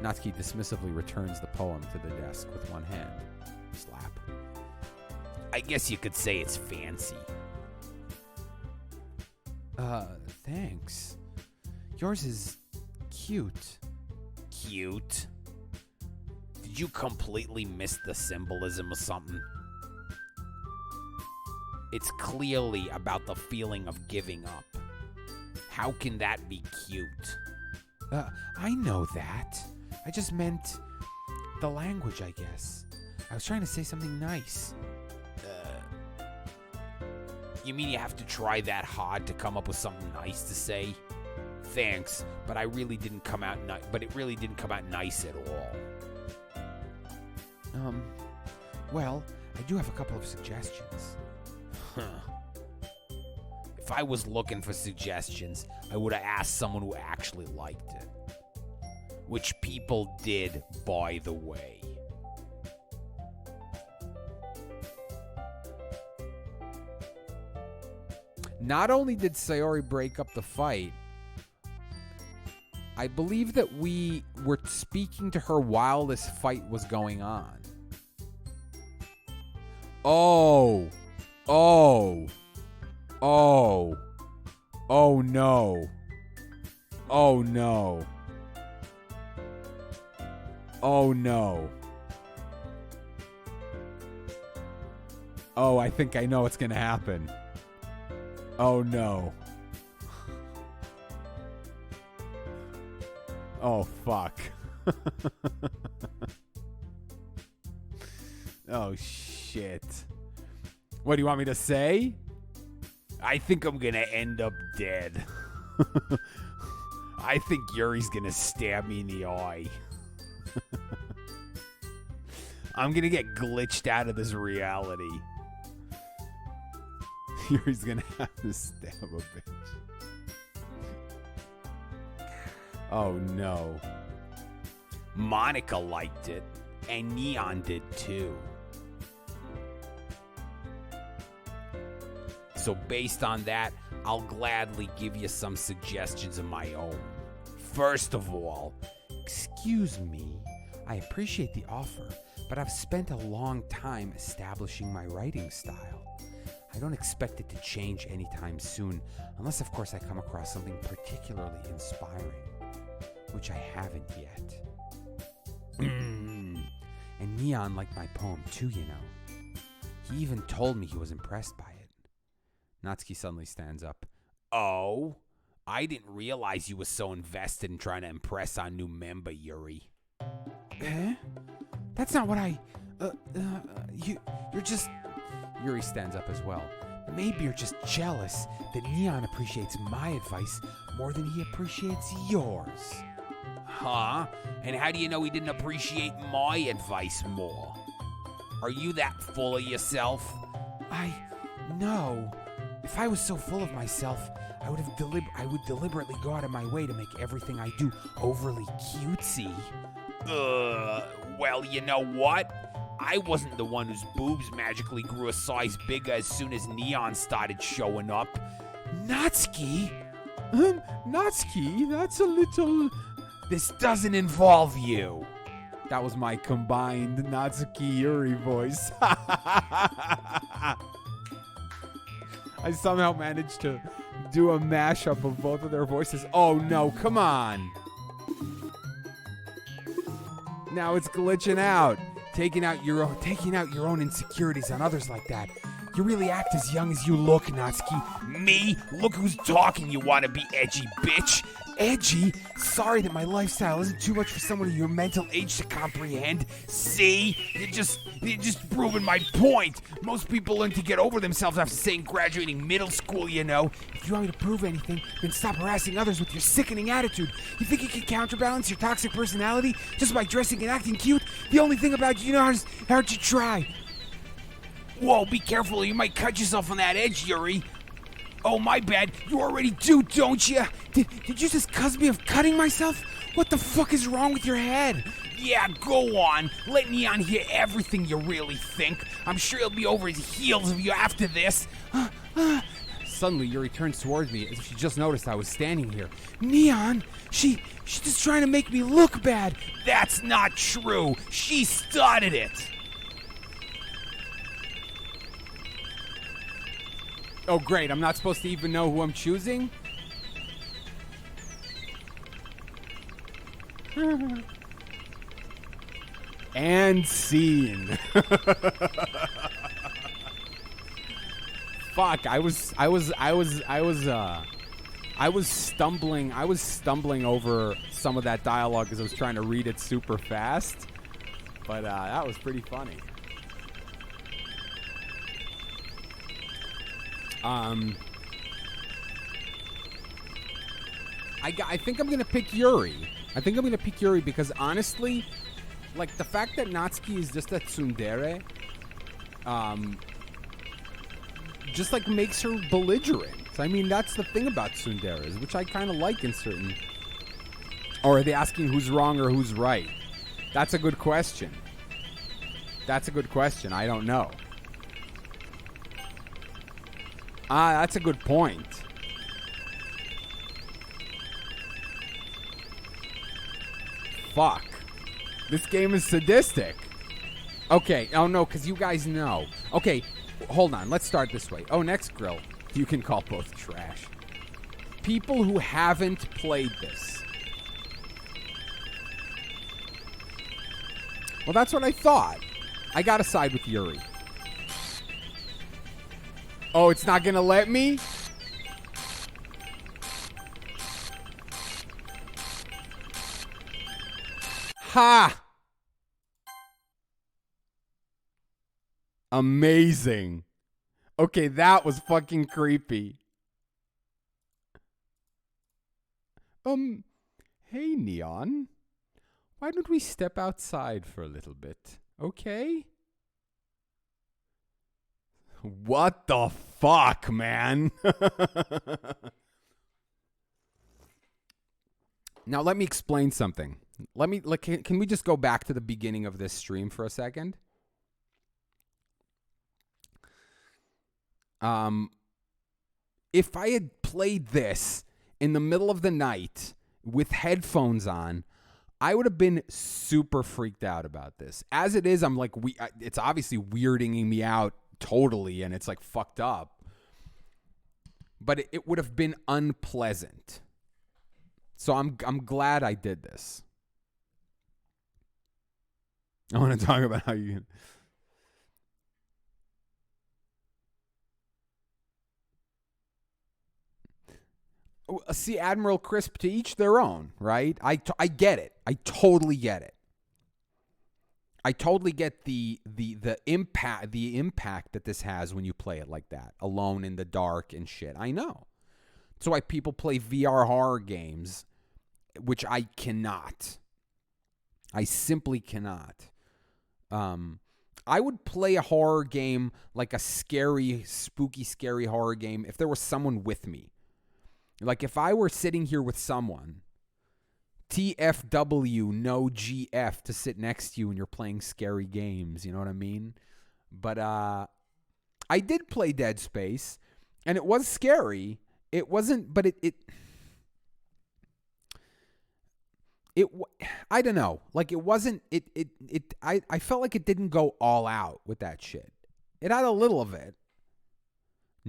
Natsuki dismissively returns the poem to the desk with one hand. Slap. I guess you could say it's fancy. Thanks. Yours is cute. Cute? Did you completely miss the symbolism or something? It's clearly about the feeling of giving up. How can that be cute? I know that. I just meant the language, I guess. I was trying to say something nice. You mean you have to try that hard to come up with something nice to say? Thanks, but it really didn't come out nice at all. Well, I do have a couple of suggestions. If I was looking for suggestions, I would have asked someone who actually liked it. Which people did, by the way. Not only did Sayori break up the fight, I believe that we were speaking to her while this fight was going on. Oh no. Oh no. Oh no. Oh, I think I know what's gonna happen. Oh no. Oh fuck. Oh shit. What do you want me to say? I think I'm gonna end up dead. I think Yuri's gonna stab me in the eye. I'm gonna get glitched out of this reality. Yuri's gonna have to stab a bitch. Oh no. Monica liked it, and Neon did too. So based on that, I'll gladly give you some suggestions of my own. First of all, Excuse me. I appreciate the offer, but I've spent a long time establishing my writing style. I don't expect it to change anytime soon, unless of course I come across something particularly inspiring, which I haven't yet. And Neon liked my poem too, you know. He even told me he was impressed by it. Natsuki suddenly stands up. oh, I didn't realize you were so invested in trying to impress our new member, Yuri. Eh? That's not what I... You're just... Yuri stands up as well. Maybe you're just jealous that Neon appreciates my advice more than he appreciates yours. Huh? And how do you know he didn't appreciate my advice more? Are you that full of yourself? No. If I was so full of myself, I would deliberately go out of my way to make everything I do overly cutesy. Well, you know what? I wasn't the one whose boobs magically grew a size bigger as soon as Neon started showing up. Natsuki? Natsuki, that's a little... This doesn't involve you. That was my combined Natsuki-Yuri voice. I somehow managed to do a mashup of both of their voices. Oh no, come on. Now it's glitching out. taking out your own insecurities on others like that. You really act as young as you look, Natsuki. Me? Look who's talking, you wanna be edgy bitch. Edgy? Sorry that my lifestyle isn't too much for someone of your mental age to comprehend. See? You're just proving my point. Most people learn to get over themselves after saying graduating middle school, you know. If you want me to prove anything, then stop harassing others with your sickening attitude. You think you can counterbalance your toxic personality just by dressing and acting cute? The only thing about you know how'd you try? Whoa, be careful, you might cut yourself on that edge, Yuri. Oh, my bad. You already do, don't you? Did you just accuse me of cutting myself? What the fuck is wrong with your head? Yeah, go on. Let Neon hear everything you really think. I'm sure he'll be over his heels of you after this. Suddenly, Yuri turns towards me as if she just noticed I was standing here. Neon, she's just trying to make me look bad. That's not true. She started it. Oh, great. I'm not supposed to even know who I'm choosing? And scene. Fuck, I was stumbling over some of that dialogue because I was trying to read it super fast. But that was pretty funny. I think I'm gonna pick Yuri. I think I'm gonna pick Yuri because honestly, like the fact that Natsuki is just a tsundere, just like makes her belligerent. I mean, that's the thing about tsunderes, which I kind of like in certain. Or are they asking who's wrong or who's right? That's a good question. I don't know. That's a good point. Fuck. This game is sadistic. Okay. Oh, no, because you guys know. Okay, hold on. Let's start this way. Oh, next grill. You can call both trash. People who haven't played this. Well, that's what I thought. I gotta side with Yuri. Oh, it's not gonna let me? Ha! Amazing. Okay, that was fucking creepy. Hey, Neon. Why don't we step outside for a little bit, okay? What the fuck, man? Now, let me explain something. Can we just go back to the beginning of this stream for a second? If I had played this in the middle of the night with headphones on, I would have been super freaked out about this. As it is, I'm like, it's obviously weirding me out totally, and it's like fucked up. But it would have been unpleasant. So I'm glad I did this. I want to talk about how you... See, Admiral Crisp, to each their own, right? I get it. I totally get it. I totally get the impact that this has when you play it like that, alone in the dark and shit. I know. That's why people play VR horror games, which I cannot. I simply cannot. I would play a horror game, like a scary, spooky, scary horror game, if there was someone with me. Like if I were sitting here with someone, TFW, no GF, to sit next to you and you're playing scary games, you know what I mean? But I did play Dead Space, and it was scary. It wasn't, but I don't know. Like it wasn't, I felt like it didn't go all out with that shit. It had a little of it.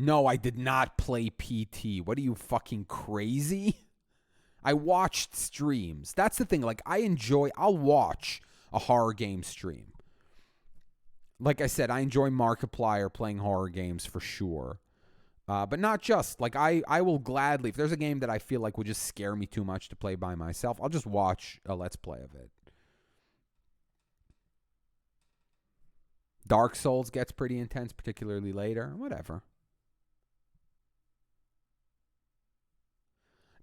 No, I did not play PT. What are you, fucking crazy? I watched streams. That's the thing. Like, I'll watch a horror game stream. Like I said, I enjoy Markiplier playing horror games for sure. But not just. Like, I will gladly, if there's a game that I feel like would just scare me too much to play by myself, I'll just watch a Let's Play of it. Dark Souls gets pretty intense, particularly later. Whatever.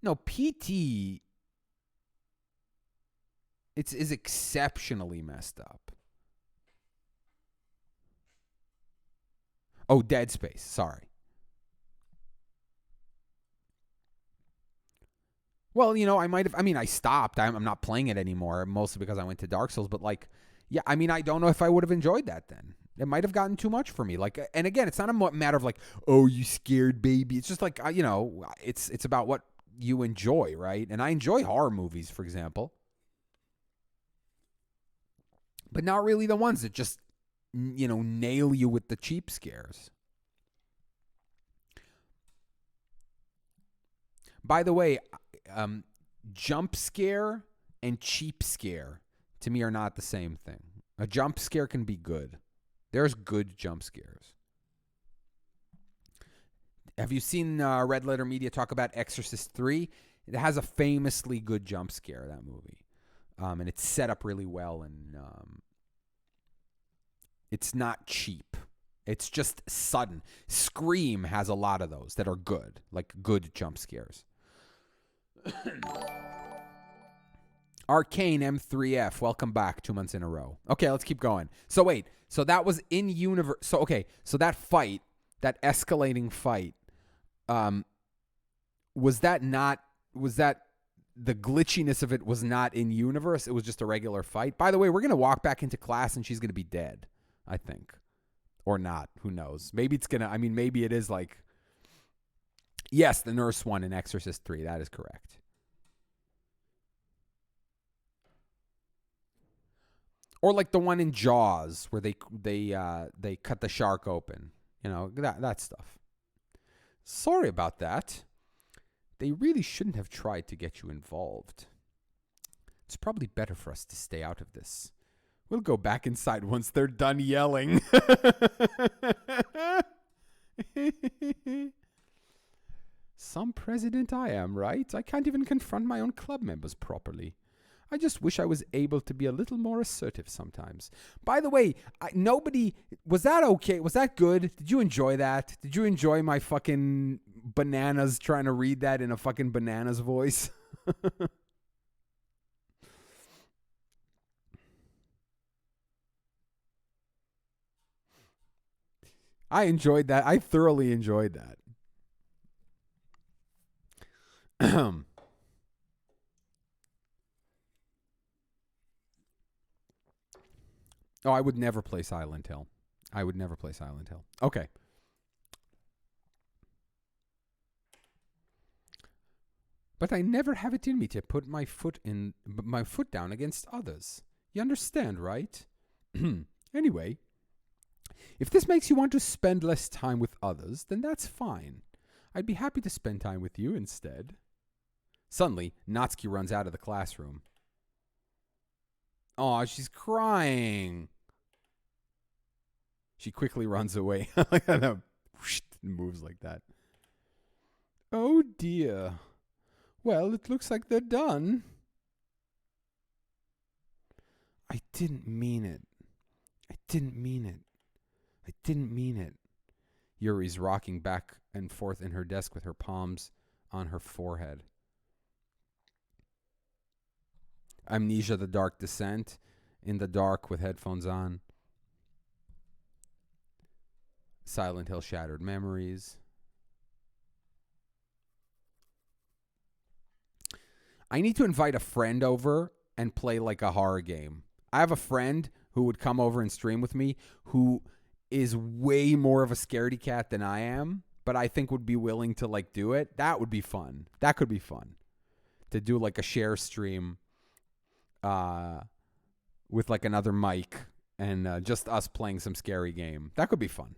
No, PT is exceptionally messed up. Oh, Dead Space. Sorry. Well, you know, I might have. I mean, I stopped. I'm not playing it anymore, mostly because I went to Dark Souls. But like, yeah, I mean, I don't know if I would have enjoyed that then. It might have gotten too much for me. Like, and again, it's not a matter of like, oh, you scared baby. It's just like, you know, it's about what you enjoy, right? And I enjoy horror movies, for example, but not really the ones that just, you know, nail you with the cheap scares. By the way, jump scare and cheap scare to me are not the same thing. A jump scare can be good. There's good jump scares. Have you seen Red Letter Media talk about Exorcist 3? It has a famously good jump scare, that movie. And it's set up really well, and it's not cheap. It's just sudden. Scream has a lot of those that are good, like good jump scares. Arcane M3F, welcome back 2 months in a row. Okay, let's keep going. So wait, so that was in universe. So okay, so that fight, that escalating fight, was that the glitchiness of it was not in universe? It was just a regular fight. By the way, we're gonna walk back into class and she's gonna be dead, I think, or not. Who knows? Maybe it's gonna. I mean, maybe it is like. Yes, the nurse one in Exorcist 3. That is correct. Or like the one in Jaws where they cut the shark open. You know, that stuff. Sorry about that. They really shouldn't have tried to get you involved. It's probably better for us to stay out of this. We'll go back inside once they're done yelling. Some president I am, right? I can't even confront my own club members properly. I just wish I was able to be a little more assertive sometimes. By the way, was that okay? Was that good? Did you enjoy that? Did you enjoy my fucking bananas trying to read that in a fucking bananas voice? I enjoyed that. I thoroughly enjoyed that. Oh, I would never play Silent Hill. I would never play Silent Hill. Okay. But I never have it in me to put my foot down against others. You understand, right? Anyway, if this makes you want to spend less time with others, then that's fine. I'd be happy to spend time with you instead. Suddenly, Natsuki runs out of the classroom. Oh, she's crying. She quickly runs away. Moves like that. Oh dear. Well, it looks like they're done. I didn't mean it. I didn't mean it. I didn't mean it. Yuri's rocking back and forth in her desk with her palms on her forehead. Amnesia: The Dark Descent. In the dark with headphones on. Silent Hill: Shattered Memories. I need to invite a friend over and play like a horror game. I have a friend who would come over and stream with me who is way more of a scaredy cat than I am, but I think would be willing to like do it. That would be fun. That could be fun. To do like a share stream with like another mic and just us playing some scary game. That could be fun.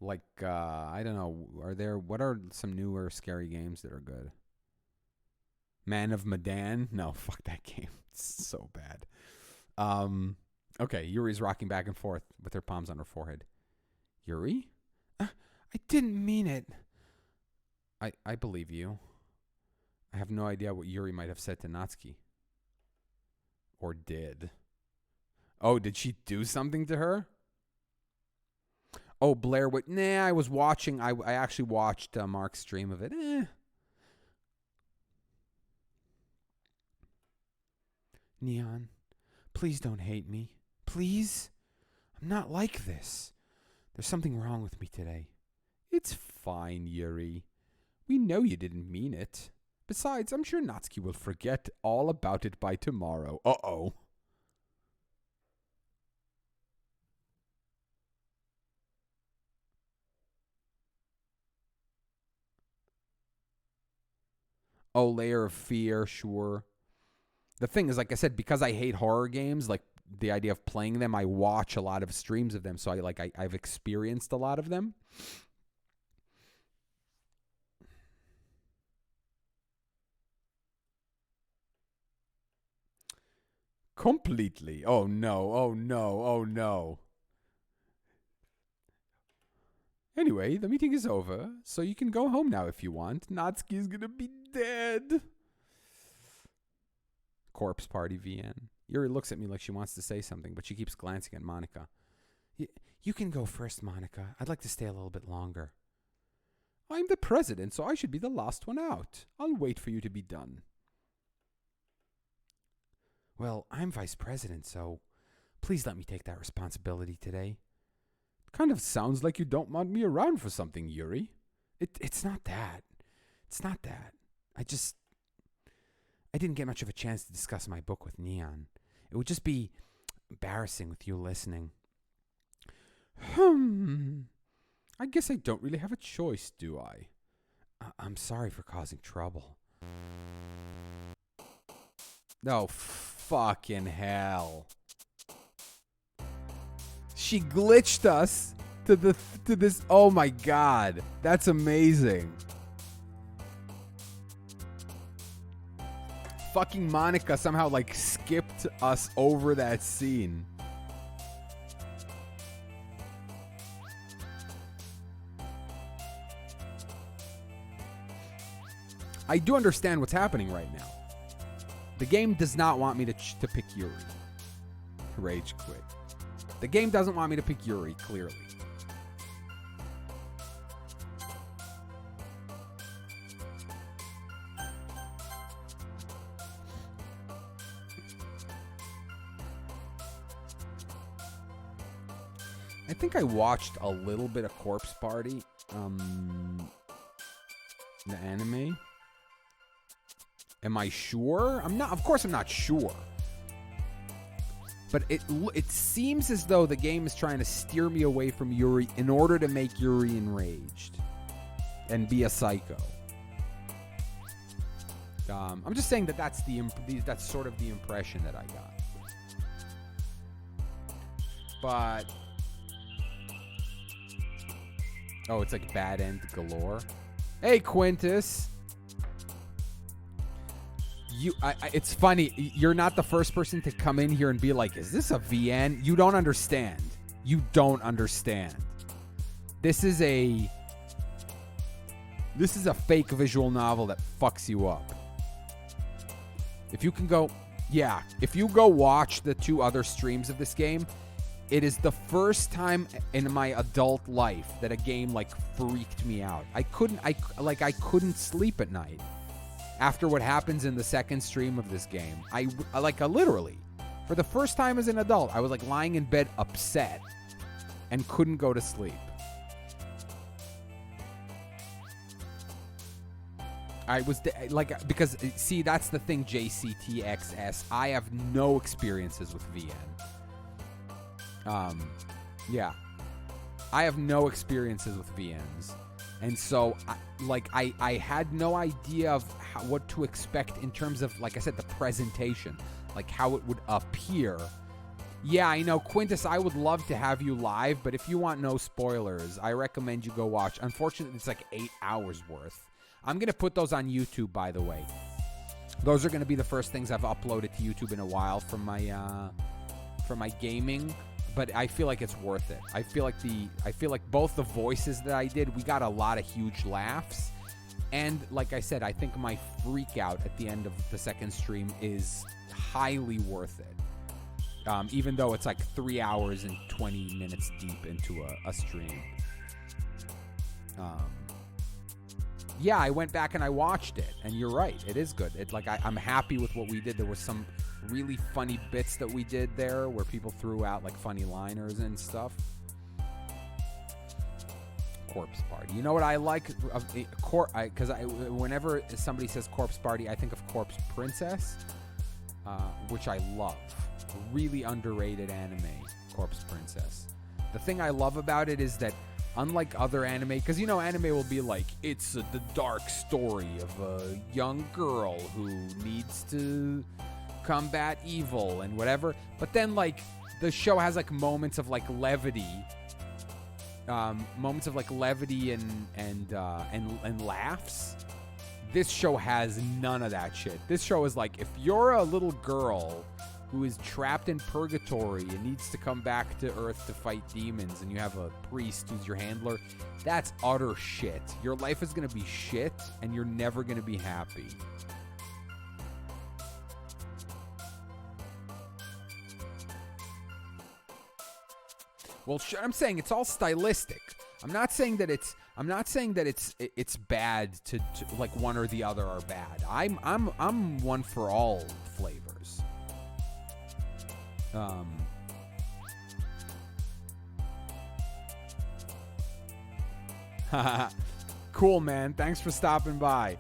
Like, I don't know, what are some newer scary games that are good? Man of Medan? No, fuck that game. It's so bad. Okay, Yuri's rocking back and forth with her palms on her forehead. Yuri? I didn't mean it. I believe you. I have no idea what Yuri might have said to Natsuki. Or did. Oh, did she do something to her? Oh, Blair Witch. Nah, I was watching. I actually watched Mark's stream of it. Neon, please don't hate me. Please? I'm not like this. There's something wrong with me today. It's fine, Yuri. We know you didn't mean it. Besides, I'm sure Natsuki will forget all about it by tomorrow. Uh-oh. Oh, Layer of Fear, sure. The thing is, like I said, because I hate horror games, like the idea of playing them, I watch a lot of streams of them, so I've experienced a lot of them. Completely. Oh no, oh no, oh no. Anyway, the meeting is over, so you can go home now if you want. Natsuki's gonna be dead. Corpse Party VN. Yuri looks at me like she wants to say something, but she keeps glancing at Monica. You can go first, Monica. I'd like to stay a little bit longer. I'm the president, so I should be the last one out. I'll wait for you to be done. Well, I'm vice president, so please let me take that responsibility today. Kind of sounds like you don't want me around for something, Yuri. It's not that. It's not that. I didn't get much of a chance to discuss my book with Neon. It would just be embarrassing with you listening. I guess I don't really have a choice, do I? I'm sorry for causing trouble. Oh, fucking hell. She glitched us to this. Oh my god. That's amazing. Fucking Monica somehow like skipped us over that scene. I do understand what's happening right now. The game does not want me to pick Yuri. Rage quit. The game doesn't want me to pick Yuri, clearly. I think I watched a little bit of Corpse Party, the anime. Am I sure? I'm not. Of course, I'm not sure. But it seems as though the game is trying to steer me away from Yuri in order to make Yuri enraged and be a psycho. I'm just saying that's sort of the impression that I got. But oh, it's like bad end galore. Hey, Quintus. It's funny. You're not the first person to come in here and be like, "Is this a VN?" You don't understand. You don't understand. This is a fake visual novel that fucks you up. If you go watch the 2 other streams of this game, it is the first time in my adult life that a game like freaked me out. I couldn't sleep at night. After what happens in the second stream of this game, I literally, for the first time as an adult, I was like lying in bed upset and couldn't go to sleep. I was because see, that's the thing, JCTXS. I have no experiences with VN. Yeah, I have no experiences with VNs. And so, I had no idea of what to expect in terms of, like I said, the presentation, like how it would appear. Yeah, I know, Quintus, I would love to have you live, but if you want no spoilers, I recommend you go watch. Unfortunately, it's like 8 hours worth. I'm going to put those on YouTube, by the way. Those are going to be the first things I've uploaded to YouTube in a while from my gaming, but I feel like it's worth it. I feel like both the voices that I did, we got a lot of huge laughs. And like I said, I think my freak out at the end of the second stream is highly worth it. Even though it's like 3 hours and 20 minutes deep into a stream. Yeah, I went back and I watched it, and you're right, it is good. It's like I'm happy with what we did. There was some really funny bits that we did there where people threw out like funny liners and stuff. Corpse Party. You know what I like? Because whenever somebody says Corpse Party, I think of Corpse Princess, which I love. Really underrated anime, Corpse Princess. The thing I love about it is that unlike other anime, because you know anime will be like, it's the dark story of a young girl who needs to combat evil and whatever, but then like the show has like moments of like levity, and laughs. This show has none of that shit. This show is like, if you're a little girl who is trapped in purgatory and needs to come back to Earth to fight demons, and you have a priest who's your handler, that's utter shit. Your life is going to be shit, and you're never going to be happy. Well, I'm saying it's all stylistic. I'm not saying that it's bad to like one or the other are bad. I'm one for all flavors. Cool, man. Thanks for stopping by.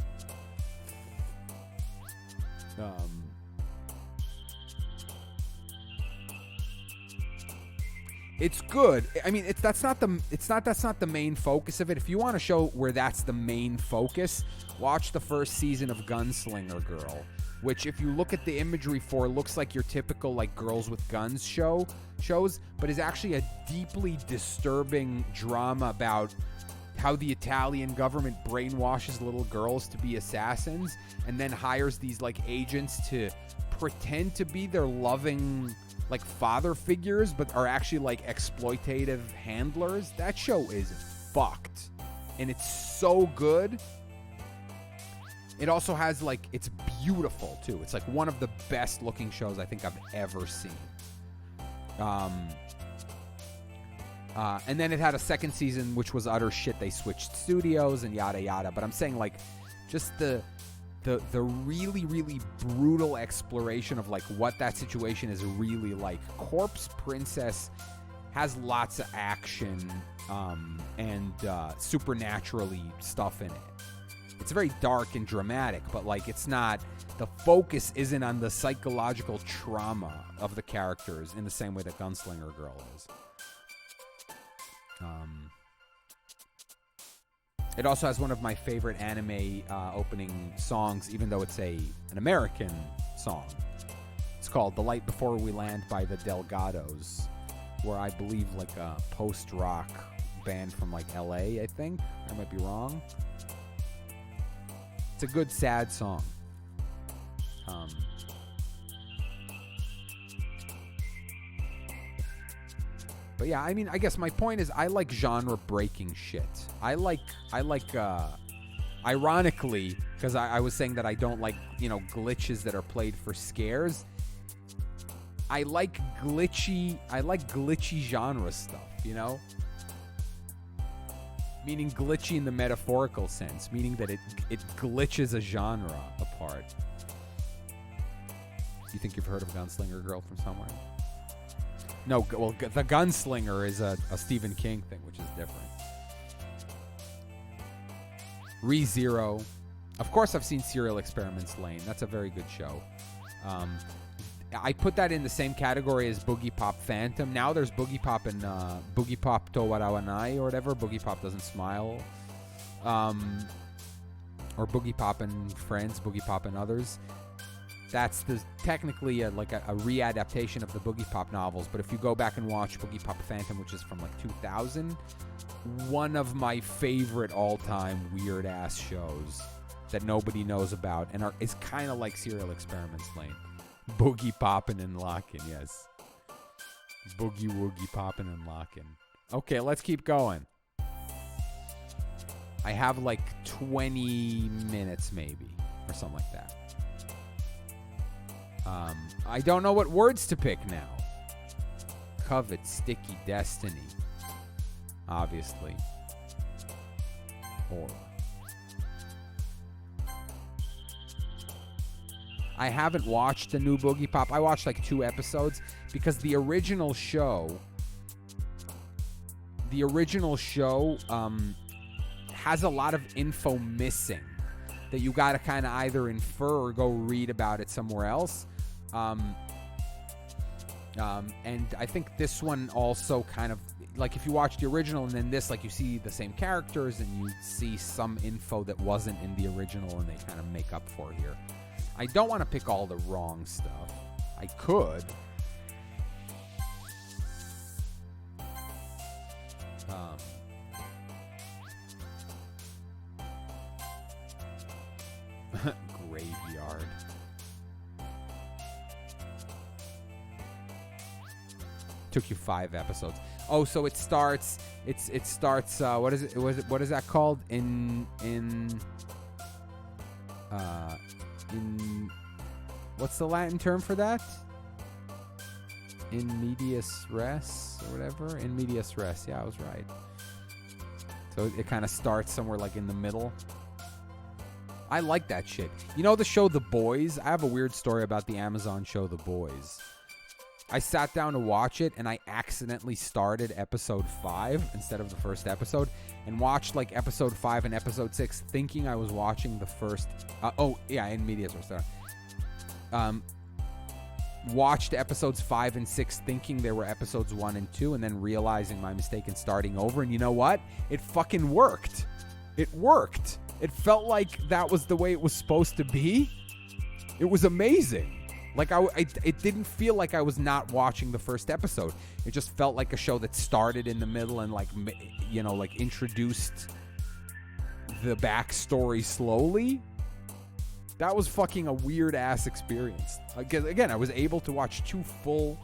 It's good. I mean, that's not the main focus of it. If you want a show where that's the main focus, watch the first season of Gunslinger Girl, which if you look at the imagery for, looks like your typical like girls with guns shows, but is actually a deeply disturbing drama about how the Italian government brainwashes little girls to be assassins and then hires these like agents to pretend to be their loving like father figures, but are actually like exploitative handlers. That show is fucked, and it's so good. It also has like, it's beautiful too. It's like one of the best looking shows I think I've ever seen. And then it had a second season, which was utter shit. They switched studios and yada yada. But I'm saying like, just the really, really brutal exploration of like what that situation is really like. Corpse Princess has lots of action and supernaturally stuff in it. It's very dark and dramatic, but like it's not, the focus isn't on the psychological trauma of the characters in the same way that Gunslinger Girl is. It also has one of my favorite anime opening songs, even though it's an American song. It's called The Light Before We Land by the Delgados, where I believe like a post-rock band from like LA, I think. I might be wrong. It's a good, sad song. But yeah, I mean, I guess my point is I like genre-breaking shit. I like ironically, because I was saying that I don't like, glitches that are played for scares. I like glitchy genre stuff, Meaning glitchy in the metaphorical sense, meaning that it glitches a genre apart. You think you've heard of Gunslinger Girl from somewhere? No, well, the Gunslinger is a Stephen King thing, which is different. ReZero. Of course, I've seen Serial Experiments Lane. That's a very good show. I put that in the same category as Boogie Pop Phantom. Now there's Boogie Pop and Boogie Pop Towarawanai or whatever. Boogie Pop Doesn't Smile. Or Boogie Pop and Friends, Boogie Pop and Others. That's technically a readaptation of the Boogie Pop novels, but if you go back and watch Boogie Pop Phantom, which is from like 2000, one of my favorite all-time weird-ass shows that nobody knows about and is kind of like Serial Experiments Lane. Boogie poppin' and lockin', yes. Boogie woogie poppin' and lockin'. Okay, let's keep going. I have like 20 minutes maybe, or something like that. I don't know what words to pick now. Covet, sticky, destiny. Obviously. Horror. I haven't watched the new Boogie Pop. I watched like 2 episodes because the original show has a lot of info missing that you got to kind of either infer or go read about it somewhere else. And I think this one also kind of, like if you watch the original and then this, like you see the same characters and you see some info that wasn't in the original and they kind of make up for here. I don't want to pick all the wrong stuff. I could. Graveyard. Took you 5 episodes. Oh, so it starts. It starts. What is it? What is that called? In what's the Latin term for that? In medias res or whatever. In medias res. Yeah, I was right. So it kind of starts somewhere like in the middle. I like that shit. You know the show The Boys? I have a weird story about the Amazon show The Boys. I sat down to watch it, and I accidentally started episode 5 instead of the first episode, and watched like episode 5 and episode 6, thinking I was watching the first. In medias res. Watched episodes 5 and 6, thinking they were episodes 1 and 2, and then realizing my mistake and starting over. And you know what? It fucking worked. It worked. It felt like that was the way it was supposed to be. It was amazing. Like it didn't feel like I was not watching the first episode. It just felt like a show that started in the middle and like introduced the backstory slowly. That was fucking a weird ass experience. Again, I was able to watch 2 full.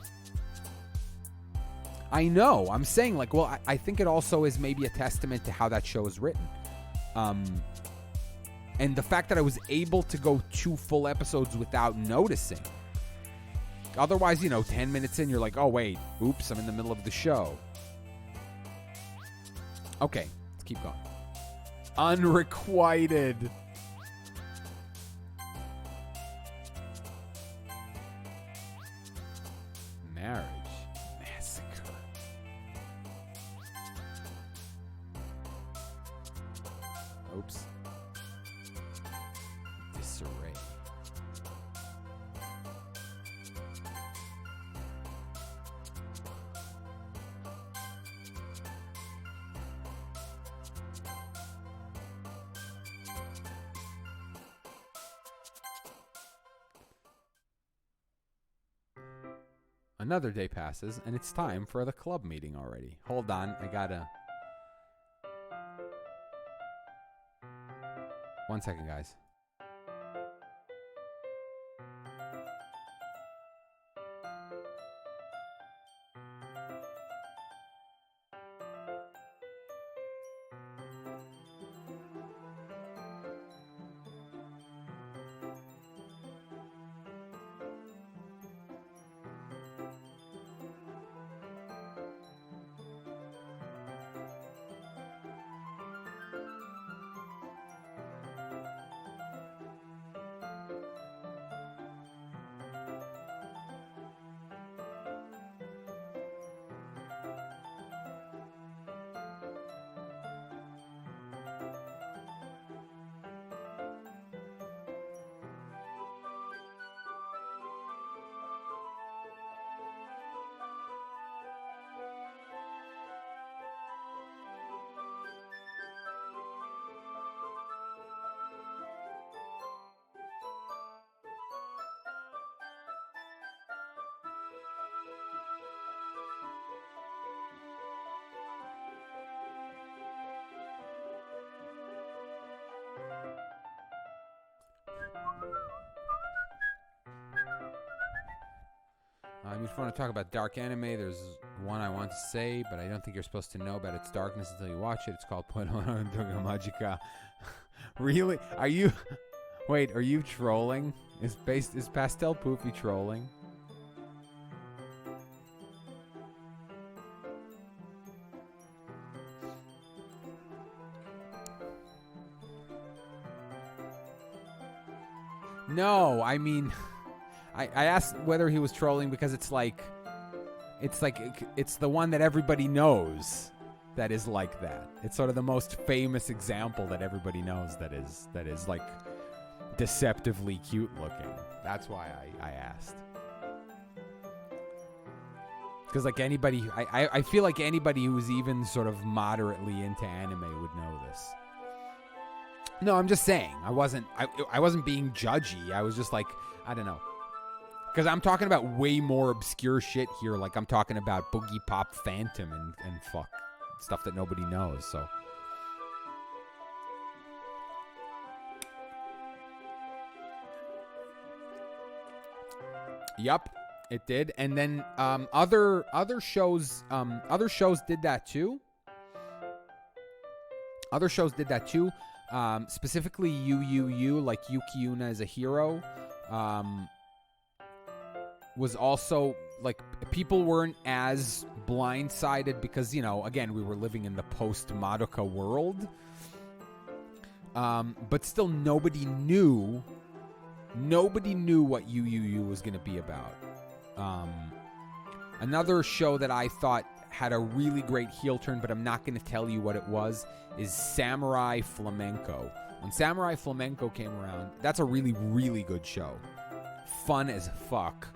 I know. I'm saying like, well, I think it also is maybe a testament to how that show is written. And the fact that I was able to go 2 full episodes without noticing. Otherwise, 10 minutes in, you're like, oh, wait, oops, I'm in the middle of the show. Okay, let's keep going. Unrequited. Marriage Massacre. Oops. Disarray. Another day passes, and it's time for the club meeting already. Hold on, I gotta... 1 second, guys. If you want to talk about dark anime, there's one I want to say, but I don't think you're supposed to know about its darkness until you watch it. It's called Poemono Magica. Really? Are you... Wait, are you trolling? Is Pastel Poofy trolling? No, I mean... I asked whether he was trolling because it's the one that everybody knows that is like that. It's sort of the most famous example that everybody knows that is like deceptively cute looking. That's why I asked. Because like anybody, I feel like anybody who's even sort of moderately into anime would know this. No, I'm just saying. I wasn't being judgy. I was just like, I don't know. Because I'm talking about way more obscure shit here. Like, I'm talking about Boogie Pop Phantom and fuck stuff that nobody knows, so. Yup, it did. And then other shows did that too. Other shows did that too. Specifically Yu, like Yuki Yuna is a hero. Was also, like, people weren't as blindsided because, you know, again, we were living in the post-Madoka world. But still, nobody knew what Yu was going to be about. Another show that I thought had a really great heel turn, but I'm not going to tell you what it was, is Samurai Flamenco. When Samurai Flamenco came around, that's a really, really good show. Fun as fuck.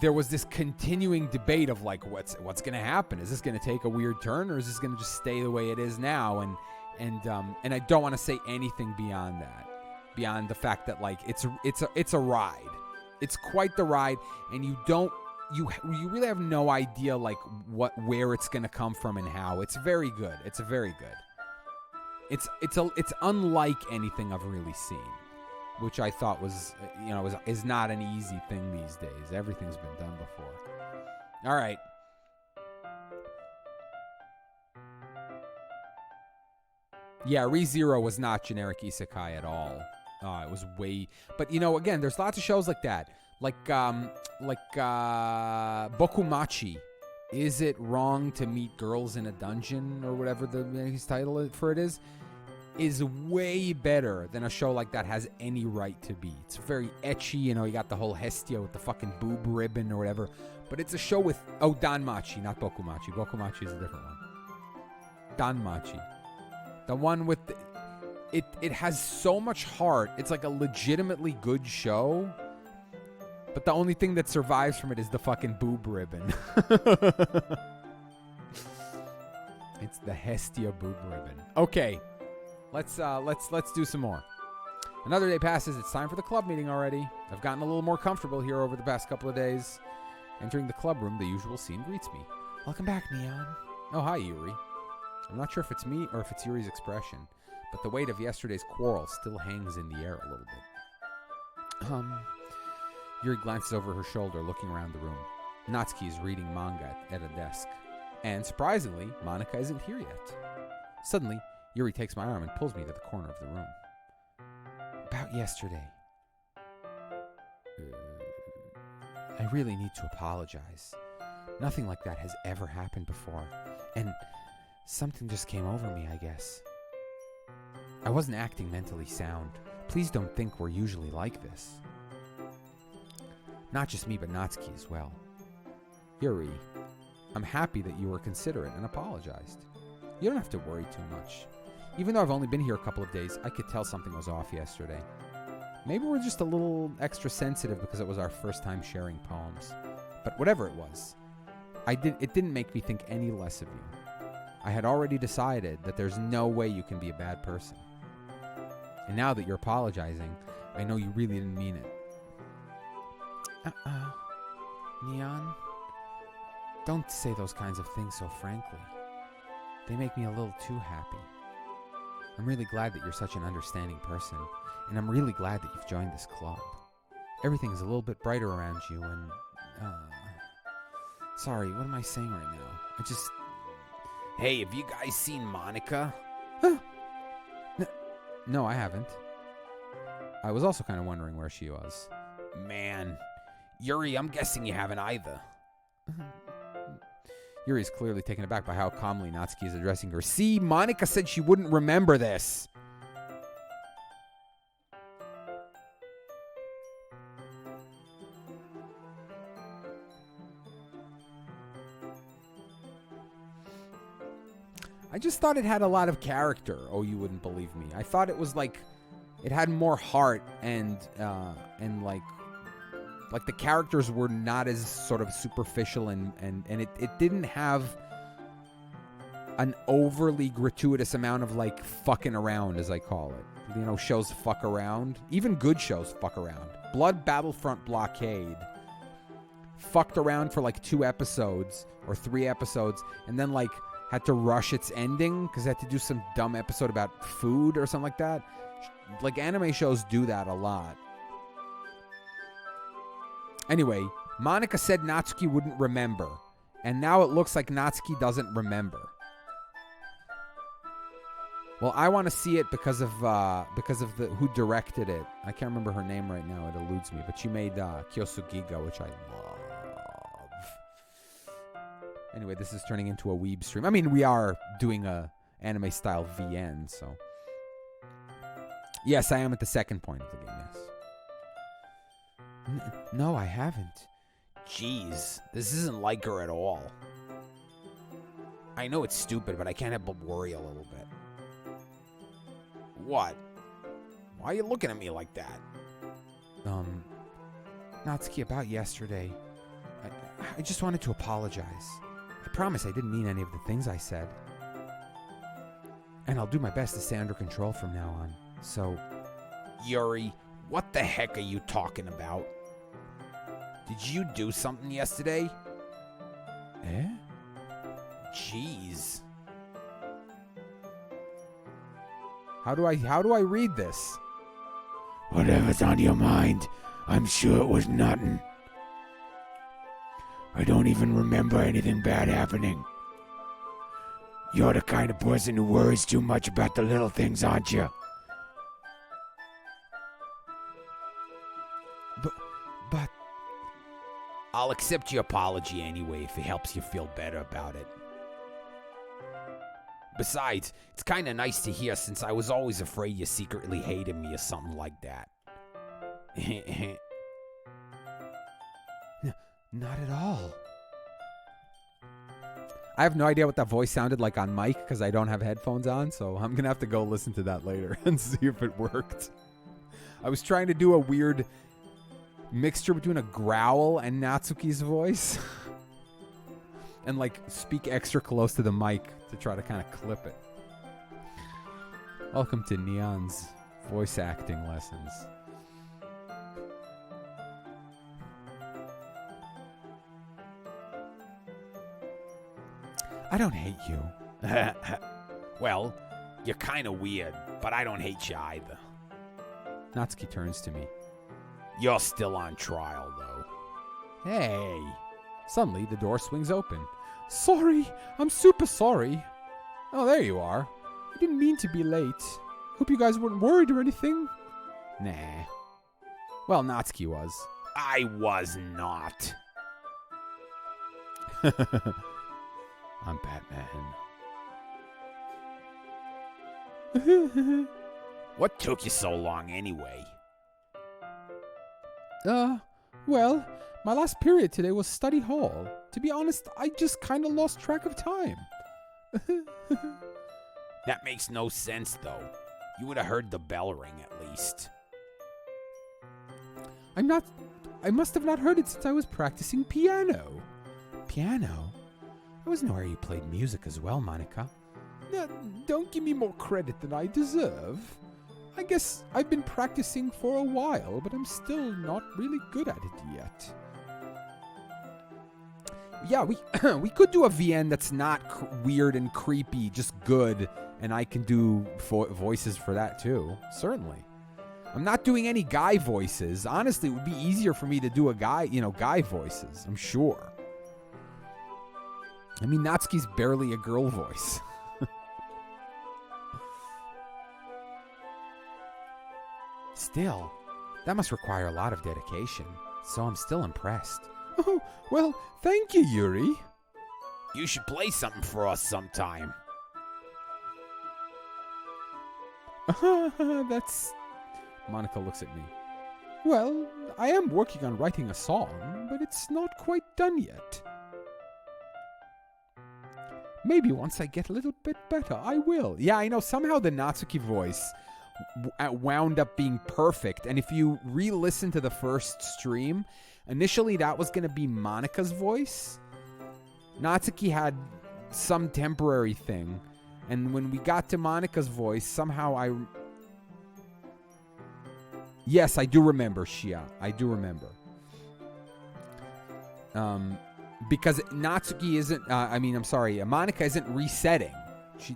There was this continuing debate of like, what's going to happen? Is this going to take a weird turn, or is this going to just stay the way it is now? And I don't want to say anything beyond that, beyond the fact that like it's a ride. It's quite the ride, and you really have no idea like where it's going to come from and how. It's very good. It's very good. It's unlike anything I've really seen, which I thought was, is not an easy thing these days. Everything's been done before. All right. Yeah, ReZero was not generic isekai at all. It was way... But, again, there's lots of shows like that. Like Bokumachi. Is it wrong to meet girls in a dungeon, or whatever his title for it is way better than a show like that has any right to be. It's very ecchi, you got the whole Hestia with the fucking boob ribbon or whatever. But it's a show with... Oh, Danmachi, not Bokumachi. Bokumachi is a different one. Danmachi. The one with... It has so much heart. It's like a legitimately good show. But the only thing that survives from it is the fucking boob ribbon. It's the Hestia boob ribbon. Okay. Let's do some more. Another day passes. It's time for the club meeting already. I've gotten a little more comfortable here over the past couple of days. Entering the club room, the usual scene greets me. Welcome back, Neon. Oh, hi, Yuri. I'm not sure if it's me or if it's Yuri's expression, but the weight of yesterday's quarrel still hangs in the air a little bit. Yuri glances over her shoulder, looking around the room. Natsuki is reading manga at a desk. And surprisingly, Monika isn't here yet. Suddenly, Yuri takes my arm and pulls me to the corner of the room. About yesterday. I really need to apologize. Nothing like that has ever happened before. And something just came over me, I guess. I wasn't acting mentally sound. Please don't think we're usually like this. Not just me, but Natsuki as well. Yuri, I'm happy that you were considerate and apologized. You don't have to worry too much. Even though I've only been here a couple of days, I could tell something was off yesterday. Maybe we're just a little extra sensitive because it was our first time sharing poems. But whatever it was, it didn't make me think any less of you. I had already decided that there's no way you can be a bad person. And now that you're apologizing, I know you really didn't mean it. Neon, don't say those kinds of things so frankly. They make me a little too happy. I'm really glad that you're such an understanding person, and I'm really glad that you've joined this club. everything's a little bit brighter around you, and sorry, what am I saying right now? Hey, have you guys seen Monica? No, I haven't. I was also kind of wondering where she was. Man, Yuri, I'm guessing you haven't either. Yuri's clearly taken aback by how calmly Natsuki is addressing her. See, Monica said she wouldn't remember this. I just thought it had a lot of character. Oh, you wouldn't believe me. I thought it was like it had more heart and like the characters were not as sort of superficial and it didn't have an overly gratuitous amount of like fucking around, as I call it. You know, shows fuck around. Even good shows fuck around. Blood Battlefront Blockade fucked around for like 2 episodes or 3 episodes and then like had to rush its ending because it had to do some dumb episode about food or something like that. Like, anime shows do that a lot. Anyway, Monica said Natsuki wouldn't remember. And now it looks like Natsuki doesn't remember. Well, I want to see it because of the who directed it. I can't remember her name right now. It eludes me. But she made Kyosugiga, which I love. Anyway, this is turning into a weeb stream. I mean, we are doing a anime-style VN, so... Yes, I am at the second point of the game, yes. No, I haven't. Jeez, this isn't like her at all. I know it's stupid, but I can't help but worry a little bit. What? Why are you looking at me like that? Natsuki, about yesterday. I just wanted to apologize. I promise I didn't mean any of the things I said. And I'll do my best to stay under control from now on. So... Yuri, what the heck are you talking about? Did you do something yesterday? Eh? Jeez. How do I read this? Whatever's on your mind, I'm sure it was nothing. I don't even remember anything bad happening. You're the kind of person who worries too much about the little things, aren't you? But... I'll accept your apology anyway if it helps you feel better about it. Besides, it's kind of nice to hear since I was always afraid you secretly hated me or something like that. Not at all. I have no idea what that voice sounded like on mic because I don't have headphones on, so I'm going to have to go listen to that later and see if it worked. I was trying to do a weird mixture between a growl and Natsuki's voice. And like speak extra close to the mic to try to kind of clip it. Welcome to Neon's voice acting lessons. I don't hate you. Well, you're kind of weird, but I don't hate you either. Natsuki turns to me. You're still on trial, though. Hey. Suddenly, the door swings open. Sorry, I'm super sorry. Oh, there you are. I didn't mean to be late. Hope you guys weren't worried or anything. Nah. Well, Natsuki was. I was not. I'm Batman. What took you so long anyway? Well, my last period today was study hall. To be honest, I just kind of lost track of time. That makes no sense, though. You would have heard the bell ring at least. I must have not heard it since I was practicing piano. Piano? I wasn't aware you played music as well, Monica. Don't give me more credit than I deserve. I guess I've been practicing for a while, but I'm still not really good at it yet. Yeah, we could do a VN that's not weird and creepy, just good, and I can do voices for that too. Certainly. I'm not doing any guy voices. Honestly, it would be easier for me to do a guy, guy voices, I'm sure. I mean, Natsuki's barely a girl voice. Still, that must require a lot of dedication, so I'm still impressed. Oh, well, thank you, Yuri. You should play something for us sometime. That's... Monica looks at me. Well, I am working on writing a song, but it's not quite done yet. Maybe once I get a little bit better, I will. Yeah, I know. Somehow the Natsuki voice wound up being perfect. And if you re-listen to the first stream, initially that was going to be Monica's voice. Natsuki had some temporary thing. And when we got to Monica's voice, somehow Yes, I do remember, Shia. I do remember. Because Natsuki isn't... Monica isn't resetting.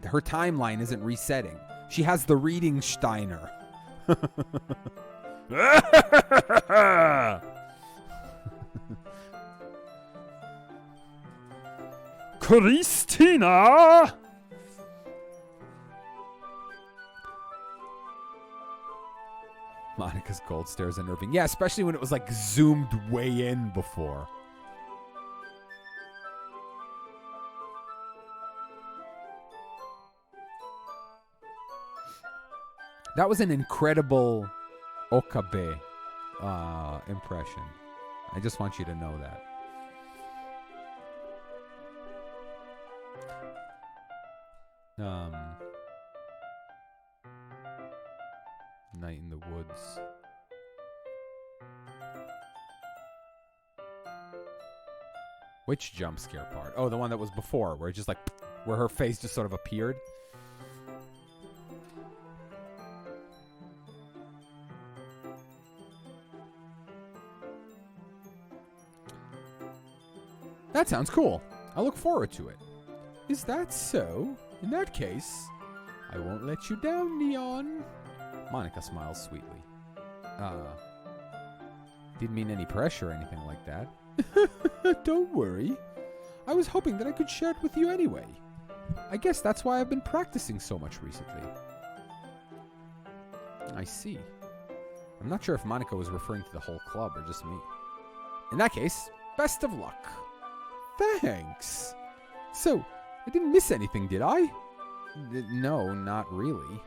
Her timeline isn't resetting. She has the reading Steiner. Christina! Monica's gold stare is unnerving. Yeah, especially when it was like zoomed way in before. That was an incredible Okabe impression. I just want you to know that. Night in the woods. Which jump scare part? Oh, the one that was before, where it just like, where her face just sort of appeared. That sounds cool. I look forward to it. Is that so? In that case, I won't let you down, Neon. Monica smiles sweetly. Didn't mean any pressure or anything like that. Don't worry. I was hoping that I could share it with you anyway. I guess that's why I've been practicing so much recently. I see. I'm not sure if Monica was referring to the whole club or just me. In that case, best of luck. Thanks. So, I didn't miss anything, did I? No, not really.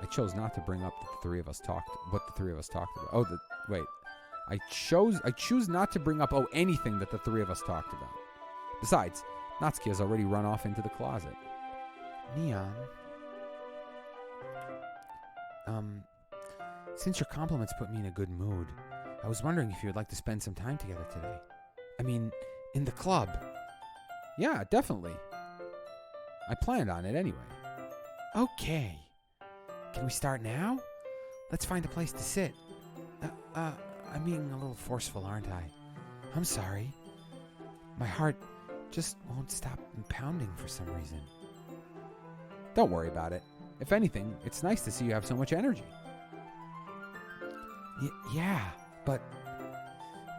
I chose not to bring up what the three of us talked about. Oh, wait. I choose not to bring up anything that the three of us talked about. Besides, Natsuki has already run off into the closet. Neon. Since your compliments put me in a good mood, I was wondering if you would like to spend some time together today. I mean, in the club. Yeah, definitely. I planned on it anyway. Okay. Can we start now? Let's find a place to sit. I'm being a little forceful, aren't I? I'm sorry. My heart just won't stop pounding for some reason. Don't worry about it. If anything, it's nice to see you have so much energy. Yeah, but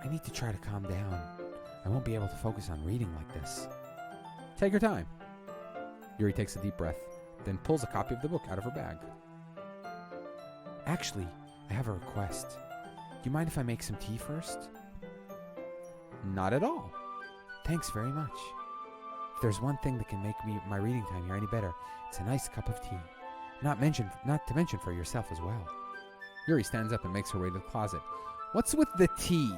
I need to try to calm down. I won't be able to focus on reading like this. Take your time. Yuri takes a deep breath, then pulls a copy of the book out of her bag. Actually, I have a request. Do you mind if I make some tea first? Not at all. Thanks very much. If there's one thing that can make my reading time here any better, it's a nice cup of tea. Not to mention for yourself as well. Yuri stands up and makes her way to the closet. What's with the tea?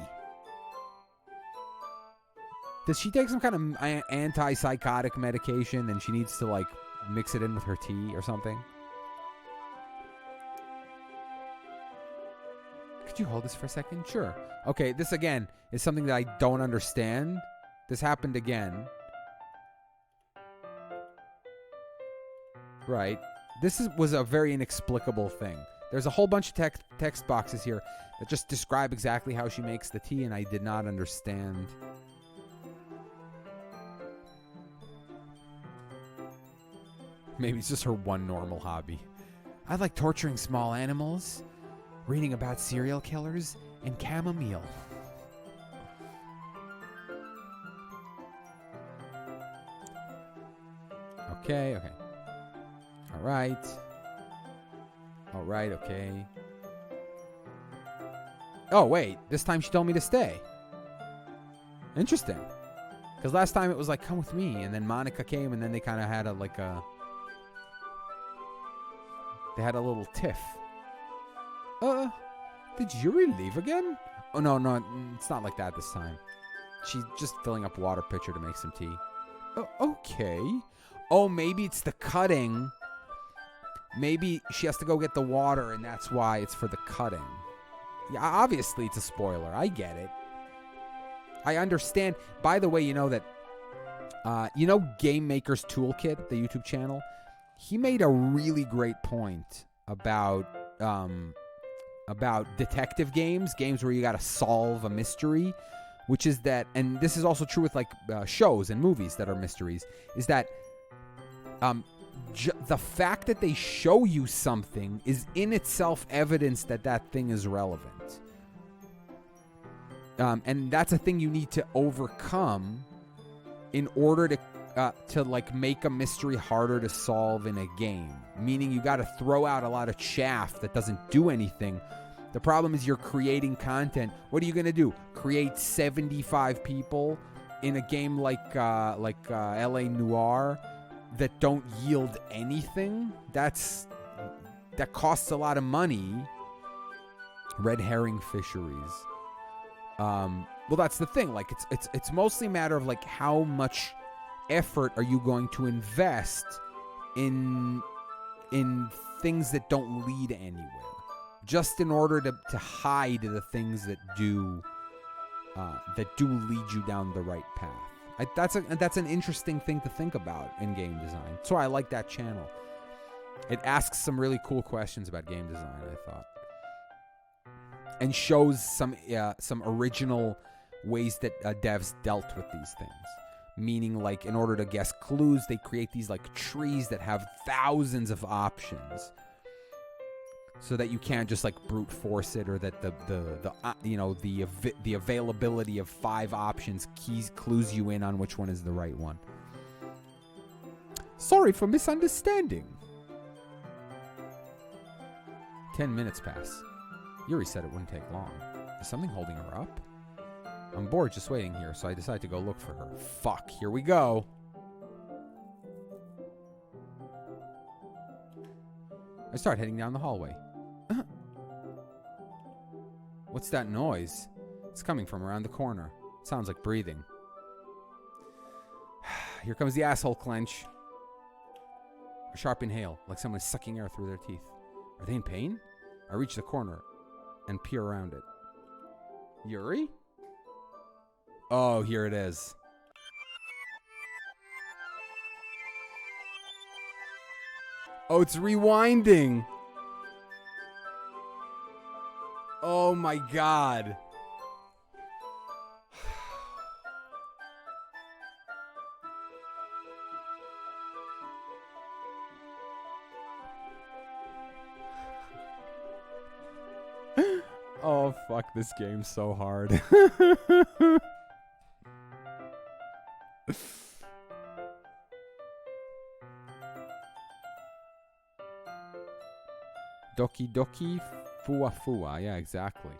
Does she take some kind of antipsychotic medication and she needs to, like, mix it in with her tea or something? Could you hold this for a second? Sure. Okay, this again is something that I don't understand. This happened again. Right. This was a very inexplicable thing. There's a whole bunch of text boxes here that just describe exactly how she makes the tea, and I did not understand. Maybe it's just her one normal hobby. I like torturing small animals, reading about serial killers, and chamomile. Okay. All right, okay. Oh, wait. This time she told me to stay. Interesting. Because last time it was like, come with me. And then Monica came and then they kind of had they had a little tiff. Did Yuri leave again? Oh, no, it's not like that this time. She's just filling up a water pitcher to make some tea. Oh, okay. Oh, maybe it's the cutting. Maybe she has to go get the water and that's why it's for the cutting. Yeah, obviously it's a spoiler. I get it. I understand. By the way, you know that, Game Maker's Toolkit, the YouTube channel? He made a really great point about detective games where you got to solve a mystery, which is that, and this is also true with shows and movies that are mysteries, is that the fact that they show you something is in itself evidence that that thing is relevant. And that's a thing you need to overcome in order to make a mystery harder to solve in a game. Meaning you got to throw out a lot of chaff that doesn't do anything. The problem is you're creating content. What are you going to do? Create 75 people in a game like LA Noire that don't yield anything? That costs a lot of money. Red herring fisheries. Well, that's the thing. It's mostly a matter of how much effort are you going to invest in things that don't lead anywhere, just in order to hide the things that do lead you down the right path. That's an interesting thing to think about in game design. So I like that channel. It asks some really cool questions about game design, I thought, and shows some original ways that devs dealt with these things. Meaning, in order to guess clues, they create these trees that have thousands of options, so that you can't just brute force it, or that the availability of 5 options clues you in on which one is the right one. Sorry for misunderstanding. 10 minutes pass. Yuri said it wouldn't take long. Is something holding her up? I'm bored just waiting here, so I decide to go look for her. Fuck, here we go. I start heading down the hallway. What's that noise? It's coming from around the corner. It sounds like breathing. Here comes the asshole clench. A sharp inhale, like someone is sucking air through their teeth. Are they in pain? I reach the corner and peer around it. Yuri? Oh, here it is. Oh, it's rewinding. Oh my god. Oh, fuck, this game's so hard. Doki Doki Fua Fua. Yeah, exactly.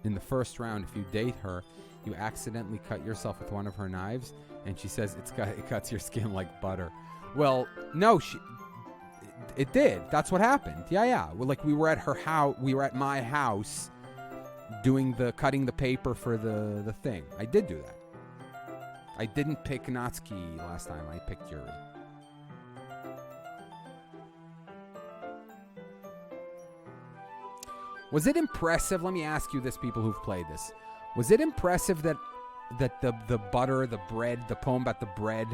In the first round, if you date her, you accidentally cut yourself with one of her knives, and she says it cuts your skin like butter. Well, no, it did. That's what happened. Yeah. Well, we were at her house. We were at my house cutting the paper for the thing. I did do that. I didn't pick Natsuki last time. I picked Yuri. Was it impressive? Let me ask you this, people who've played this. Was it impressive that the butter, the bread, the poem about the bread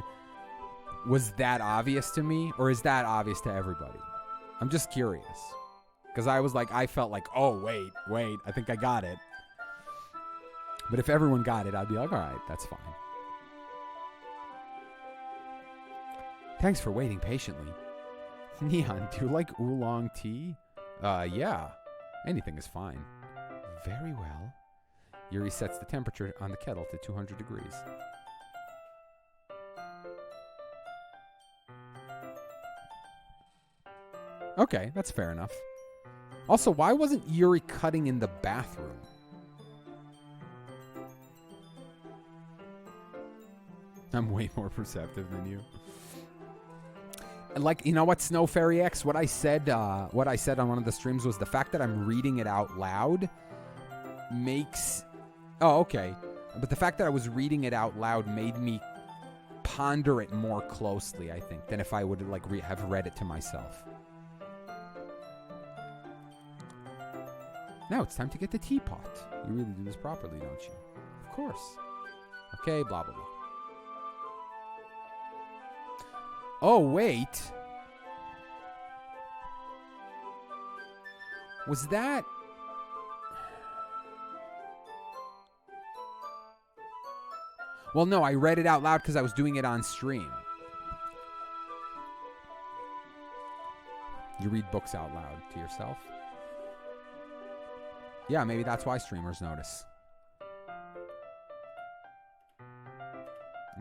was that obvious to me? Or is that obvious to everybody? I'm just curious. Because I felt oh, wait, I think I got it. But if everyone got it, I'd be like, all right, that's fine. Thanks for waiting patiently. Neon, do you like oolong tea? Yeah. Anything is fine. Very well. Yuri sets the temperature on the kettle to 200 degrees. Okay, that's fair enough. Also, why wasn't Yuri cutting in the bathroom? I'm way more perceptive than you. Like, you know what, Snow Fairy X? What I said on one of the streams was the fact that I'm reading it out loud makes... Oh, okay. But the fact that I was reading it out loud made me ponder it more closely, I think, than if I would like have read it to myself. Now it's time to get the teapot. You really do this properly, don't you? Of course. Okay, blah, blah, blah. Oh, wait. Was that... Well, no, I read it out loud because I was doing it on stream. You read books out loud to yourself? Yeah, maybe that's why streamers notice.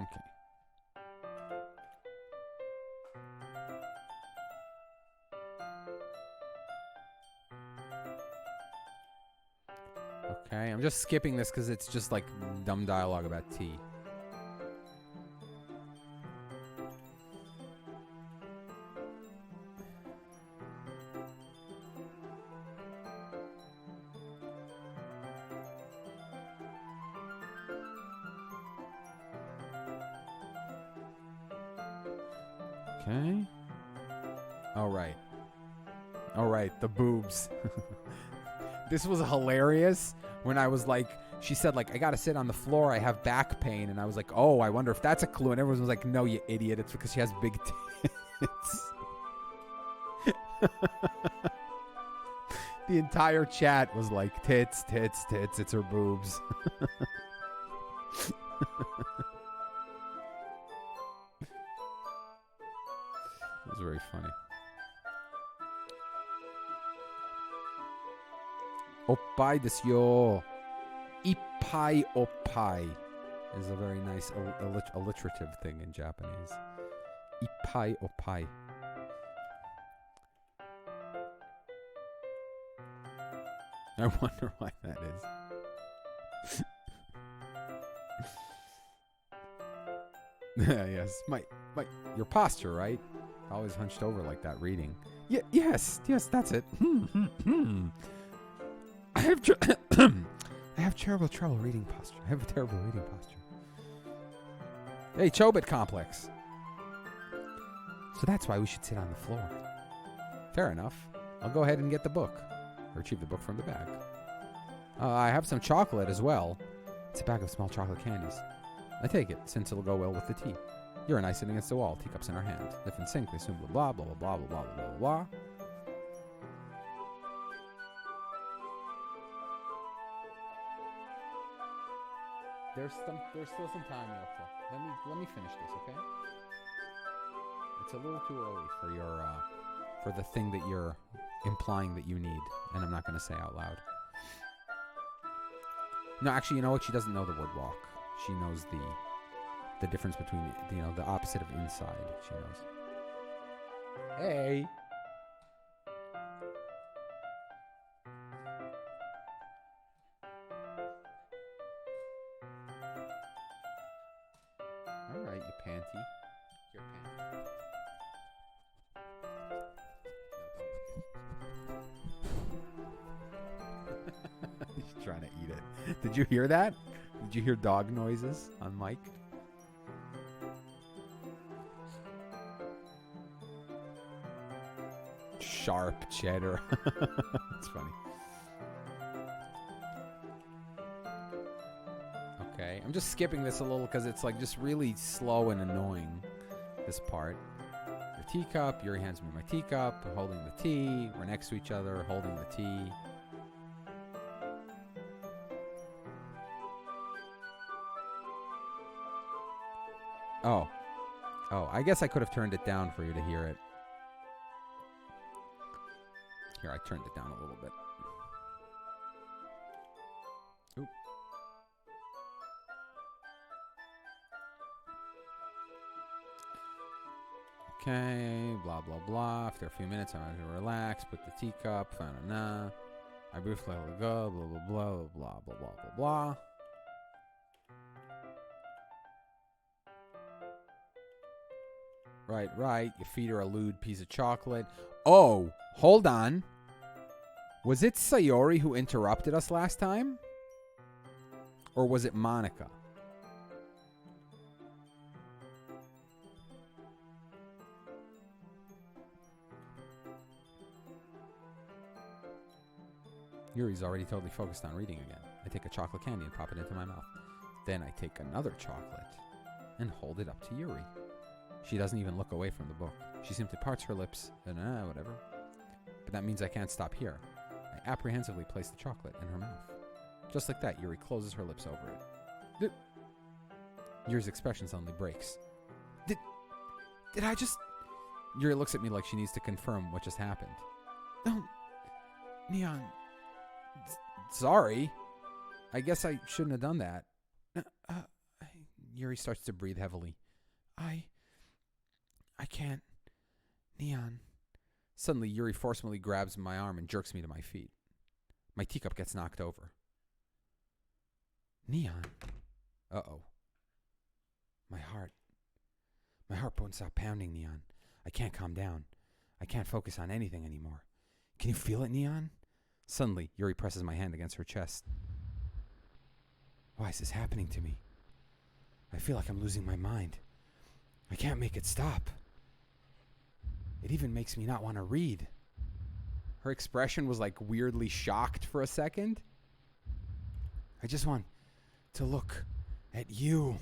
Okay. Okay, I'm just skipping this because it's just like dumb dialogue about tea. Okay. All right. All right, the boobs. This was hilarious when I was like, she said like, I got to sit on the floor. I have back pain. And I was like, oh, I wonder if that's a clue. And everyone was like, no, you idiot. It's because she has big tits. The entire chat was like, tits, tits, tits. It's her boobs. It was very funny. Oppai desu yo. Ippai oppai is a very nice alliterative thing in Japanese. Ippai oppai. I wonder why that is. Yes, your posture, right? Always hunched over like that reading. Yeah, yes, that's it. I have terrible trouble reading posture. I have a terrible reading posture. Hey, Chobit Complex. So that's why we should sit on the floor. Fair enough. I'll go ahead and get the book. Or retrieve the book from the bag. I have some chocolate as well. It's a bag of small chocolate candies. I take it, since it'll go well with the tea. You're and I sitting against the wall, teacups in our hand. If in sync, we assume blah, blah, blah, blah, blah, blah, blah, blah, blah. There's still some time, Yoko. Let me finish this, okay? It's a little too early for your for the thing that you're implying that you need, and I'm not going to say out loud. No, actually, you know what? She doesn't know the word walk. She knows the difference between the opposite of inside. She knows. Hey. All right, you panty. Your panty. He's trying to eat it. Did you hear that? Did you hear dog noises on mic? Sharp cheddar. It's funny. Okay, I'm just skipping this a little because it's like just really slow and annoying, this part. Your teacup, Yuri hands me my teacup, I'm holding the tea, we're next to each other, holding the tea. Oh. Oh, I guess I could have turned it down for you to hear it. Here, I turned it down a little bit. Oop. Okay, blah, blah, blah. After a few minutes, I'm going to relax, put the teacup, na. I briefly let it go, blah, blah, blah, blah, blah, blah, blah, blah. Right, right. You feed her a lewd piece of chocolate. Oh, hold on. Was it Sayori who interrupted us last time? Or was it Monica? Yuri's already totally focused on reading again. I take a chocolate candy and pop it into my mouth. Then I take another chocolate and hold it up to Yuri. She doesn't even look away from the book. She simply parts her lips and whatever. But that means I can't stop here. I apprehensively place the chocolate in her mouth. Just like that, Yuri closes her lips over it. Yuri's expression suddenly breaks. Did I just... Yuri looks at me like she needs to confirm what just happened. No, Neon... Sorry. I guess I shouldn't have done that. Yuri starts to breathe heavily. I can't. Neon. Suddenly, Yuri forcefully grabs my arm and jerks me to my feet. My teacup gets knocked over. Neon. Uh-oh. My heart won't stop pounding, Neon. I can't calm down. I can't focus on anything anymore. Can you feel it, Neon? Suddenly, Yuri presses my hand against her chest. Why is this happening to me? I feel like I'm losing my mind. I can't make it stop. It even makes me not want to read. Her expression was like weirdly shocked for a second. I just want to look at you.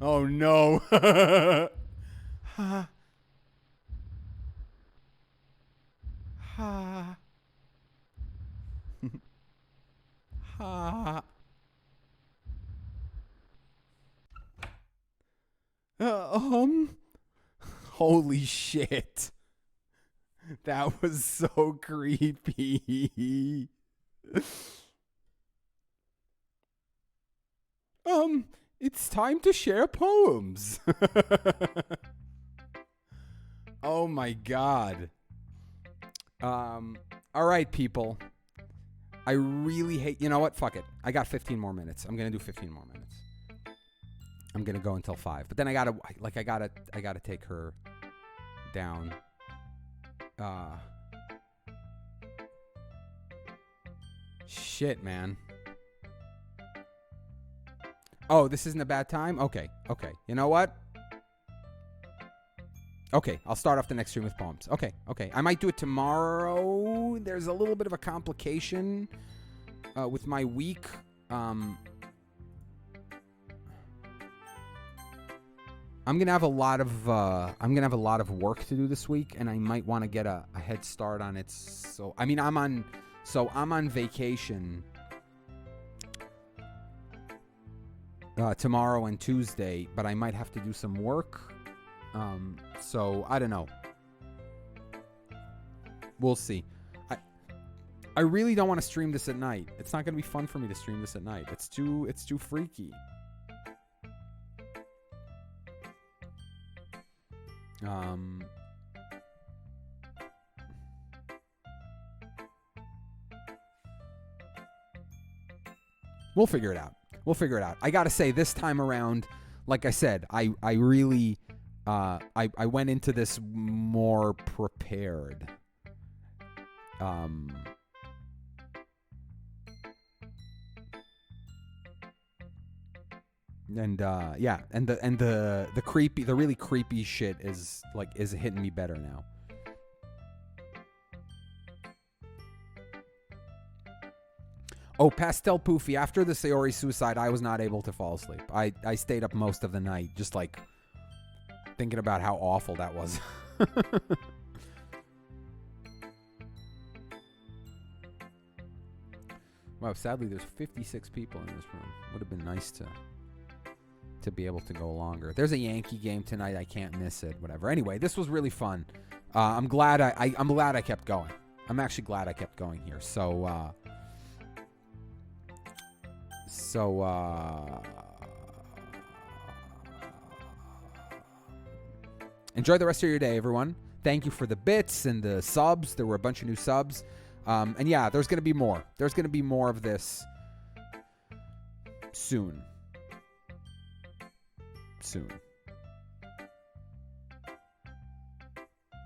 Oh no. Ha. Ha. Ha. Holy shit. That was so creepy. It's time to share poems. Oh my god. All right, people. I really hate... You know what? Fuck it. I got 15 more minutes. I'm going to do 15 more minutes. I'm going to go until 5. But then I got to take her down. Shit, man. Oh, this isn't a bad time? Okay. You know what? Okay, I'll start off the next stream with poems. Okay. I might do it tomorrow. There's a little bit of a complication with my week. I'm gonna have a lot of work to do this week, and I might want to get a head start on it. So I'm on vacation tomorrow and Tuesday, but I might have to do some work. So I don't know. We'll see. I really don't want to stream this at night. It's not going to be fun for me to stream this at night. It's too freaky. We'll figure it out. I got to say, this time around, like I said, I really I went into this more prepared. And the creepy, the really creepy shit is hitting me better now. Oh, Pastel Poofy, after the Sayori suicide, I was not able to fall asleep. I stayed up most of the night, just like thinking about how awful that was. Wow, sadly there's 56 people in this room. Would have been nice to to be able to go longer. There's a Yankee game tonight. I can't miss it. Whatever. Anyway, this was really fun. I'm glad I'm glad I kept going. I'm actually glad I kept going here. So enjoy the rest of your day, everyone. Thank you for the bits and the subs. There were a bunch of new subs. And yeah, there's going to be more. There's going to be more of this soon.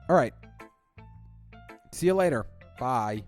All right. See you later. Bye.